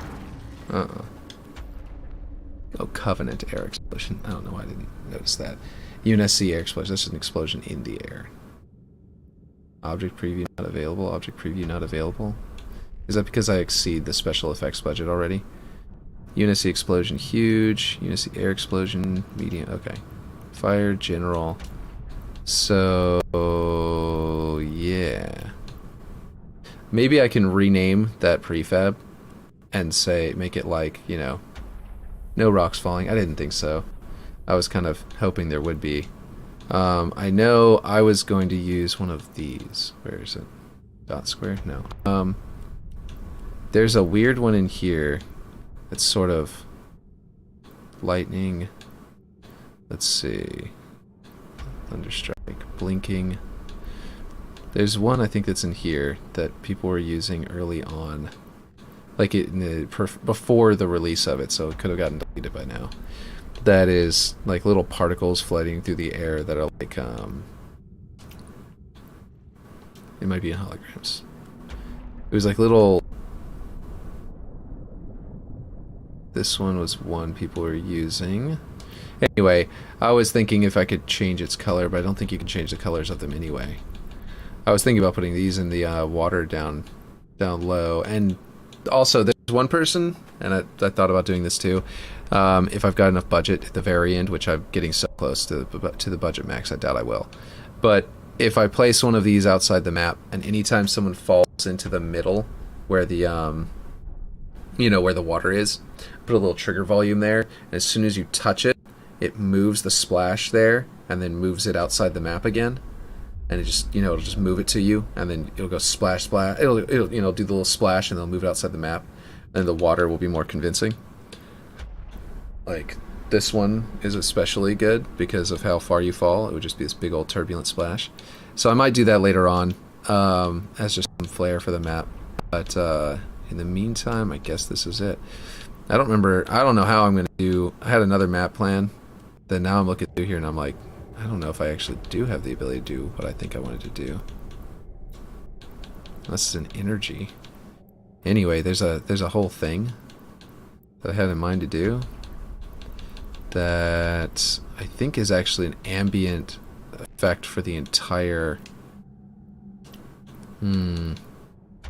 Oh, Covenant air explosion. I don't know why I didn't notice that. UNSC air explosion. That's just an explosion in the air. Object preview not available. Object preview not available. Is that because I exceed the special effects budget already? Unity explosion, huge. Unity air explosion, medium. Okay. Fire, general. So, yeah. Maybe I can rename that prefab and say, make it like, you know, no rocks falling. I didn't think so. I was kind of hoping there would be. I know I was going to use one of these. Where is it? Dot square? No. There's a weird one in here. It's sort of lightning. Let's see. Thunderstrike. Blinking. There's one I think that's in here that people were using early on. Like before the release of it, so it could have gotten deleted by now. That is like little particles floating through the air that are like, it might be in holograms. It was like little... This one was one people were using. Anyway, I was thinking if I could change its color, but I don't think you can change the colors of them anyway. I was thinking about putting these in the water down low. And also, there's one person, and I thought about doing this too, if I've got enough budget at the very end, which I'm getting so close to the budget max, I doubt I will. But if I place one of these outside the map, and anytime someone falls into the middle where the you know, where the water is, put a little trigger volume there, and as soon as you touch it, it moves the splash there, and then moves it outside the map again, and it just, you know, it'll just move it to you, and then it'll go splash, splash, it'll you know, do the little splash, and then it'll move it outside the map, and the water will be more convincing. Like, this one is especially good because of how far you fall. It would just be this big old turbulent splash. So I might do that later on, as just some flair for the map, but in the meantime, I guess this is it. I don't know how I'm going to do... I had another map plan that now I'm looking through here and I'm like, I don't know if I actually do have the ability to do what I think I wanted to do. This is an energy. Anyway, there's a whole thing that I had in mind to do that I think is actually an ambient effect for the entire...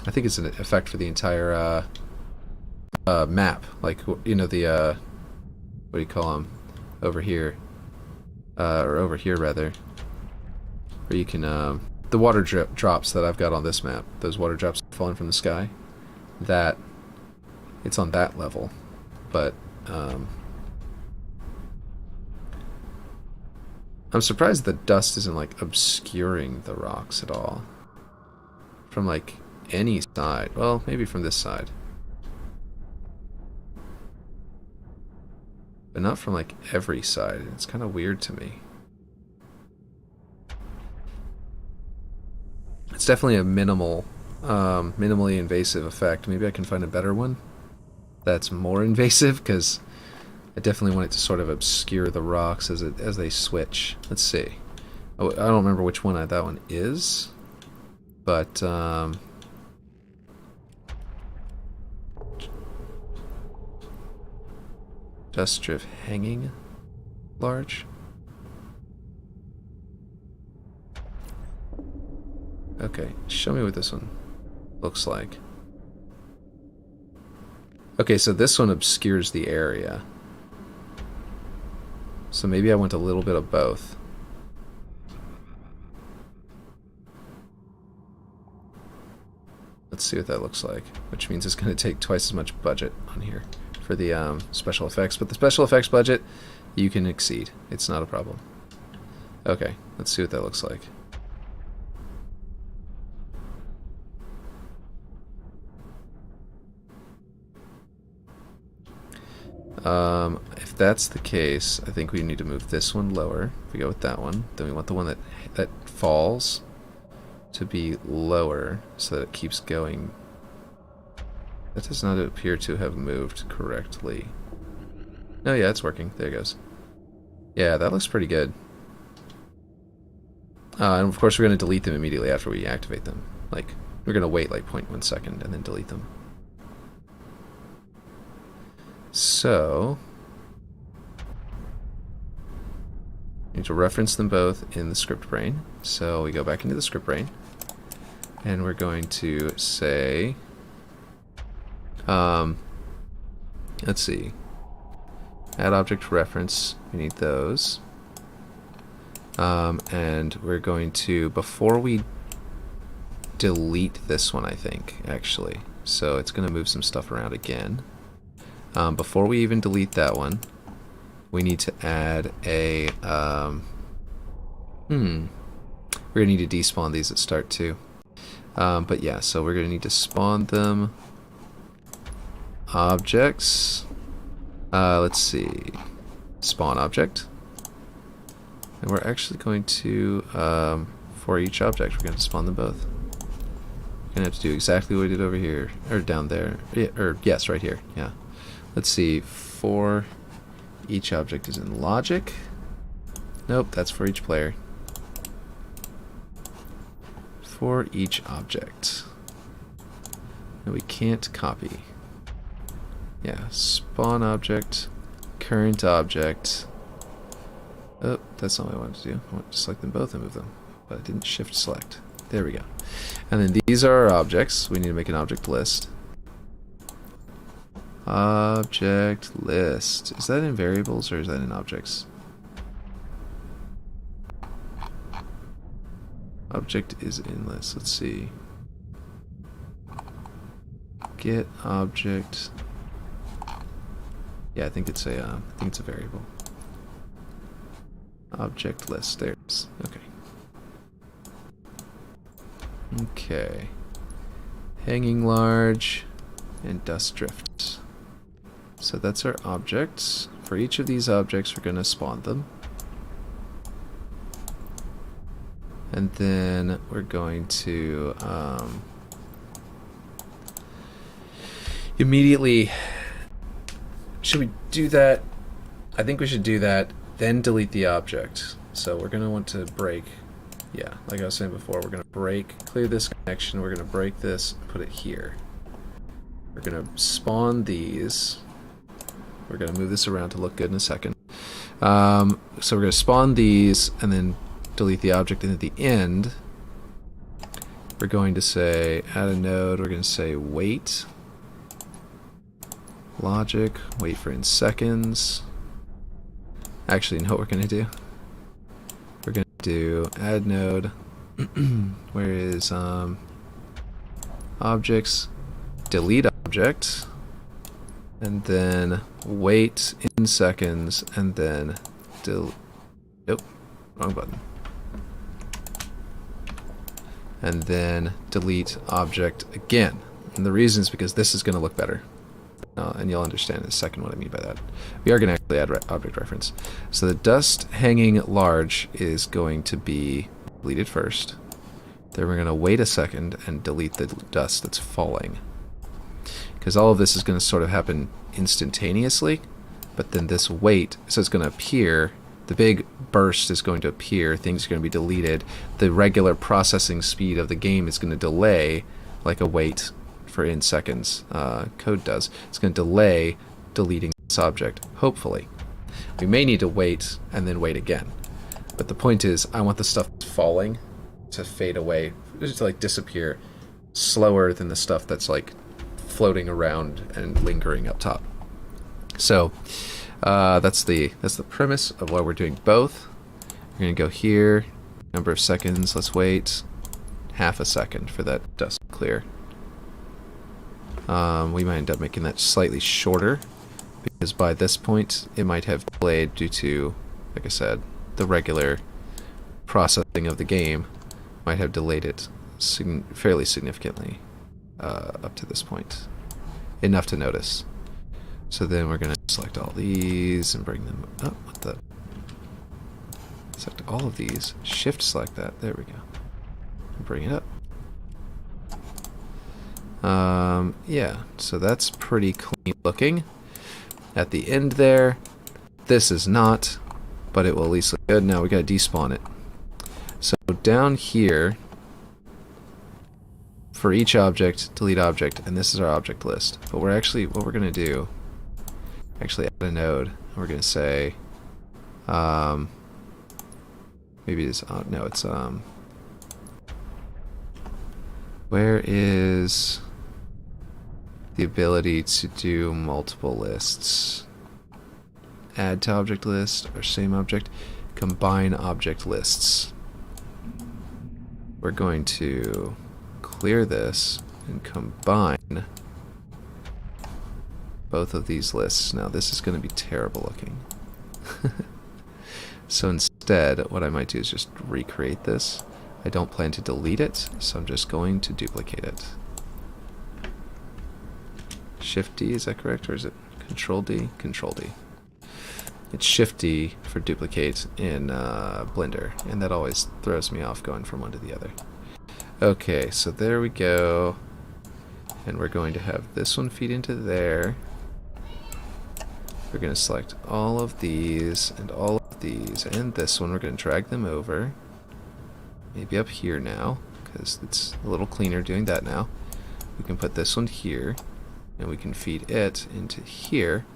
I think it's an effect for the entire map, like, you know, the what do you call them over here, or over here rather, where you can the water drops that I've got on this map, those water drops falling from the sky, that it's on that level, but I'm surprised the dust isn't like obscuring the rocks at all from like any side. Well, maybe from this side, but not from like every side. It's kind of weird to me. It's definitely a minimally invasive effect. Maybe I can find a better one that's more invasive, because I definitely want it to sort of obscure the rocks as they switch. Let's see. Oh, I don't remember which one that one is, but dust drift hanging large. Okay, show me what this one looks like. Okay, so this one obscures the area. So maybe I want a little bit of both. Let's see what that looks like, which means it's going to take twice as much budget on here for the special effects, but the special effects budget you can exceed. It's not a problem. Okay, let's see what that looks like. If that's the case, I think we need to move this one lower. If we go with that one, then we want the one that falls to be lower so that it keeps going. That does not appear to have moved correctly. Oh yeah, it's working. There it goes. Yeah, that looks pretty good. And of course we're going to delete them immediately after we activate them. Like, we're going to wait like 0.1 second and then delete them. So, we need to reference them both in the script brain. So we go back into the script brain, and we're going to say Let's see. Add object reference. We need those. And we're going to, before we delete this one, I think, actually. So it's going to move some stuff around again. Before we even delete that one, we need to add a, we're going to need to despawn these at start too. But yeah, so we're going to need to spawn them. Objects. Let's see. Spawn object. And we're actually going to, for each object, we're going to spawn them both. We're going to have to do exactly what we did over here, or down there, or yes, right here, yeah. Let's see, for each object is in logic. Nope, that's for each player. For each object. And we can't copy. Yeah, spawn object, current object. Oh, that's not what I wanted to do. I wanted to select them both and move them, but I didn't shift select. There we go. And then these are our objects. We need to make an object list. Object list. Is that in variables or is that in objects? Object is in list. Let's see. Get object. Yeah, I think it's a variable. Object list. There it is. Okay. Okay. Hanging large and dust drift. So that's our objects. For each of these objects, we're going to spawn them. And then we're going to immediately... Should we do that? I think we should do that, then delete the object. So we're going to want to break... Yeah, like I was saying before, we're going to clear this connection, we're going to break this, put it here. We're going to spawn these. We're going to move this around to look good in a second. So we're going to spawn these and then delete the object, and at the end, we're going to say, add a node, we're going to say wait. Logic, wait for in seconds. Actually, you know what we're going to do? We're going to do add node. Where is objects? Delete object. And then wait in seconds. And then nope, wrong button. And then delete object again. And the reason is because this is going to look better. And you'll understand in a second what I mean by that. We are going to actually add object reference. So the dust hanging large is going to be deleted first. Then we're going to wait a second and delete the dust that's falling. Because all of this is going to sort of happen instantaneously. But then this wait, so it's going to appear, the big burst is going to appear, things are going to be deleted. The regular processing speed of the game is going to delay like a wait for in seconds code does. It's going to delay deleting this object, hopefully. We may need to wait and then wait again. But the point is, I want the stuff that's falling to fade away, to like disappear slower than the stuff that's like floating around and lingering up top. So that's the premise of why we're doing both. We're going to go here, number of seconds, let's wait half a second for that dust to clear. We might end up making that slightly shorter, because by this point it might have delayed due to, like I said, the regular processing of the game might have delayed it fairly significantly up to this point. Enough to notice. So then we're going to select all these and bring them up. What the? Select all of these. Shift select that. There we go. And bring it up. Yeah, so that's pretty clean looking. At the end there, this is not, but it will at least look good. Now we gotta despawn it. So down here, for each object, delete object, and this is our object list. But we're actually, what we're gonna do, actually add a node, and we're gonna say, maybe it's, no, it's, where is the ability to do multiple lists. Add to object list or same object. Combine object lists. We're going to clear this and combine both of these lists. Now this is going to be terrible looking. So instead, what I might do is just recreate this. I don't plan to delete it, so I'm just going to duplicate it. Shift D, is that correct, or is it Control D? Control D. It's Shift D for duplicate in Blender, and that always throws me off going from one to the other. Okay, so there we go. And we're going to have this one feed into there. We're going to select all of these and all of these, and this one we're going to drag them over. Maybe up here now, because it's a little cleaner doing that now. We can put this one here, and we can feed it into here.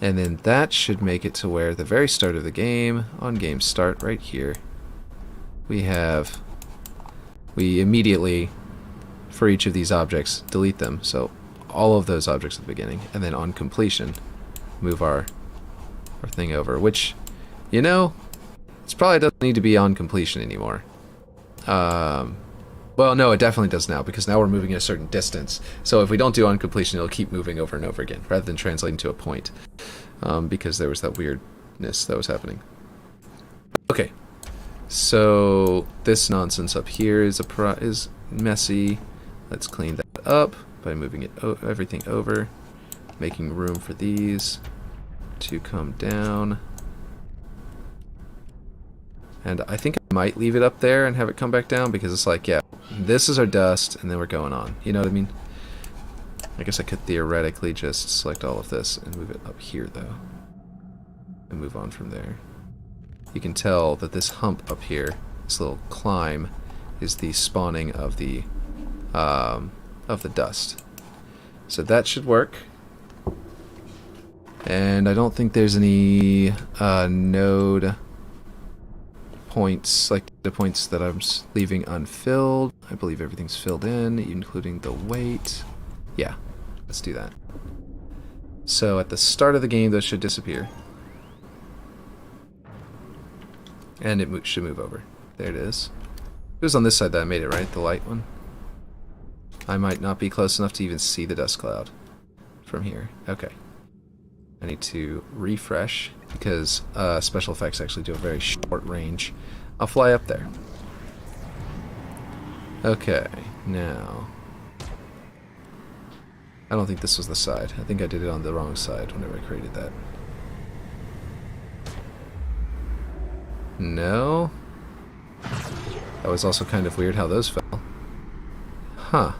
And then that should make it to where the very start of the game, on game start right here, we immediately, for each of these objects, delete them. So all of those objects at the beginning, and then on completion, move our thing over, which, you know, it probably doesn't need to be on completion anymore. Well, no, it definitely does now, because now we're moving at a certain distance. So if we don't do on completion, it'll keep moving over and over again, rather than translating to a point, because there was that weirdness that was happening. Okay, so this nonsense up here is messy. Let's clean that up by moving everything over, making room for these to come down. And I think I might leave it up there and have it come back down, because it's like, yeah, this is our dust, and then we're going on. You know what I mean? I guess I could theoretically just select all of this and move it up here, though, and move on from there. You can tell that this hump up here, this little climb, is the spawning of the dust. So that should work. And I don't think there's any node points, like the points that I'm leaving unfilled. I believe everything's filled in, including the weight. Yeah, let's do that. So at the start of the game, those should disappear. And it should move over. There it is. It was on this side that I made it, right? The light one? I might not be close enough to even see the dust cloud from here. Okay. I need to refresh, because special effects actually do a very short range. I'll fly up there. Okay, now... I don't think this was the side. I think I did it on the wrong side whenever I created that. No? That was also kind of weird how those fell. Huh.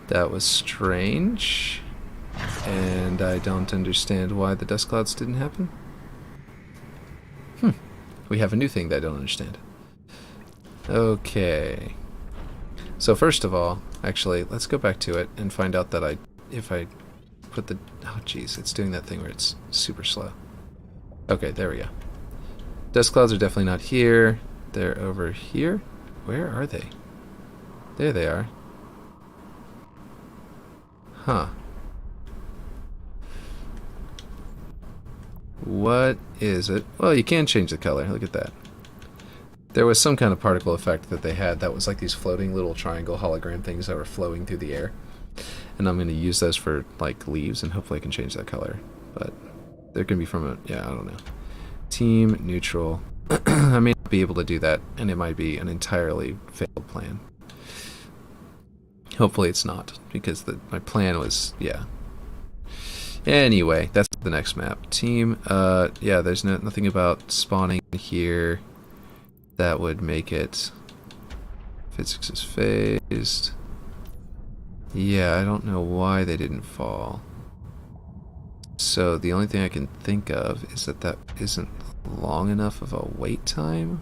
That was strange, and I don't understand why the dust clouds didn't happen. We have a new thing that I don't understand. Okay. So first of all, actually, let's go back to it and find out that if I put the... Oh, jeez, it's doing that thing where it's super slow. Okay, there we go. Dust clouds are definitely not here. They're over here. Where are they? There they are. Huh. What is it? Well, you can change the color. Look at that. There was some kind of particle effect that they had that was like these floating little triangle hologram things that were flowing through the air. And I'm going to use those for like leaves, and hopefully I can change that color. But they're going to be from a... Yeah, I don't know. Team neutral. I may not be able to do that, and it might be an entirely failed plan. Hopefully it's not, because my plan was, yeah. Anyway, that's the next map. Team, yeah, there's nothing about spawning here that would make it... Physics is phased. Yeah, I don't know why they didn't fall. So the only thing I can think of is that isn't long enough of a wait time.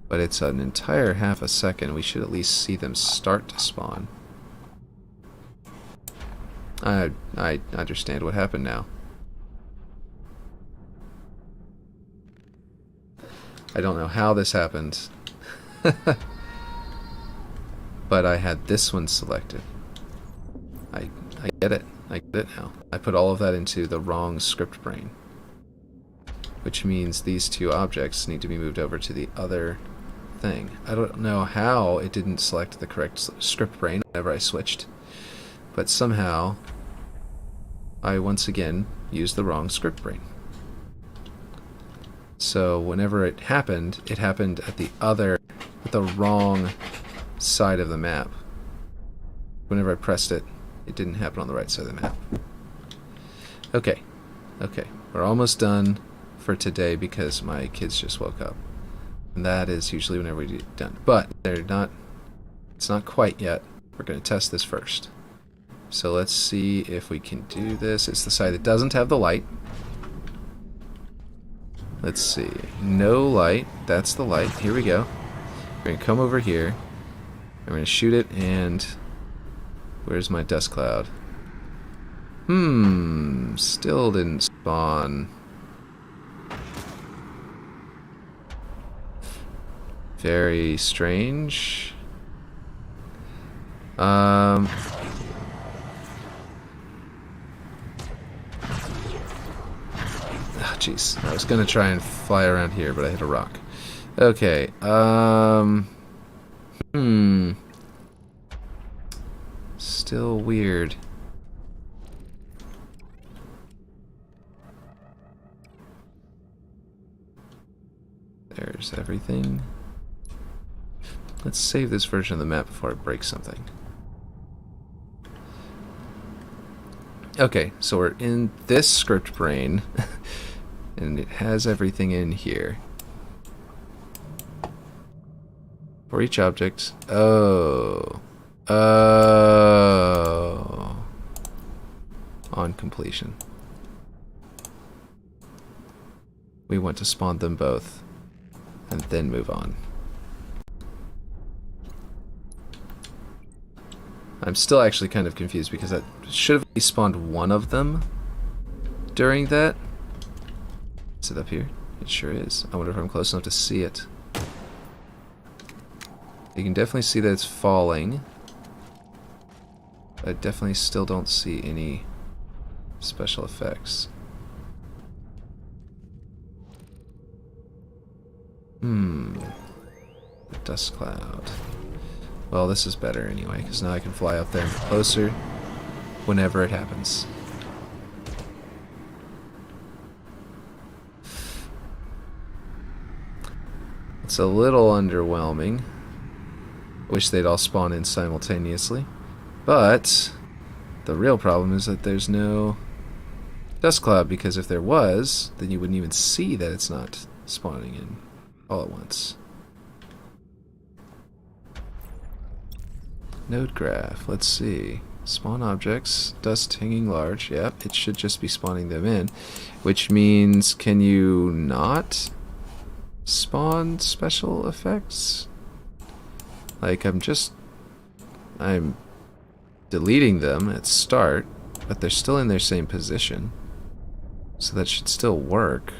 But it's an entire half a second. We should at least see them start to spawn. I understand what happened now. I don't know how this happened. But I had this one selected. I get it. I get it now. I put all of that into the wrong script brain. Which means these two objects need to be moved over to the other thing. I don't know how it didn't select the correct script brain whenever I switched. But somehow, I once again used the wrong script brain. So whenever it happened at the wrong side of the map. Whenever I pressed it, it didn't happen on the right side of the map. Okay, we're almost done for today because my kids just woke up. And that is usually whenever we get done. But it's not quite yet. We're going to test this first. So let's see if we can do this. It's the side that doesn't have the light. Let's see. No light. That's the light. Here we go. We're going to come over here. I'm going to shoot it, and where's my dust cloud? Still didn't spawn. Very strange. Oh, jeez. I was going to try and fly around here, but I hit a rock. Okay. Still weird. There's everything. Let's save this version of the map before I break something. Okay, so we're in this script brain, and it has everything in here. For each object. Oh. On completion. We want to spawn them both, and then move on. I'm still actually kind of confused because that should have spawned one of them during that. Is it up here? It sure is. I wonder if I'm close enough to see it. You can definitely see that it's falling. I definitely still don't see any special effects. The dust cloud. Well, this is better anyway, because now I can fly up there and closer whenever it happens. It's a little underwhelming. Wish they'd all spawn in simultaneously. But the real problem is that there's no dust cloud, because if there was, then you wouldn't even see that it's not spawning in all at once. Node graph, let's see. Spawn objects, dust hanging large. Yep, it should just be spawning them in. Which means, can you not spawn special effects? Like, I'm deleting them at start, but they're still in their same position. So that should still work.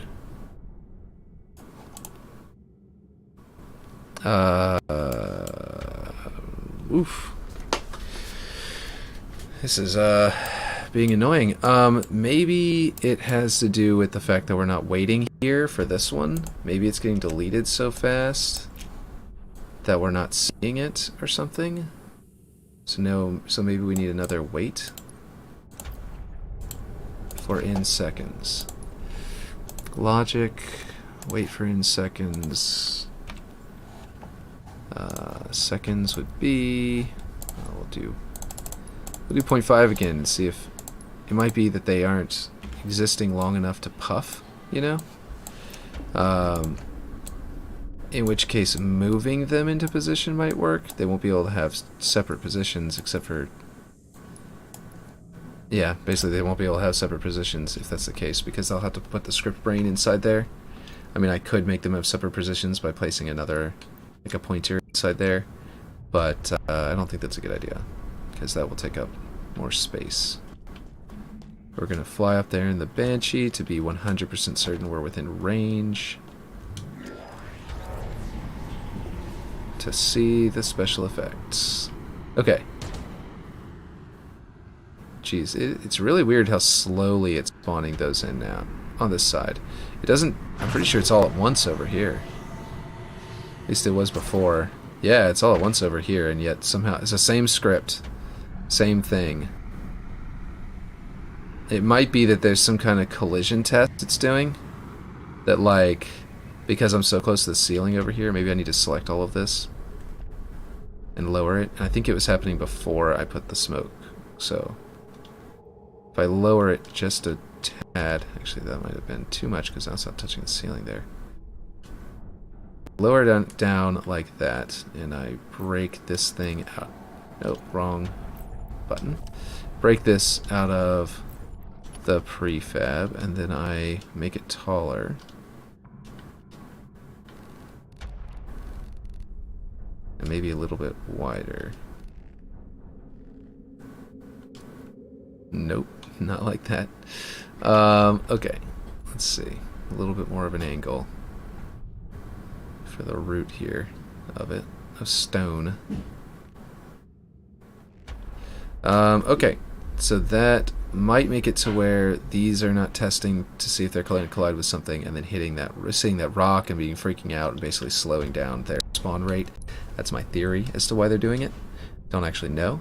Oof. This is being annoying. Maybe it has to do with the fact that we're not waiting here for this one. Maybe it's getting deleted so fast that we're not seeing it or something. So maybe we need another wait for in seconds. Logic, wait for in seconds. Seconds would be, we'll do 0.5 again and see if it might be that they aren't existing long enough to puff, you know? In which case moving them into position might work. They won't be able to have separate positions except for... Yeah, basically they won't be able to have separate positions if that's the case, because they'll have to put the script brain inside there. I mean, I could make them have separate positions by placing another, like a pointer inside there, but I don't think that's a good idea, because that will take up more space. We're going to fly up there in the Banshee to be 100% certain we're within range. to see the special effects. Okay. Jeez, it's really weird how slowly it's spawning those in now on this side. It doesn't... I'm pretty sure it's all at once over here. At least it was before. Yeah, it's all at once over here, and yet somehow it's the same script. Same thing. It might be that there's some kind of collision test it's doing. That, like, because I'm so close to the ceiling over here, maybe I need to select all of this and lower it. And I think it was happening before I put the smoke. So if I lower it just a tad, actually that might have been too much because now it's not touching the ceiling there. Lower it down like that, and I break this thing out. Nope, wrong button. Break this out of the prefab, and then I make it taller. And maybe a little bit wider. Nope, not like that. Okay, let's see. A little bit more of an angle for the root here of it, of stone. Okay, so that might make it to where these are not testing to see if they're going to collide with something and then hitting that, seeing that rock and being freaking out and basically slowing down their spawn rate. That's my theory as to why they're doing it. Don't actually know.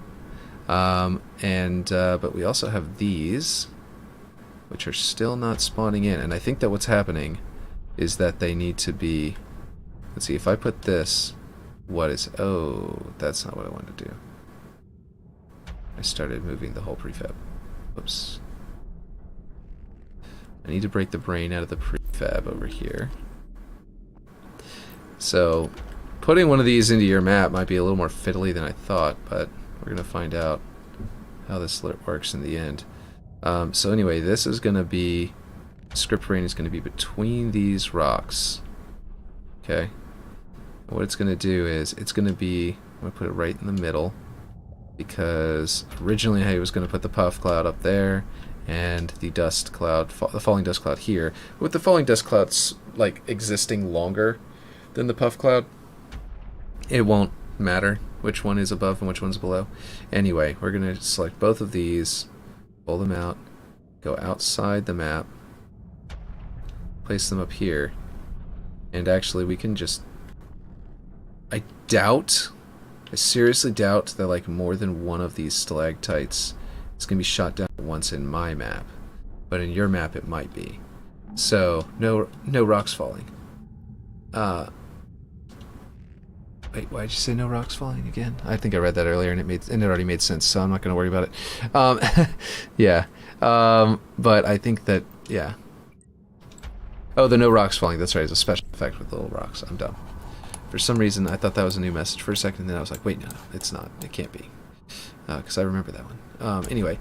But we also have these, which are still not spawning in, and I think that what's happening is that they need to be... Let's see, if I put this, what is... Oh, that's not what I wanted to do. I started moving the whole prefab. Whoops. I need to break the brain out of the prefab over here. So, putting one of these into your map might be a little more fiddly than I thought, but we're going to find out how this works in the end. So anyway, this is going to be... Script brain is going to be between these rocks. Okay? What it's going to do is, it's going to be... I'm going to put it right in the middle, because originally I was going to put the puff cloud up there, and the dust cloud, the falling dust cloud here. With the falling dust clouds like existing longer than the puff cloud, it won't matter which one is above and which one's below. Anyway, we're going to select both of these, pull them out, go outside the map, place them up here, and actually we can just... I seriously doubt that like more than one of these stalactites is going to be shot down at once in my map, but in your map it might be. So no rocks falling. Wait, why did you say no rocks falling again? I think I read that earlier and it already made sense, so I'm not going to worry about it. Yeah, but I think that, yeah. Oh, the no rocks falling. That's right. It's a special effect with little rocks. I'm dumb. For some reason, I thought that was a new message for a second, and then I was like, wait, no, it's not. It can't be. Because I remember that one. Anyway,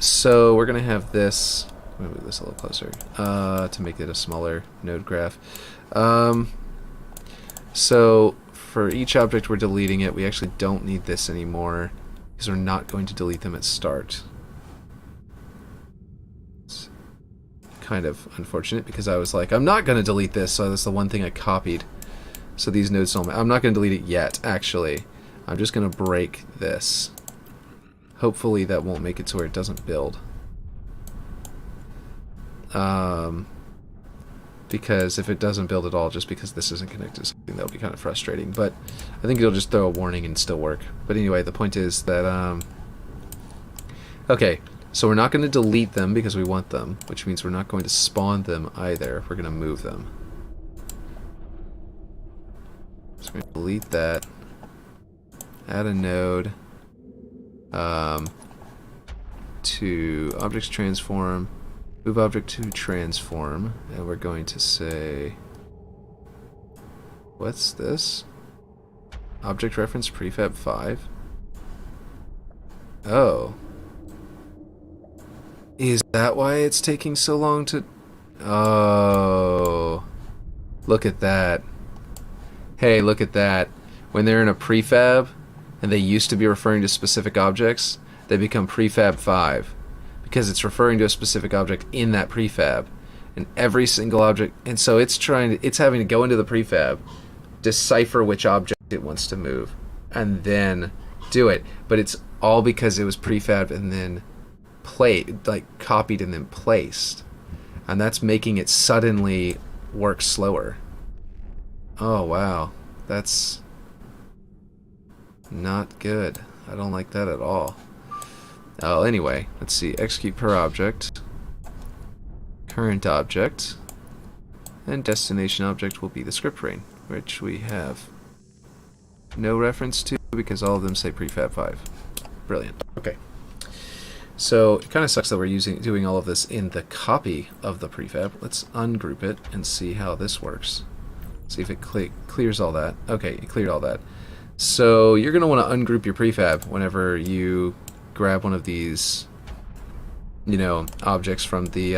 so we're going to have this... I'm going to move this a little closer to make it a smaller node graph. So for each object we're deleting it. We actually don't need this anymore, because we're not going to delete them at start. It's kind of unfortunate, because I was like, I'm not going to delete this, so that's the one thing I copied. So these nodes don't... I'm not going to delete it yet, actually. I'm just going to break this. Hopefully that won't make it to where it doesn't build. Because if it doesn't build at all, just because this isn't connected to something, that'll be kind of frustrating. But I think it'll just throw a warning and still work. But anyway, the point is that... Okay, so we're not going to delete them because we want them, which means we're not going to spawn them either. We're going to move them. So we're going to delete that, add a node to objects transform, move object to transform, and we're going to say, what's this? Object reference prefab 5? Oh. Is that why it's taking so long to... Oh. Look at that. Hey, look at that. When they're in a prefab, and they used to be referring to specific objects, they become prefab 5. Because it's referring to a specific object in that prefab. And every single object... And so it's having to go into the prefab, decipher which object it wants to move, and then do it. But it's all because it was prefab and then copied and then placed, and that's making it suddenly work slower. Oh wow, that's not good. I don't like that at all. Oh, anyway, let's see. Execute per object, current object, and destination object will be the script brain, which we have no reference to because all of them say prefab 5. Brilliant. Okay. So it kind of sucks that we're doing all of this in the copy of the prefab. Let's ungroup it and see how this works. See if it clears all that. Okay, it cleared all that. So you're going to want to ungroup your prefab whenever you grab one of these, you know, objects from the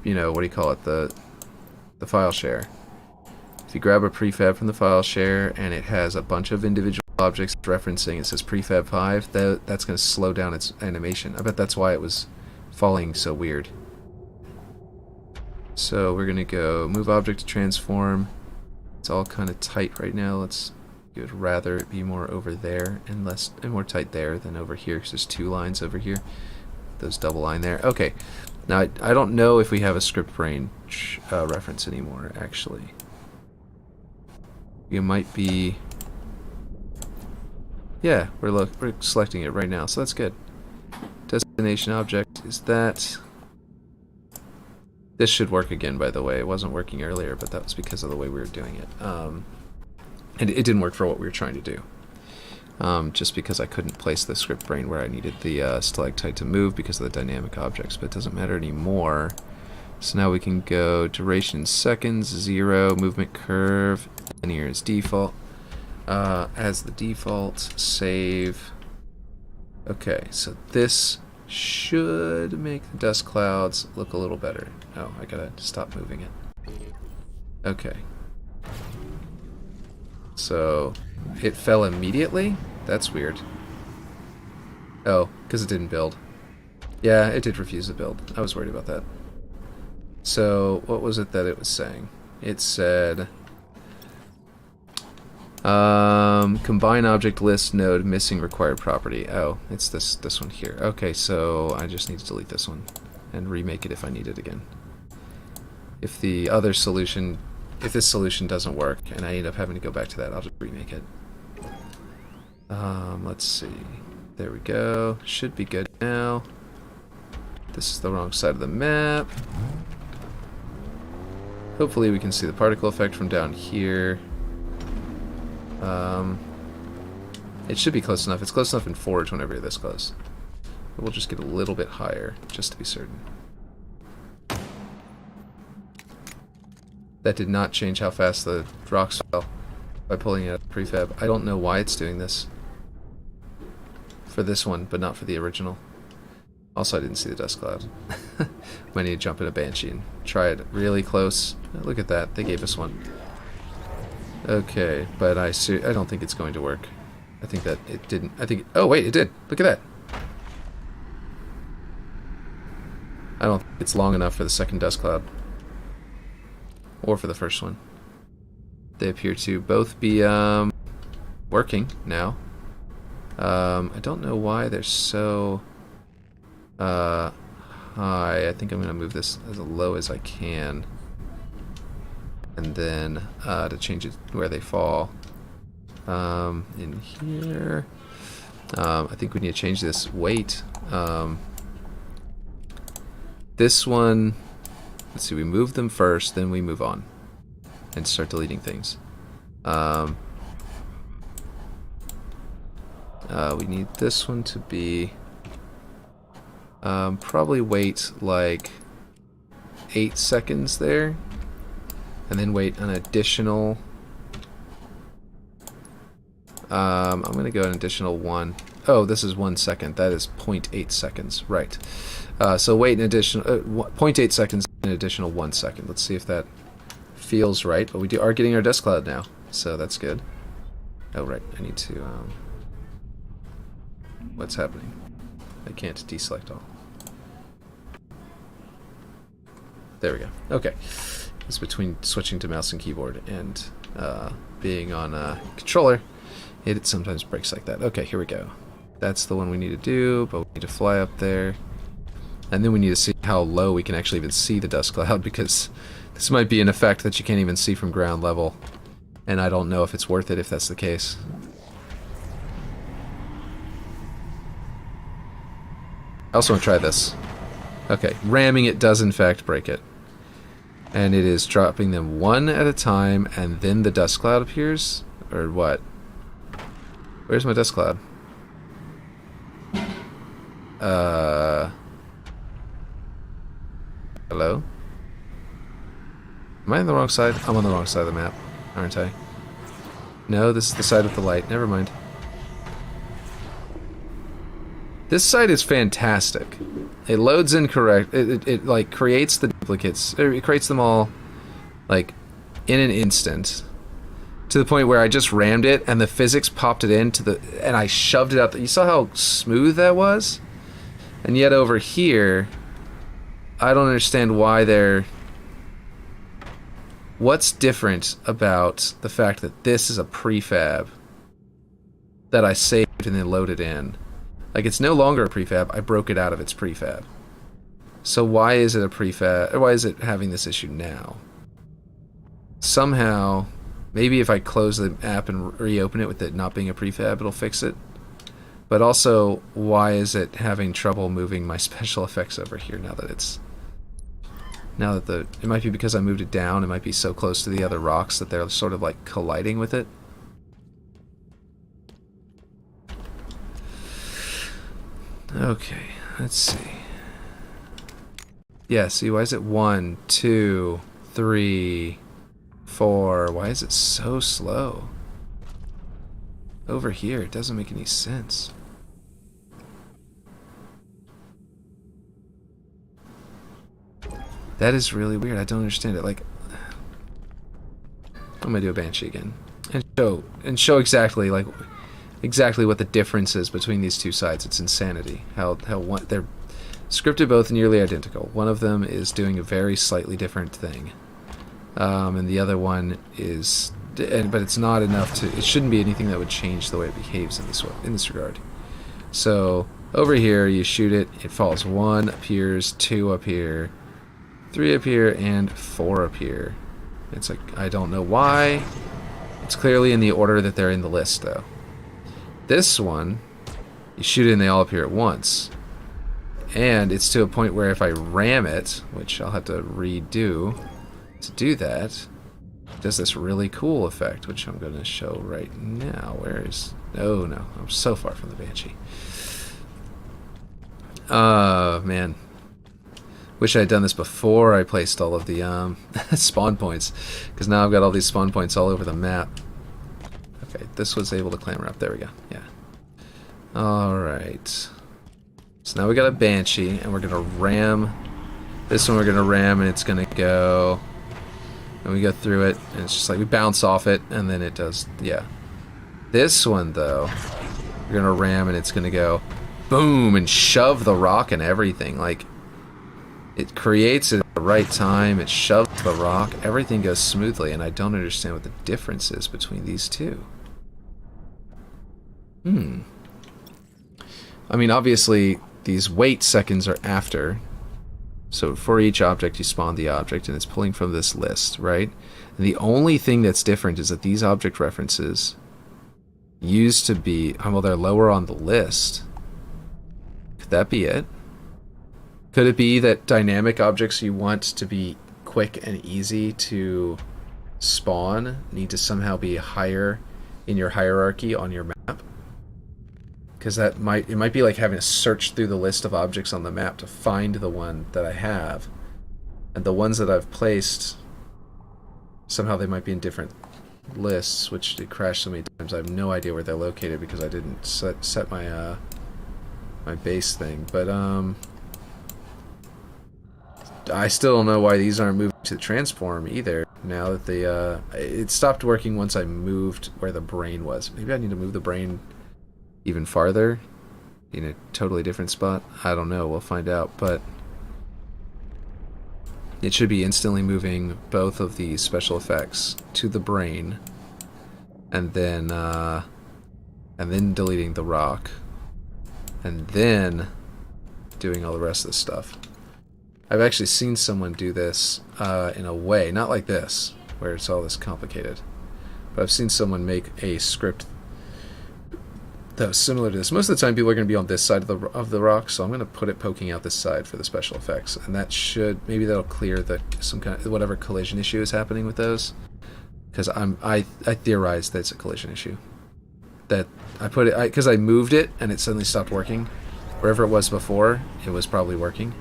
you know, what do you call it, the file share. If you grab a prefab from the file share and it has a bunch of individual objects referencing, it says prefab 5, that's going to slow down its animation. I bet that's why it was falling so weird. So we're going to go move object to transform. It's all kind of tight right now. You would rather it be more over there and more tight there than over here, because there's 2 lines over here. Those double line there. Okay. Now I don't know if we have a script brain reference anymore. Actually, you might be. Yeah, we're selecting it right now, so that's good. Destination object is that. This should work again, by the way. It wasn't working earlier, but that was because of the way we were doing it. And it didn't work for what we were trying to do. Just because I couldn't place the script brain where I needed the stalactite to move because of the dynamic objects, but it doesn't matter anymore. So now we can go duration seconds, 0, movement curve, linear as default. As the default, save. Okay, so this should make the dust clouds look a little better. Oh, I gotta stop moving it. Okay. So it fell immediately? That's weird. Oh, because it didn't build. Yeah, it did refuse to build. I was worried about that. So what was it that it was saying? It said combine object list node missing required property. Oh, it's this one here. Okay, so I just need to delete this one and remake it if I need it again. If the other solution, if this solution doesn't work and I end up having to go back to that, I'll just remake it. Let's see. There we go. Should be good now. This is the wrong side of the map. Hopefully we can see the particle effect from down here. It should be close enough. It's close enough in Forge whenever you're this close. But we'll just get a little bit higher, just to be certain. That did not change how fast the rocks fell by pulling it out of the prefab. I don't know why it's doing this. For this one, but not for the original. Also, I didn't see the dust cloud. I need to jump in a Banshee and try it really close. Look at that. They gave us one. Okay, but I don't think it's going to work. I think that it didn't. Oh wait, it did. Look at that. I don't think it's long enough for the second dust cloud. Or for the first one. They appear to both be working now. I don't know why they're so high. I think I'm going to move this as low as I can. And then to change it where they fall. In here. I think we need to change this weight. This one, let's see, we move them first, then we move on. And start deleting things. We need this one to be probably wait like 8 seconds there, and then wait an additional I'm gonna go an additional 1. Oh, this is 1 second. That is 0.8 seconds. Right. So wait an additional 0.8 seconds, an additional 1 second. Let's see if that feels right. But we are getting our dust cloud now, so that's good. Oh right, I need to what's happening? I can't deselect all. There we go. Okay. is between switching to mouse and keyboard and being on a controller. It sometimes breaks like that. Okay, here we go. That's the one we need to do, but we need to fly up there. And then we need to see how low we can actually even see the dust cloud, because this might be an effect that you can't even see from ground level. And I don't know if it's worth it if that's the case. I also want to try this. Okay, ramming it does in fact break it. And it is dropping them one at a time, and then the dust cloud appears? Or what? Where's my dust cloud? Hello? Am I on the wrong side? I'm on the wrong side of the map, aren't I? No, this is the side with the light. Never mind. This side is fantastic. It loads in correct. It like creates the duplicates. It creates them all like in an instant. To the point where I just rammed it and the physics popped it into the, and I shoved it out. You saw how smooth that was? And yet over here, I don't understand why they're... What's different about the fact that this is a prefab that I saved and then loaded in? Like, it's no longer a prefab. I broke it out of its prefab. So why is it a prefab? Or why is it having this issue now? Somehow, maybe if I close the app and reopen it with it not being a prefab, it'll fix it. But also, why is it having trouble moving my special effects over here now that it's... Now that the... It might be because I moved it down. It might be so close to the other rocks that they're sort of like colliding with it. Okay, let's see. Yeah, see, why is it 1, 2, 3, 4? Why is it so slow? Over here, it doesn't make any sense. That is really weird. I don't understand it. Like, I'm gonna do a Banshee again and show exactly like exactly what the difference is between these two sides. It's insanity. How one, they're scripted both nearly identical. One of them is doing a very slightly different thing, and the other one is, but it's not enough to. It shouldn't be anything that would change the way it behaves in this regard. So over here, you shoot it. It falls 1, appears 2 up here, 3 up here, and 4 up here. It's like, I don't know why. It's clearly in the order that they're in the list, though. This one, you shoot it and they all appear at once. And it's to a point where if I ram it, which I'll have to redo to do that, it does this really cool effect, which I'm going to show right now. Where is... Oh, no. I'm so far from the Banshee. Man. Wish I had done this before I placed all of the spawn points, because now I've got all these spawn points all over the map. Okay, this was able to clamber up. There we go. Yeah. Alright. So now we got a Banshee, and we're going to ram. This one we're going to ram, and it's going to go... And we go through it, and it's just like we bounce off it, and then it does... Yeah. This one, though, we're going to ram, and it's going to go... Boom! And shove the rock and everything. Like... It creates it at the right time, it shoves the rock, everything goes smoothly, and I don't understand what the difference is between these two. I mean, obviously, these wait seconds are after. So for each object, you spawn the object, and it's pulling from this list, right? And the only thing that's different is that these object references used to be... well, they're lower on the list. Could that be it? Could it be that dynamic objects you want to be quick and easy to spawn need to somehow be higher in your hierarchy on your map? Because it might be like having to search through the list of objects on the map to find the one that I have. And the ones that I've placed, somehow they might be in different lists, which did crash so many times. I have no idea where they're located because I didn't set my my base thing. But I still don't know why these aren't moving to transform either. Now that they it stopped working once I moved where the brain was. Maybe I need to move the brain even farther in a totally different spot. I don't know. We'll find out. But it should be instantly moving both of these special effects to the brain, and then deleting the rock, and then doing all the rest of this stuff. I've actually seen someone do this in a way, not like this, where it's all this complicated, but I've seen someone make a script that was similar to this. Most of the time people are going to be on this side of the rock, so I'm going to put it poking out this side for the special effects, and that should, maybe that'll clear some kind of, whatever collision issue is happening with those, because I theorized that it's a collision issue. That I put it, because I moved it and it suddenly stopped working. Wherever it was before, it was probably working.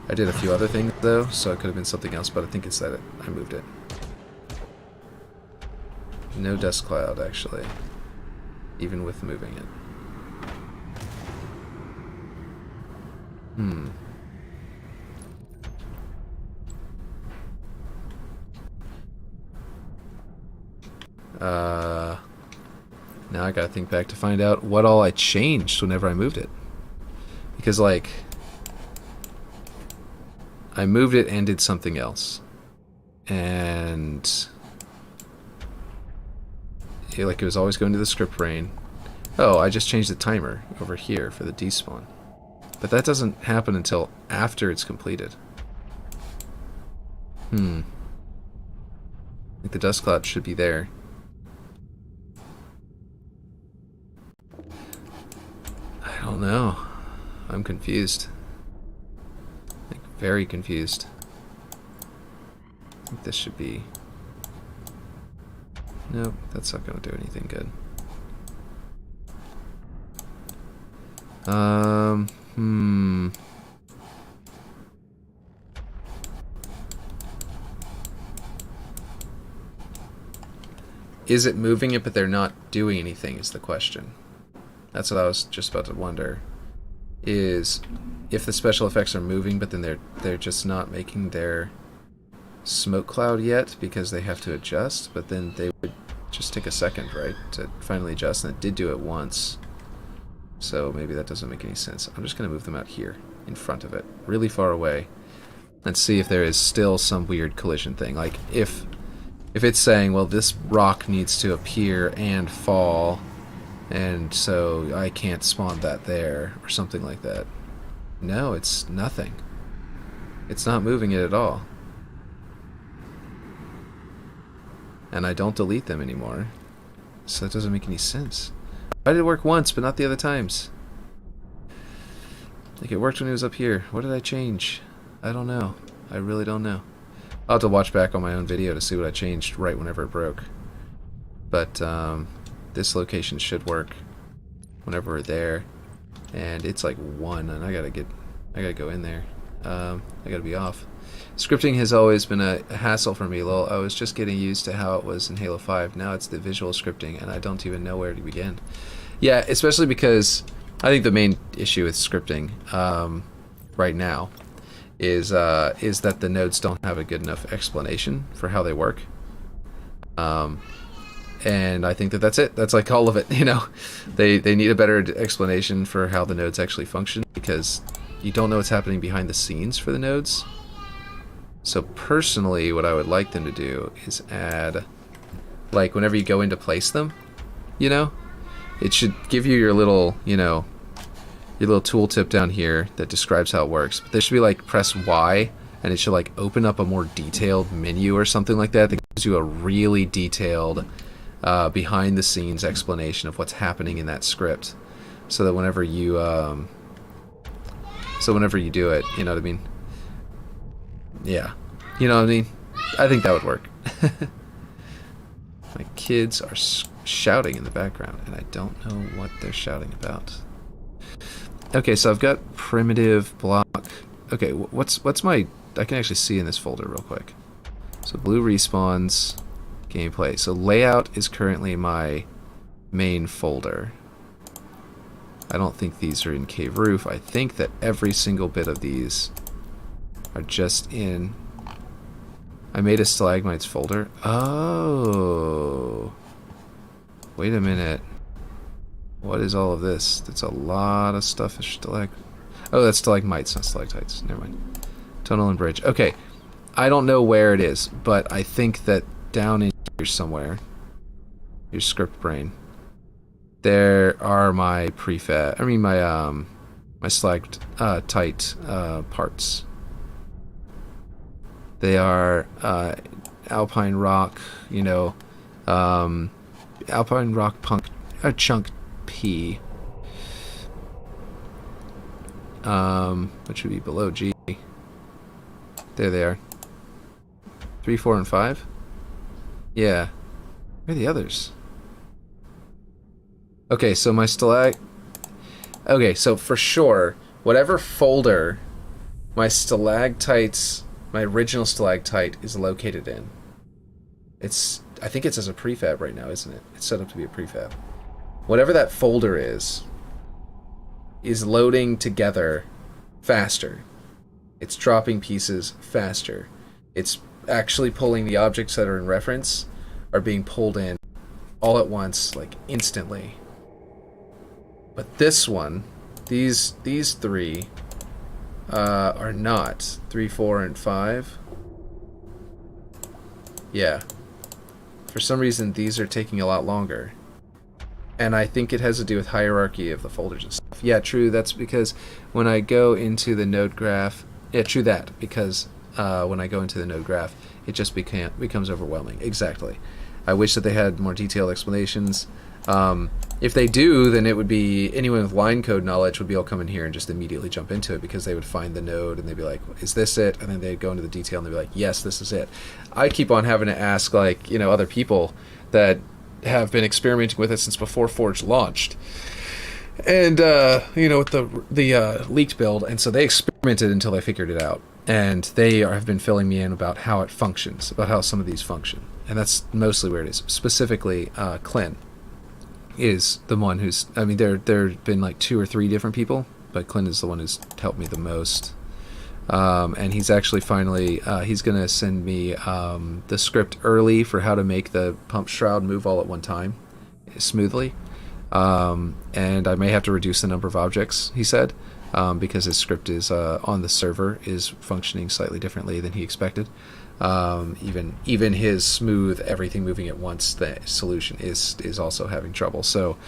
I did a few other things though, so it could have been something else, but I think it's that I moved it. No dust cloud, actually, even with moving it. Now I gotta think back to find out what all I changed whenever I moved it. Because, like, I moved it and did something else. And it was always going to the script brain. Oh, I just changed the timer over here for the despawn. But that doesn't happen until after it's completed. I think the dust cloud should be there. I don't know. I'm confused. Like, very confused. I think this should be... Nope, that's not going to do anything good. Is it moving it, but they're not doing anything is the question. That's what I was just about to wonder. Is if the special effects are moving, but then they're just not making their smoke cloud yet because they have to adjust, but then they would just take a second, right, to finally adjust, and it did do it once. So maybe that doesn't make any sense. I'm just going to move them out here in front of it, really far away, and see if there is still some weird collision thing. Like if it's saying, well, this rock needs to appear and fall, and so I can't spawn that there, or something like that. No, it's nothing. It's not moving it at all. And I don't delete them anymore, so that doesn't make any sense. Why did it work once, but not the other times? Like, it worked when it was up here. What did I change? I don't know. I really don't know. I'll have to watch back on my own video to see what I changed right whenever it broke. But this location should work whenever we're there, and it's like 1, and I gotta go in there. I gotta be off. Scripting has always been a hassle for me, lol. I was just getting used to how it was in Halo 5. Now it's the visual scripting, and I don't even know where to begin. Yeah, especially because I think the main issue with scripting right now is that the nodes don't have a good enough explanation for how they work. And I think that's it. That's like all of it, you know. They need a better explanation for how the nodes actually function, because you don't know what's happening behind the scenes for the nodes. So personally, what I would like them to do is add, like, whenever you go in to place them, you know, it should give you your little, you know, your little tooltip down here that describes how it works. But there should be, like, press Y, and it should, like, open up a more detailed menu or something like that gives you a really detailed behind the scenes explanation of what's happening in that script, so that whenever you do it, you know what I mean? Yeah, you know what I mean? I think that would work. My kids are shouting in the background, and I don't know what they're shouting about. Okay, so I've got primitive block. Okay, what's my... I can actually see in this folder real quick. So blue respawns, gameplay. So layout is currently my main folder. I don't think these are in cave roof. I think that every single bit of these are just in... I made a stalagmites folder. Oh. Wait a minute. What is all of this? That's a lot of stuff. Oh, that's stalagmites, not stalactites. Never mind. Tunnel and bridge. Okay. I don't know where it is, but I think that down in here somewhere, your script brain, there are my prefab. I mean my stalactite parts. They are alpine rock, you know, alpine rock chunk P. Which would be below G. There they are. 3, 4, and 5? Yeah. Where are the others? Okay, so my Okay, so for sure, whatever folder my stalactites, my original stalactite is located in, I think it's as a prefab right now, isn't it? It's set up to be a prefab. Whatever that folder is loading together faster. It's dropping pieces faster. It's actually pulling the objects that are in reference are being pulled in all at once, like instantly. But this one, these three are not. 3, 4, and 5. Yeah. For some reason, these are taking a lot longer. And I think it has to do with hierarchy of the folders and stuff. Yeah, true. That's because when I go into the node graph... Yeah, true that. Because when I go into the node graph, it just becomes overwhelming. Exactly. I wish that they had more detailed explanations. If they do, then it would be... Anyone with line code knowledge would be able to come in here and just immediately jump into it, because they would find the node and they'd be like, is this it? And then they'd go into the detail and they'd be like, yes, this is it. I keep on having to ask, like, you know, other people that have been experimenting with it since before Forge launched, and you know, with the leaked build, and so they experimented until they figured it out, and they have been filling me in about how it functions, about how some of these function, and that's mostly where it is. Specifically, Clint is the one who's, I mean, there've been like 2 or 3 different people, but Clint is the one who's helped me the most. And he's actually finally, he's going to send me the script early for how to make the pump shroud move all at one time smoothly. And I may have to reduce the number of objects, he said, because his script is on the server is functioning slightly differently than he expected. Even his smooth everything moving at once the solution is also having trouble. So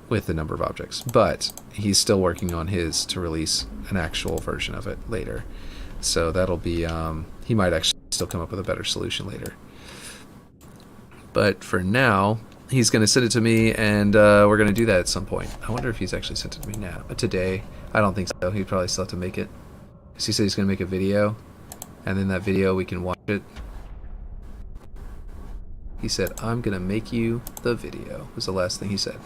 with the number of objects, but he's still working on his to release an actual version of it later. So that'll be he might actually still come up with a better solution later. But for now, he's going to send it to me, and we're going to do that at some point. I wonder if he's actually sent it to me now. Today, I don't think so. He'd probably still have to make it, because he said he's going to make a video, and then that video we can watch it. He said, I'm going to make you the video, was the last thing he said.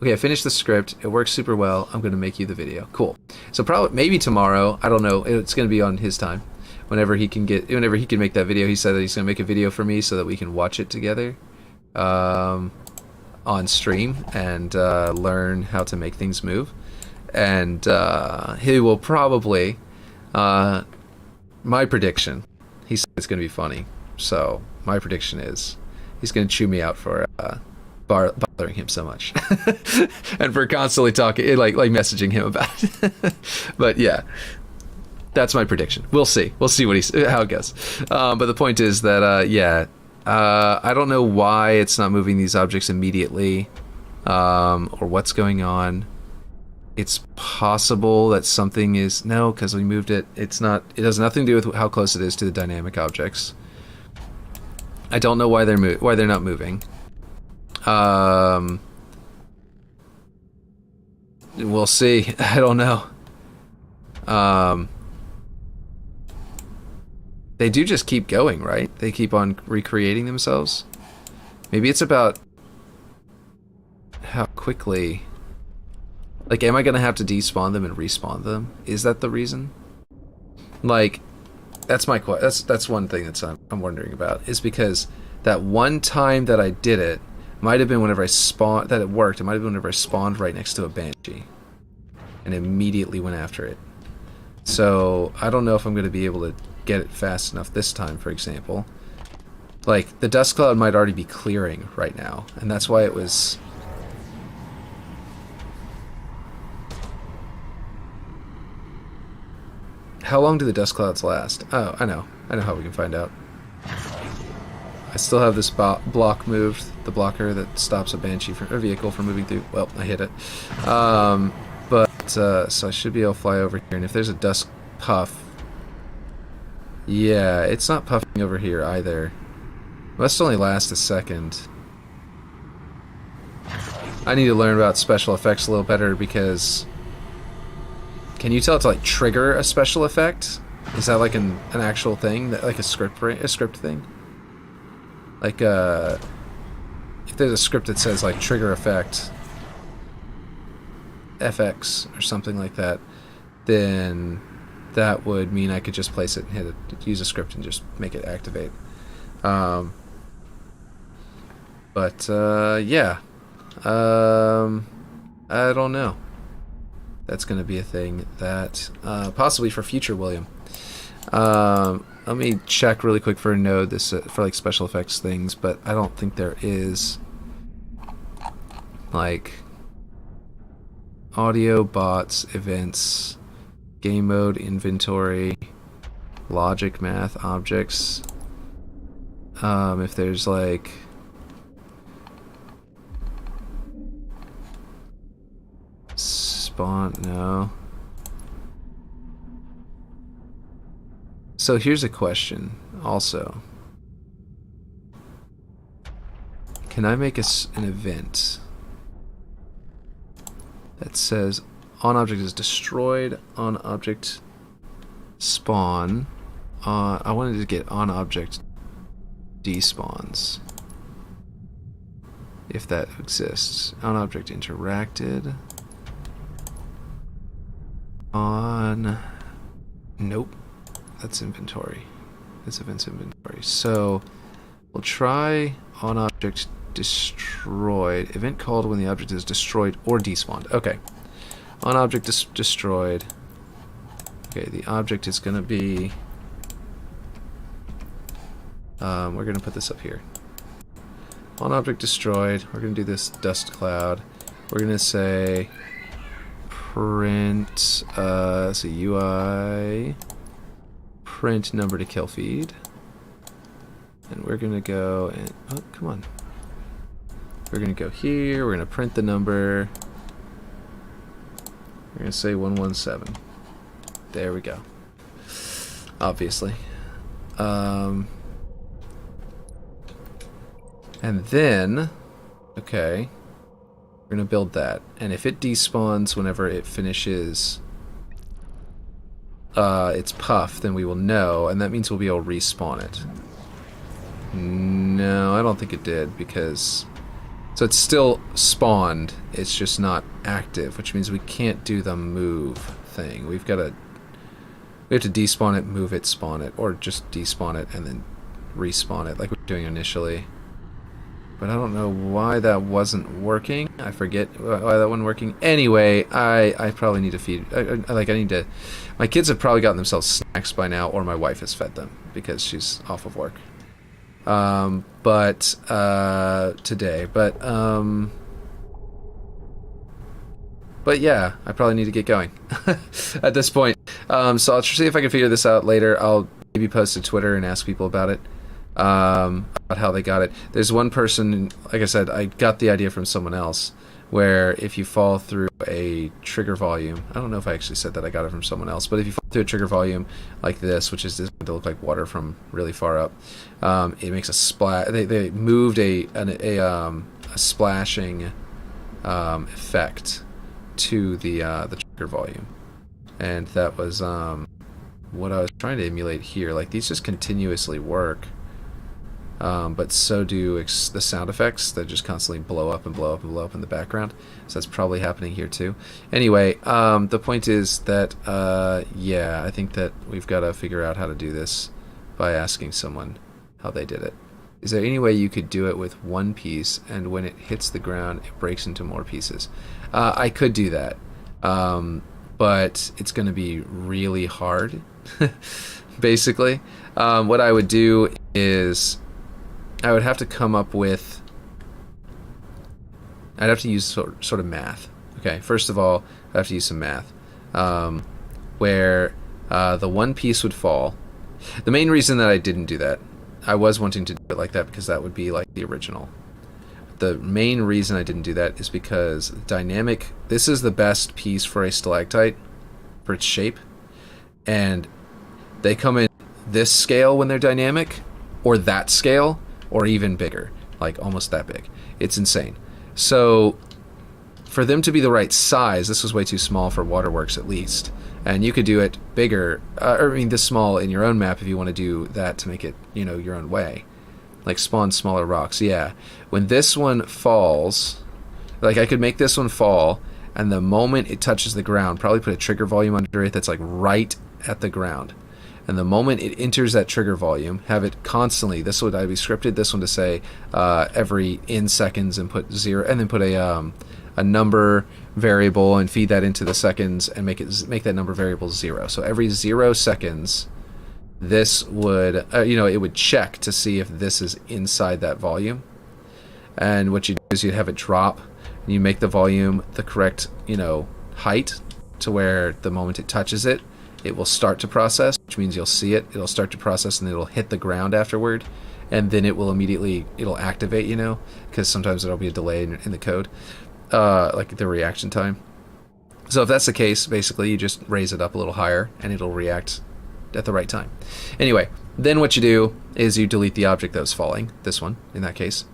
Okay, I finished the script. It works super well. I'm going to make you the video. Cool. So probably, maybe tomorrow, I don't know. It's going to be on his time. Whenever he can make that video, he said that he's going to make a video for me so that we can watch it together on stream and learn how to make things move. And he will probably, my prediction, he said it's going to be funny. So my prediction is he's going to chew me out for bothering him so much and for constantly talking, like messaging him about it. But yeah, that's my prediction. We'll see how it goes. But the point is that I don't know why it's not moving these objects immediately, or what's going on. It's possible that something is because we moved it. It has nothing to do with how close it is to the dynamic objects. I don't know why they're not moving. We'll see. I don't know. They do just keep going, right? They keep on recreating themselves. Maybe it's about how quickly. Like, am I gonna have to despawn them and respawn them? Is that the reason? Like, that's my that's one thing I'm wondering about, is because that one time that I did it might have been whenever I spawned, that it worked. It might have been whenever I spawned right next to a banshee and immediately went after it. So I don't know if I'm going to be able to get it fast enough this time, for example. Like, the dust cloud might already be clearing right now, and that's why it was... How long do the dust clouds last? Oh, I know. I know how we can find out. I still have this block moved, the blocker that stops a banshee from a vehicle from moving through. Well, I hit it. So I should be able to fly over here, and if there's a dust puff, yeah, it's not puffing over here either. It must only last a second. I need to learn about special effects a little better because... Can you tell it to like trigger a special effect? Is that like an actual thing, that like a script thing? Like if there's a script that says like trigger effect FX or something like that, then that would mean I could just place it and hit it, use a script and just make it activate. Yeah. I don't know. That's going to be a thing that possibly for future William. Let me check really quick for a node this for like special effects things, but I don't think there is. Like audio, bots, events, game mode, inventory, logic, math, objects. If there's like spawn, no. So here's a question also. Can I make an event that says on object is destroyed, on object spawn, I wanted to get on object despawns, if that exists. On object interacted, on, nope, that's inventory, that's events inventory. So we'll try on object destroyed, event called when the object is destroyed or despawned. Okay, on object destroyed. Okay, the object is going to be, we're going to put this up here. On object destroyed, we're going to do this dust cloud. We're going to say print, so UI, print number to kill feed. And we're going to go and, oh, come on. We're going to go here, we're going to print the number. We're going to say 117. There we go. Obviously. And then, okay, we're going to build that. And if it despawns whenever it finishes its puff, then we will know, and that means we'll be able to respawn it. No, I don't think it did, because... So it's still spawned, it's just not active, which means we can't do the move thing. We have to despawn it, move it, spawn it, or just despawn it and then respawn it like we were doing initially. But I don't know why that wasn't working. I forget why that wasn't working. Anyway, I probably need to feed... I need to... My kids have probably gotten themselves snacks by now, or my wife has fed them, because she's off of work. Today, but yeah, I probably need to get going at this point. So I'll see if I can figure this out later. I'll maybe post to Twitter and ask people about it, about how they got it. There's one person, like I said, I got the idea from someone else, where if you fall through a trigger volume, I don't know if I actually said that I got it from someone else, but if you fall through a trigger volume like this, which is designed to look like water from really far up, it makes a splash. They moved a splashing effect to the trigger volume, and that was what I was trying to emulate here. Like, these just continuously work. But so do the sound effects that just constantly blow up and blow up and blow up in the background. So that's probably happening here too. Anyway, the point is that, yeah, I think that we've got to figure out how to do this by asking someone how they did it. Is there any way you could do it with one piece, and when it hits the ground, it breaks into more pieces? I could do that, but it's going to be really hard, basically. What I would do is... I would have to come up with... I'd have to use sort of math. Okay, first of all, I'd have to use some math. Where the one piece would fall, The main reason that I didn't do that, I was wanting to do it like that because that would be like the original. The main reason I didn't do that is because dynamic, this is the best piece for a stalactite for its shape, and they come in this scale when they're dynamic, or that scale, or even bigger, like almost that big. It's insane. So for them to be the right size, this was way too small for Waterworks at least, and you could do it bigger, or I mean this small in your own map if you want to do that to make it, you know, your own way. Like spawn smaller rocks, yeah. When this one falls, like I could make this one fall, and the moment it touches the ground, probably put a trigger volume under it that's like right at the ground. And the moment it enters that trigger volume, have it constantly, this would be scripted, this one to say every in seconds and put 0, and then put a number variable and feed that into the seconds and make that number variable 0. So every 0 seconds, this would, it would check to see if this is inside that volume. And what you do is you have it drop, and you make the volume the correct, height to where the moment it touches it, it will start to process, which means you'll see it. It'll start to process, and it'll hit the ground afterward, and then it will immediately, it'll activate, because sometimes there'll be a delay in the code, like the reaction time. So if that's the case, basically you just raise it up a little higher, and it'll react at the right time. Anyway, then what you do is you delete the object that was falling, this one in that case,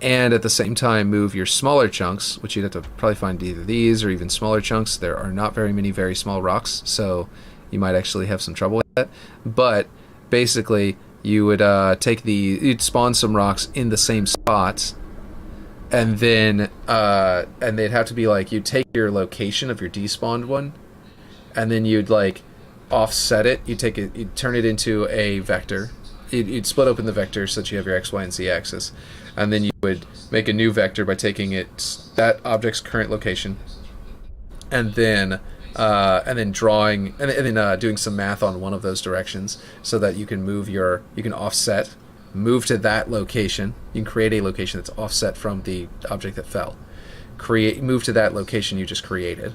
and at the same time move your smaller chunks, which you'd have to probably find either these or even smaller chunks. There are not very many very small rocks, so you might actually have some trouble with that. But basically you would you'd spawn some rocks in the same spots, and then and they'd have to be like, you'd take your location of your despawned one, and then you'd like offset it. You'd turn it into a vector. You'd split open the vector so that you have your x, y, and z axis, and then you would make a new vector by taking that object's current location, and then drawing and then doing some math on one of those directions so that you can offset, move to that location. You can create a location that's offset from the object that fell. Move to that location you just created,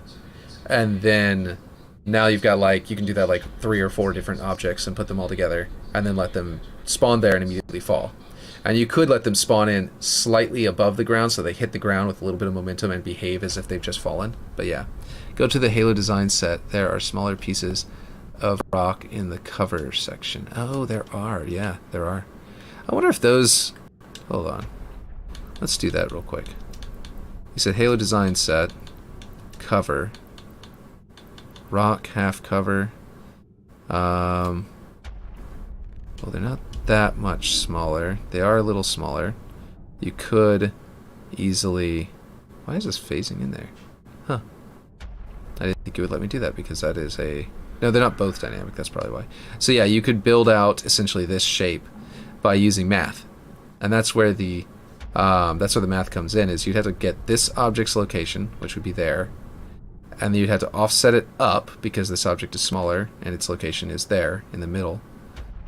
and then now you've got you can do that like 3 or 4 different objects and put them all together, and then let them spawn there and immediately fall. And you could let them spawn in slightly above the ground so they hit the ground with a little bit of momentum and behave as if they've just fallen. But yeah, go to the Halo design set. There are smaller pieces of rock in the cover section. Oh, there are. Yeah, there are. I wonder if those... Hold on. Let's do that real quick. You said Halo design set, cover, rock, half cover. Well, they're not that much smaller. They are a little smaller. You could easily... Why is this phasing in there? Huh. I didn't think it would let me do that because that is a... No, they're not both dynamic. That's probably why. So yeah, you could build out essentially this shape by using math. And that's where the math comes in, is you'd have to get this object's location, which would be there, and then you'd have to offset it up because this object is smaller and its location is there in the middle.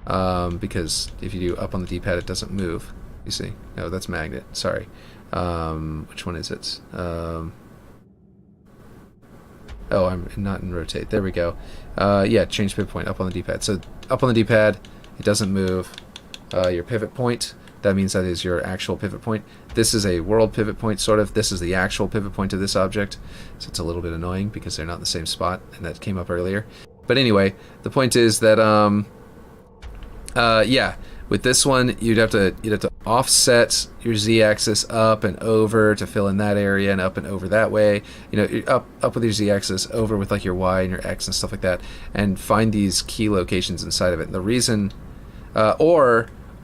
Because if you do up on the D-pad, it doesn't move. You see? No, that's magnet. Sorry. Which one is it? Oh, I'm not in rotate. There we go. Yeah, change pivot point up on the D-pad. So up on the D-pad, it doesn't move. Your pivot point, that means that is your actual pivot point. This is a world pivot point, sort of. This is the actual pivot point of this object. So it's a little bit annoying because they're not in the same spot, and that came up earlier. But anyway, the point is that yeah, with this one you'd have to offset your z-axis up and over to fill in that area, and up and over that way. Up with your z-axis, over with like your y and your x and stuff like that, and find these key locations inside of it. And the reason,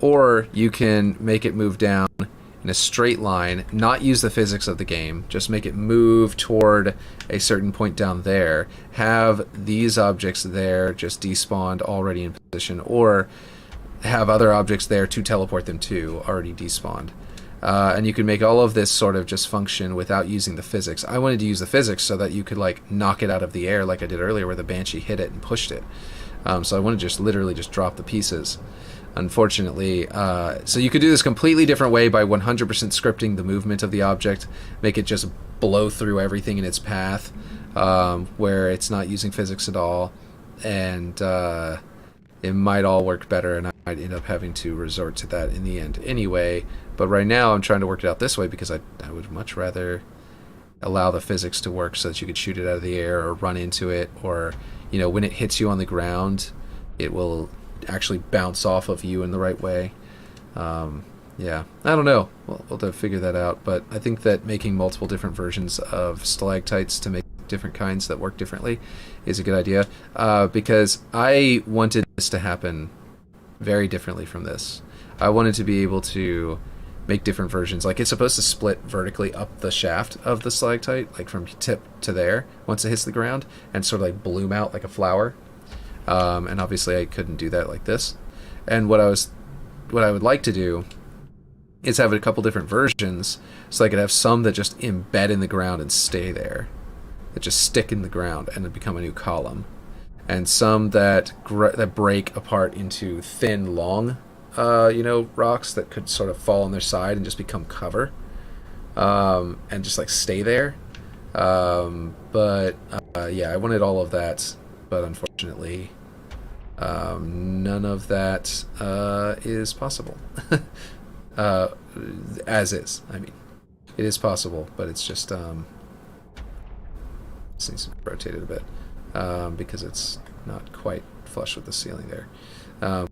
or you can make it move down in a straight line, not use the physics of the game, just make it move toward a certain point down there, have these objects there just despawned already in position, or have other objects there to teleport them to already despawned. And you can make all of this sort of just function without using the physics. I wanted to use the physics so that you could like knock it out of the air like I did earlier where the Banshee hit it and pushed it. So I wanted to just literally just drop the pieces. Unfortunately, so you could do this completely different way by 100% scripting the movement of the object, make it just blow through everything in its path, where it's not using physics at all, and it might all work better, and I might end up having to resort to that in the end anyway. But right now I'm trying to work it out this way because I would much rather allow the physics to work so that you could shoot it out of the air or run into it, or, you know, when it hits you on the ground, it will actually bounce off of you in the right way. Yeah, I don't know. We'll have to figure that out, but I think that making multiple different versions of stalactites to make different kinds that work differently is a good idea, because I wanted this to happen very differently from this. I wanted to be able to make different versions. Like, it's supposed to split vertically up the shaft of the stalactite, like from tip to there, once it hits the ground, and sort of like bloom out like a flower. And obviously I couldn't do that like this. And what I would like to do is have a couple different versions, so I could have some that just embed in the ground and stay there, that just stick in the ground and then become a new column, and some that break apart into thin, long, rocks that could sort of fall on their side and just become cover, and just like stay there. Yeah, I wanted all of that, but unfortunately, none of that is possible. As is. I mean, it is possible, but it's just this needs to be rotated a bit, because it's not quite flush with the ceiling there.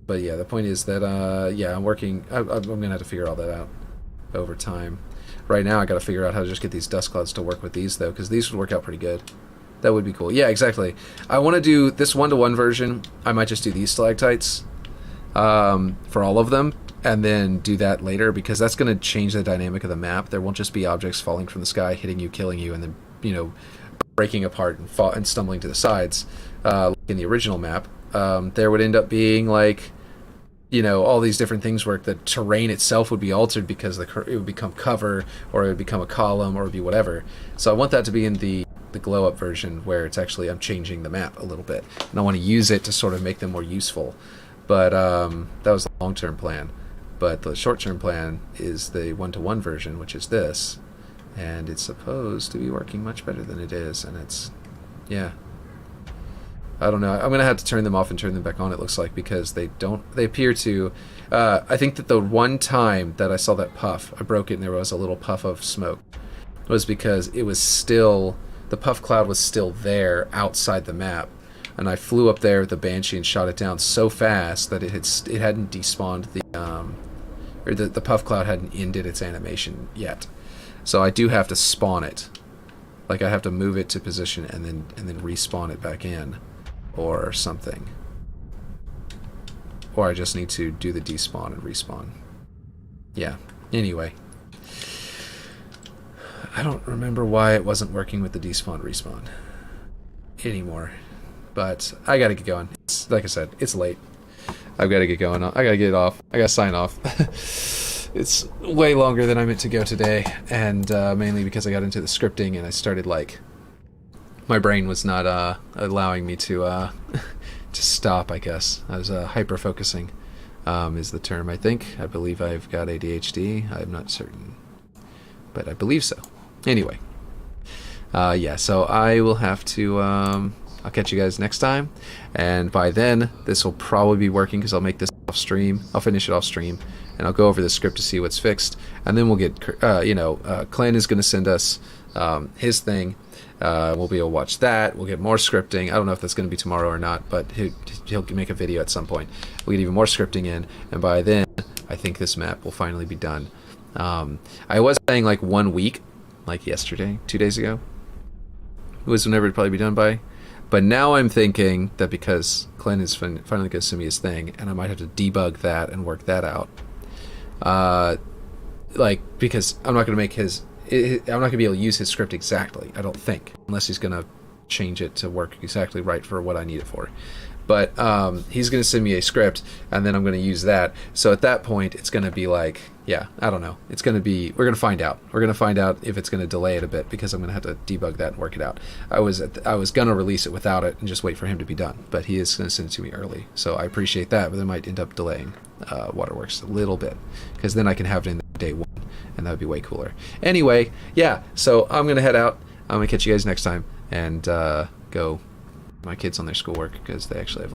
But yeah, the point is that I'm working. I'm gonna have to figure all that out over time. Right now, I got to figure out how to just get these dust clouds to work with these, though, because these would work out pretty good. That would be cool. Yeah, exactly. I want to do this 1-to-1 version. I might just do these stalactites for all of them, and then do that later, because that's going to change the dynamic of the map. There won't just be objects falling from the sky, hitting you, killing you, and then, you know, breaking apart and stumbling to the sides, like in the original map. There would end up being, like, you know, all these different things where the terrain itself would be altered because it would become cover, or it would become a column, or it would be whatever. So I want that to be in the glow up version, where it's actually, I'm changing the map a little bit, and I want to use it to sort of make them more useful. But that was the long-term plan. But the short-term plan is the 1-to-1 version, which is this, and it's supposed to be working much better than it is, and it's, yeah, I don't know. I'm gonna have to turn them off and turn them back on, it looks like, because they appear to, I think that the one time that I saw that puff, I broke it and there was a little puff of smoke, was because it was still, the puff cloud was still there outside the map, and I flew up there with the Banshee and shot it down so fast that it hadn't despawned the puff cloud hadn't ended its animation yet. So I do have to spawn it. Like, I have to move it to position and then respawn it back in, or something. Or I just need to do the despawn and respawn. Yeah. Anyway. I don't remember why it wasn't working with the despawn respawn anymore. But I gotta get going. Like I said, it's late. I've got to get going. I got to get it off. I got to sign off. It's way longer than I meant to go today, and mainly because I got into the scripting and I started, like, my brain was not allowing me to stop, I guess. I was hyper-focusing is the term, I think. I believe I've got ADHD. I'm not certain, but I believe so. Anyway, yeah, so I will have to... I'll catch you guys next time, and by then this will probably be working, because I'll make this off stream. I'll finish it off stream, and I'll go over the script to see what's fixed, and then we'll get Clan is going to send us his thing. We'll be able to watch that. We'll get more scripting. I don't know if that's going to be tomorrow or not, but he'll make a video at some point. We'll get even more scripting in, and by then I think this map will finally be done. I was saying like 1 week, like yesterday, 2 days ago, was whenever it'd probably be done by. But now I'm thinking that because Clint is finally going to send me his thing, and I might have to debug that and work that out. Because I'm not going to make I'm not going to be able to use his script exactly, I don't think, unless he's going to change it to work exactly right for what I need it for. But he's going to send me a script, and then I'm going to use that. So at that point, it's going to be like, yeah, I don't know. It's going to be, we're going to find out. We're going to find out if it's going to delay it a bit, because I'm going to have to debug that and work it out. I was going to release it without it and just wait for him to be done, but he is going to send it to me early. So I appreciate that, but it might end up delaying Waterworks a little bit, because then I can have it in day one, and that would be way cooler. Anyway, yeah, so I'm going to head out. I'm going to catch you guys next time, and go my kids on their schoolwork, because they actually have